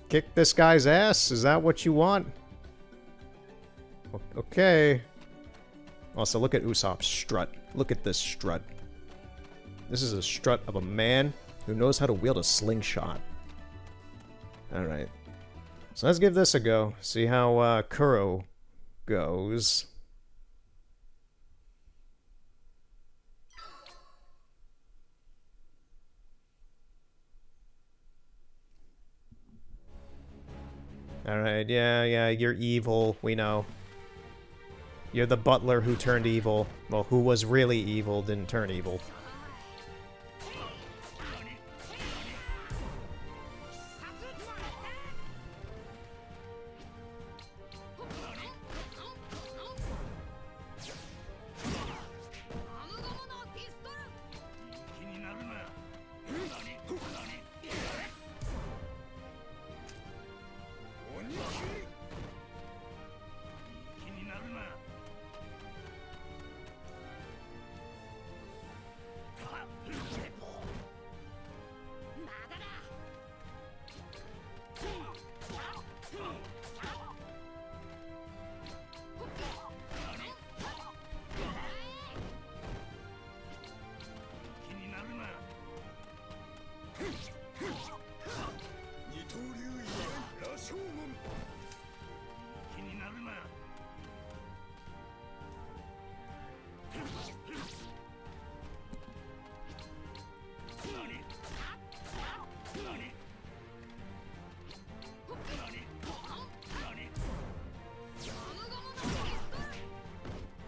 kick this guy's ass? Is that what you want? Okay. Also, look at Usopp's strut. Look at this strut. This is a strut of a man who knows how to wield a slingshot. Alright. So let's give this a go. See how Kuro goes. Alright, yeah, you're evil, we know. You're the butler who turned evil. Well, who was really evil, didn't turn evil.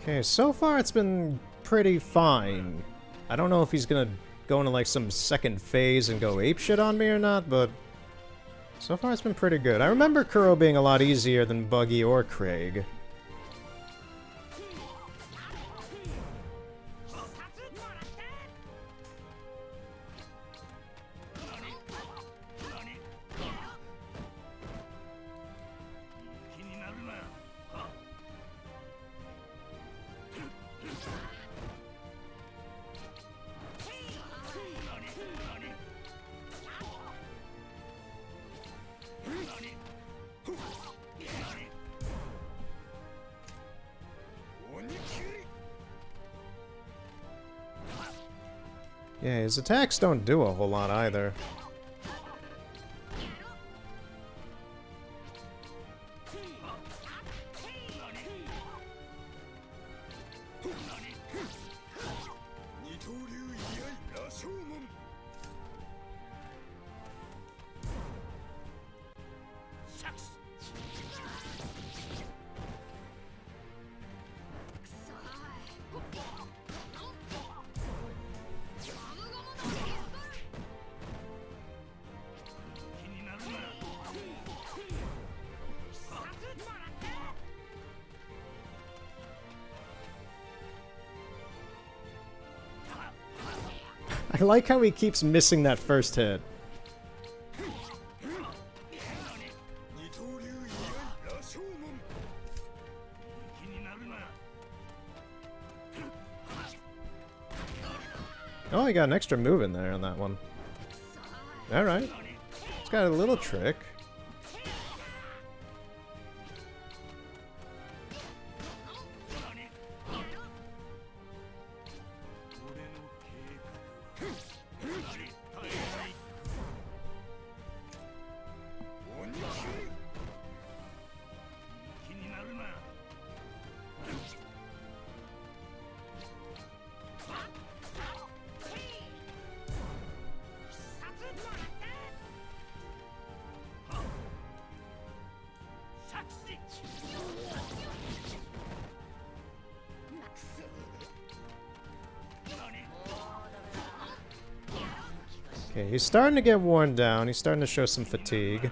Okay, so far it's been pretty fine. I don't know if he's gonna go into like some second phase and go apeshit on me or not, but so far it's been pretty good. I remember Kuro being a lot easier than Buggy or Craig. Yeah, his attacks don't do a whole lot either. I like how he keeps missing that first hit. Oh, he got an extra move in there on that one. Alright. It's got a little trick. Okay, he's starting to get worn down. He's starting to show some fatigue.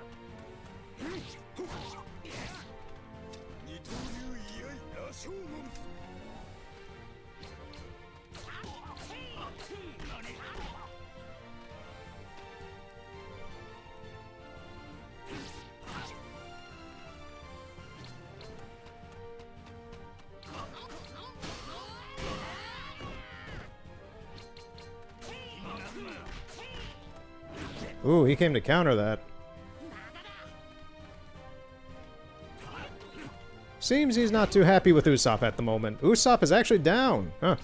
Ooh, he came to counter that. Seems he's not too happy with Usopp at the moment. Usopp is actually down. Huh.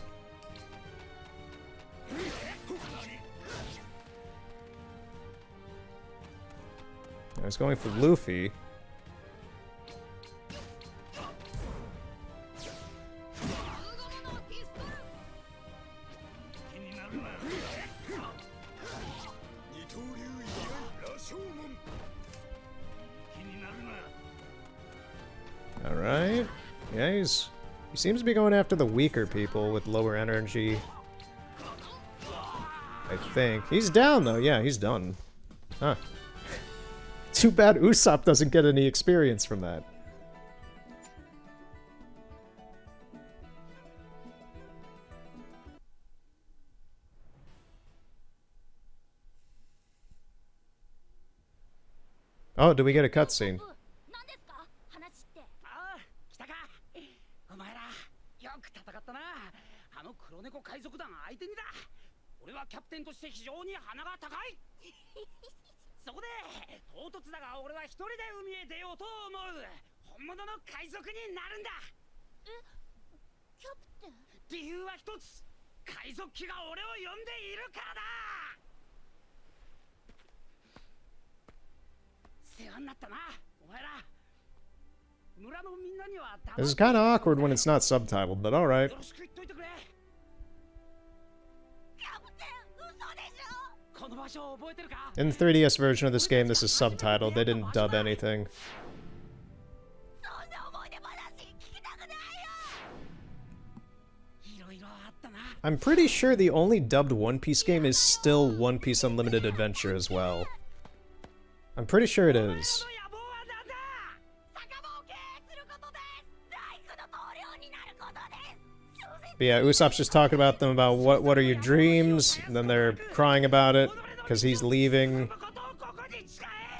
I was going for Luffy. Alright. Yeah, he seems to be going after the weaker people with lower energy. I think. He's down, though. Yeah, he's done. Huh. Too bad Usopp doesn't get any experience from that. Oh, do we get a cutscene? 世話になったな、お前ら。 This is kind of awkward when it's not subtitled, but alright. In the 3DS version of this game, this is subtitled. They didn't dub anything. I'm pretty sure the only dubbed One Piece game is still One Piece Unlimited Adventure as well. I'm pretty sure it is. But yeah, Usopp's just talking about them about what are your dreams, and then they're crying about it because he's leaving,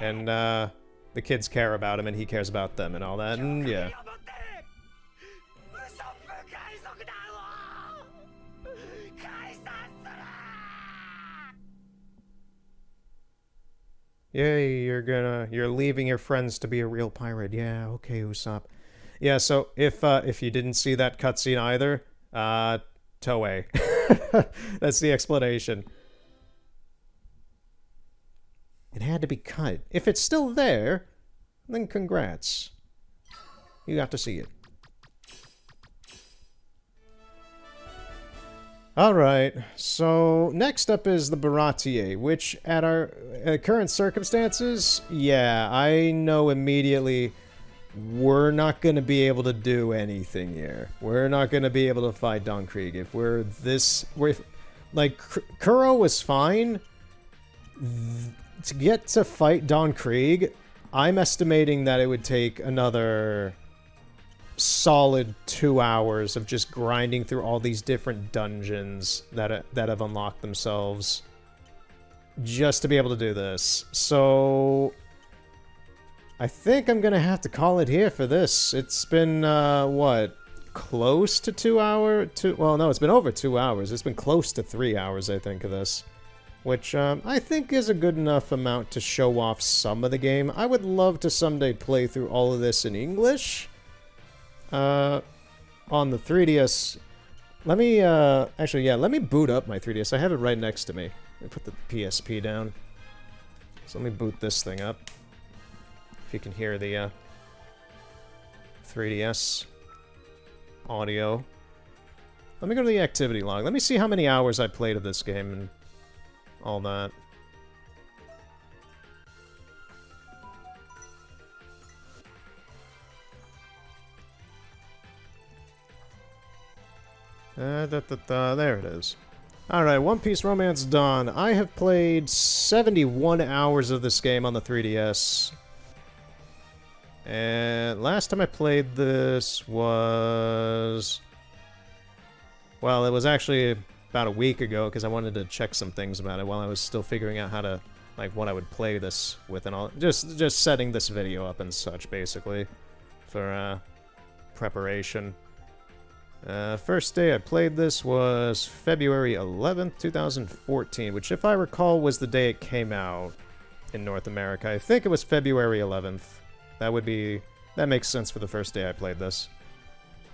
and the kids care about him and he cares about them and all that, and yeah. Yay, you're leaving your friends to be a real pirate. Yeah, okay, Usopp. Yeah, so if you didn't see that cutscene either, Toei. That's the explanation. It had to be cut. If it's still there, then congrats. You got to see it. Alright, so next up is the Baratier, which at our current circumstances, yeah, I know immediately we're not going to be able to do anything here. We're not going to be able to fight Don Krieg. If we're like, Kuro was fine. To get to fight Don Krieg, I'm estimating that it would take another solid 2 hours of just grinding through all these different dungeons that have unlocked themselves just to be able to do this. So I think I'm gonna have to call it here for this. It's been what, close to 2 hours? Well, no, it's been over 2 hours. It's been close to 3 hours, I think, of this, which I think is a good enough amount to show off some of the game. I would love to someday play through all of this in English. On the 3DS, let me, actually, yeah, let me boot up my 3DS. I have it right next to me. Let me put the PSP down. So let me boot this thing up. If you can hear the, 3DS audio. Let me go to the activity log. Let me see how many hours I played of this game and all that. There it is. Alright, One Piece Romance Dawn. I have played 71 hours of this game on the 3DS. And last time I played this was... well, it was actually about a week ago, because I wanted to check some things about it while I was still figuring out how to, like, what I would play this with and all. Just setting this video up and such, basically, for, preparation. First day I played this was February 11th, 2014, which, if I recall, was the day it came out in North America. I think it was February 11th. That makes sense for the first day I played this.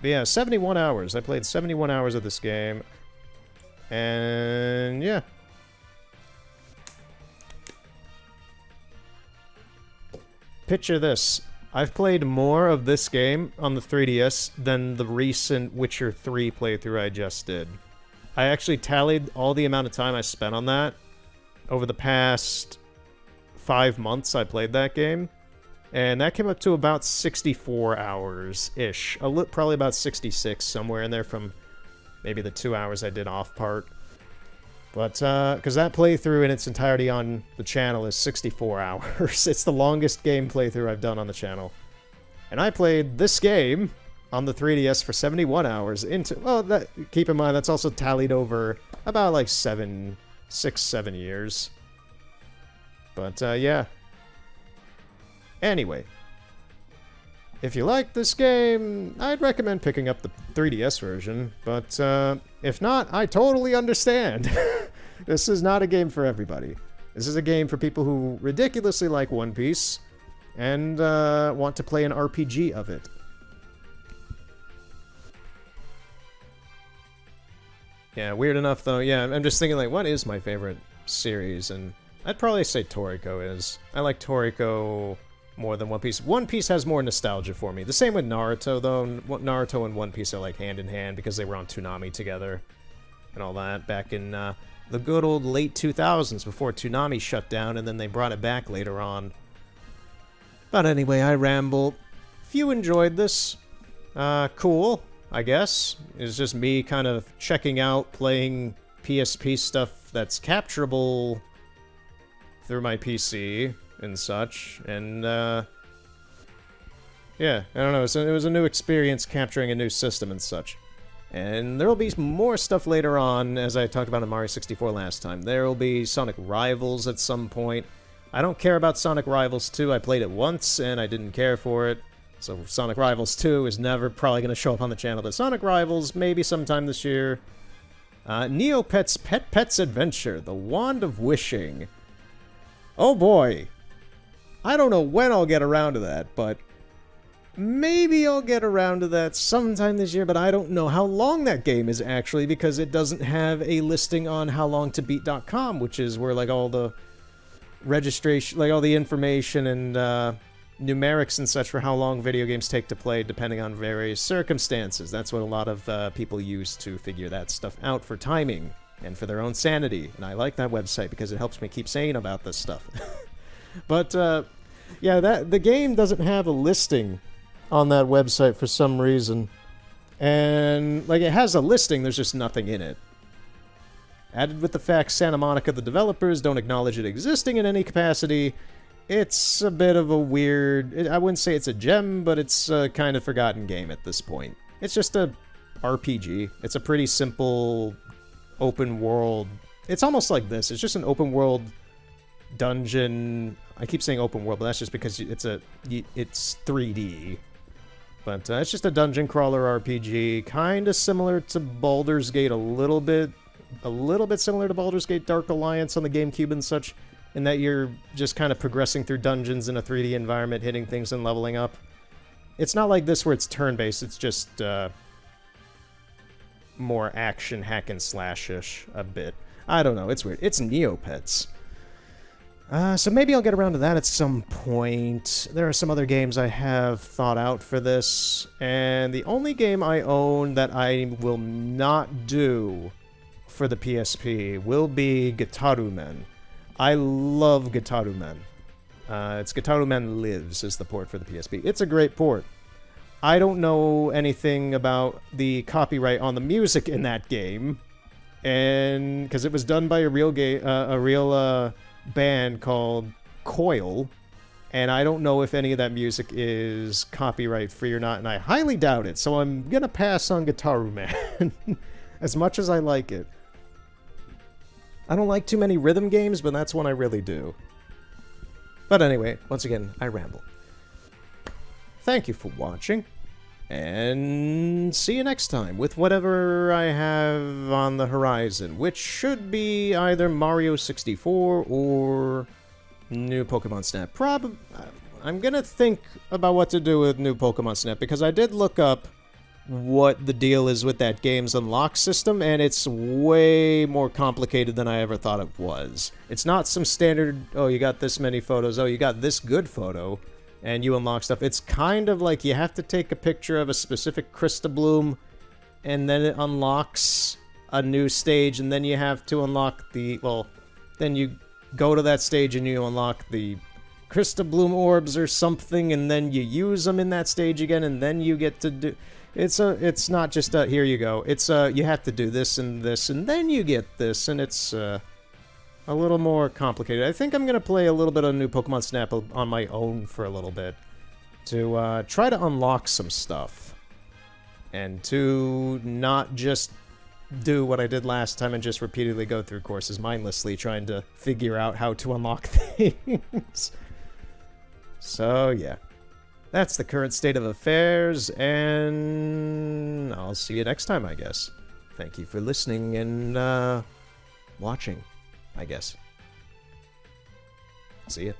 But yeah, 71 hours. I played 71 hours of this game. And yeah. Picture this. I've played more of this game on the 3DS than the recent Witcher 3 playthrough I just did. I actually tallied all the amount of time I spent on that over the past 5 months I played that game, and that came up to about 64 hours-ish. Probably about 66, somewhere in there from maybe the 2 hours I did off part. But, because that playthrough in its entirety on the channel is 64 hours. It's the longest game playthrough I've done on the channel. And I played this game on the 3DS for 71 hours into... well, keep in mind, that's also tallied over about, like, 6, 7 years. But, yeah. Anyway. If you like this game, I'd recommend picking up the 3DS version, but if not, I totally understand. This is not a game for everybody. This is a game for people who ridiculously like One Piece and want to play an RPG of it. Yeah, weird enough though. Yeah, I'm just thinking, like, what is my favorite series? And I'd probably say Toriko is. I like Toriko more than One Piece. One Piece has more nostalgia for me. The same with Naruto, though. Naruto and One Piece are, like, hand in hand because they were on Toonami together and all that back in the good old late 2000s before Toonami shut down and then they brought it back later on. But anyway, I ramble. If you enjoyed this, cool. I guess. It's just me kind of checking out, playing PSP stuff that's capturable through my PC and such, and, yeah, I don't know, it was a new experience capturing a new system and such. And there will be more stuff later on, as I talked about in Mario 64 last time. There will be Sonic Rivals at some point. I don't care about Sonic Rivals 2, I played it once, and I didn't care for it. So Sonic Rivals 2 is never probably going to show up on the channel, but Sonic Rivals, maybe sometime this year. Neopet's Pet Pet's Adventure, The Wand of Wishing. Oh boy. I don't know when I'll get around to that, but maybe I'll get around to that sometime this year, but I don't know how long that game is actually, because it doesn't have a listing on howlongtobeat.com, which is where, like, all the registration, like, all the information and, numerics and such for how long video games take to play depending on various circumstances. That's what a lot of people use to figure that stuff out for timing and for their own sanity. And I like that website because it helps me keep sane about this stuff. But, yeah, the game doesn't have a listing on that website for some reason. And, like, it has a listing, there's just nothing in it. Added with the fact Santa Monica, the developers, don't acknowledge it existing in any capacity, it's a bit of a weird... I wouldn't say it's a gem, but it's a kind of forgotten game at this point. It's just a RPG. It's a pretty simple open world... It's almost like this. It's just an open world dungeon... I keep saying open world, but that's just because it's 3D. But it's just a dungeon crawler RPG, kind of similar to Baldur's Gate a little bit similar to Baldur's Gate Dark Alliance on the GameCube and such, in that you're just kind of progressing through dungeons in a 3D environment, hitting things and leveling up. It's not like this where it's turn-based, it's just more action hack and slash-ish a bit. I don't know, it's weird. It's Neopets. So maybe I'll get around to that at some point. There are some other games I have thought out for this, and the only game I own that I will not do for the PSP will be Gitarumen. I love Gitarumen. It's Gitarumen Lives is the port for the PSP. It's a great port. I don't know anything about the copyright on the music in that game, and because it was done by a real band called Coil, and I don't know if any of that music is copyright free or not, and I highly doubt it. So I'm gonna pass on Gitarumen, as much as I like it. I don't like too many rhythm games, but that's one I really do. But anyway, once again, I ramble. Thank you for watching, and see you next time with whatever I have on the horizon, which should be either Mario 64 or new Pokemon Snap. I'm gonna think about what to do with new Pokemon Snap, because I did look up what the deal is with that game's unlock system, and it's way more complicated than I ever thought it was. It's not some standard, oh, you got this many photos, oh, you got this good photo, and you unlock stuff. It's kind of like you have to take a picture of a specific Crystabloom, and then it unlocks a new stage, and then you have to unlock the, well, then you go to that stage and you unlock the Crystabloom orbs or something, and then you use them in that stage again, and then you get to do... It's not just a, here you go. It's you have to do this, and then you get this, and it's a little more complicated. I think I'm gonna play a little bit of new Pokemon Snap on my own for a little bit to try to unlock some stuff, and to not just do what I did last time and just repeatedly go through courses mindlessly trying to figure out how to unlock things. So yeah. That's the current state of affairs, and I'll see you next time, I guess. Thank you for listening and watching, I guess. See ya.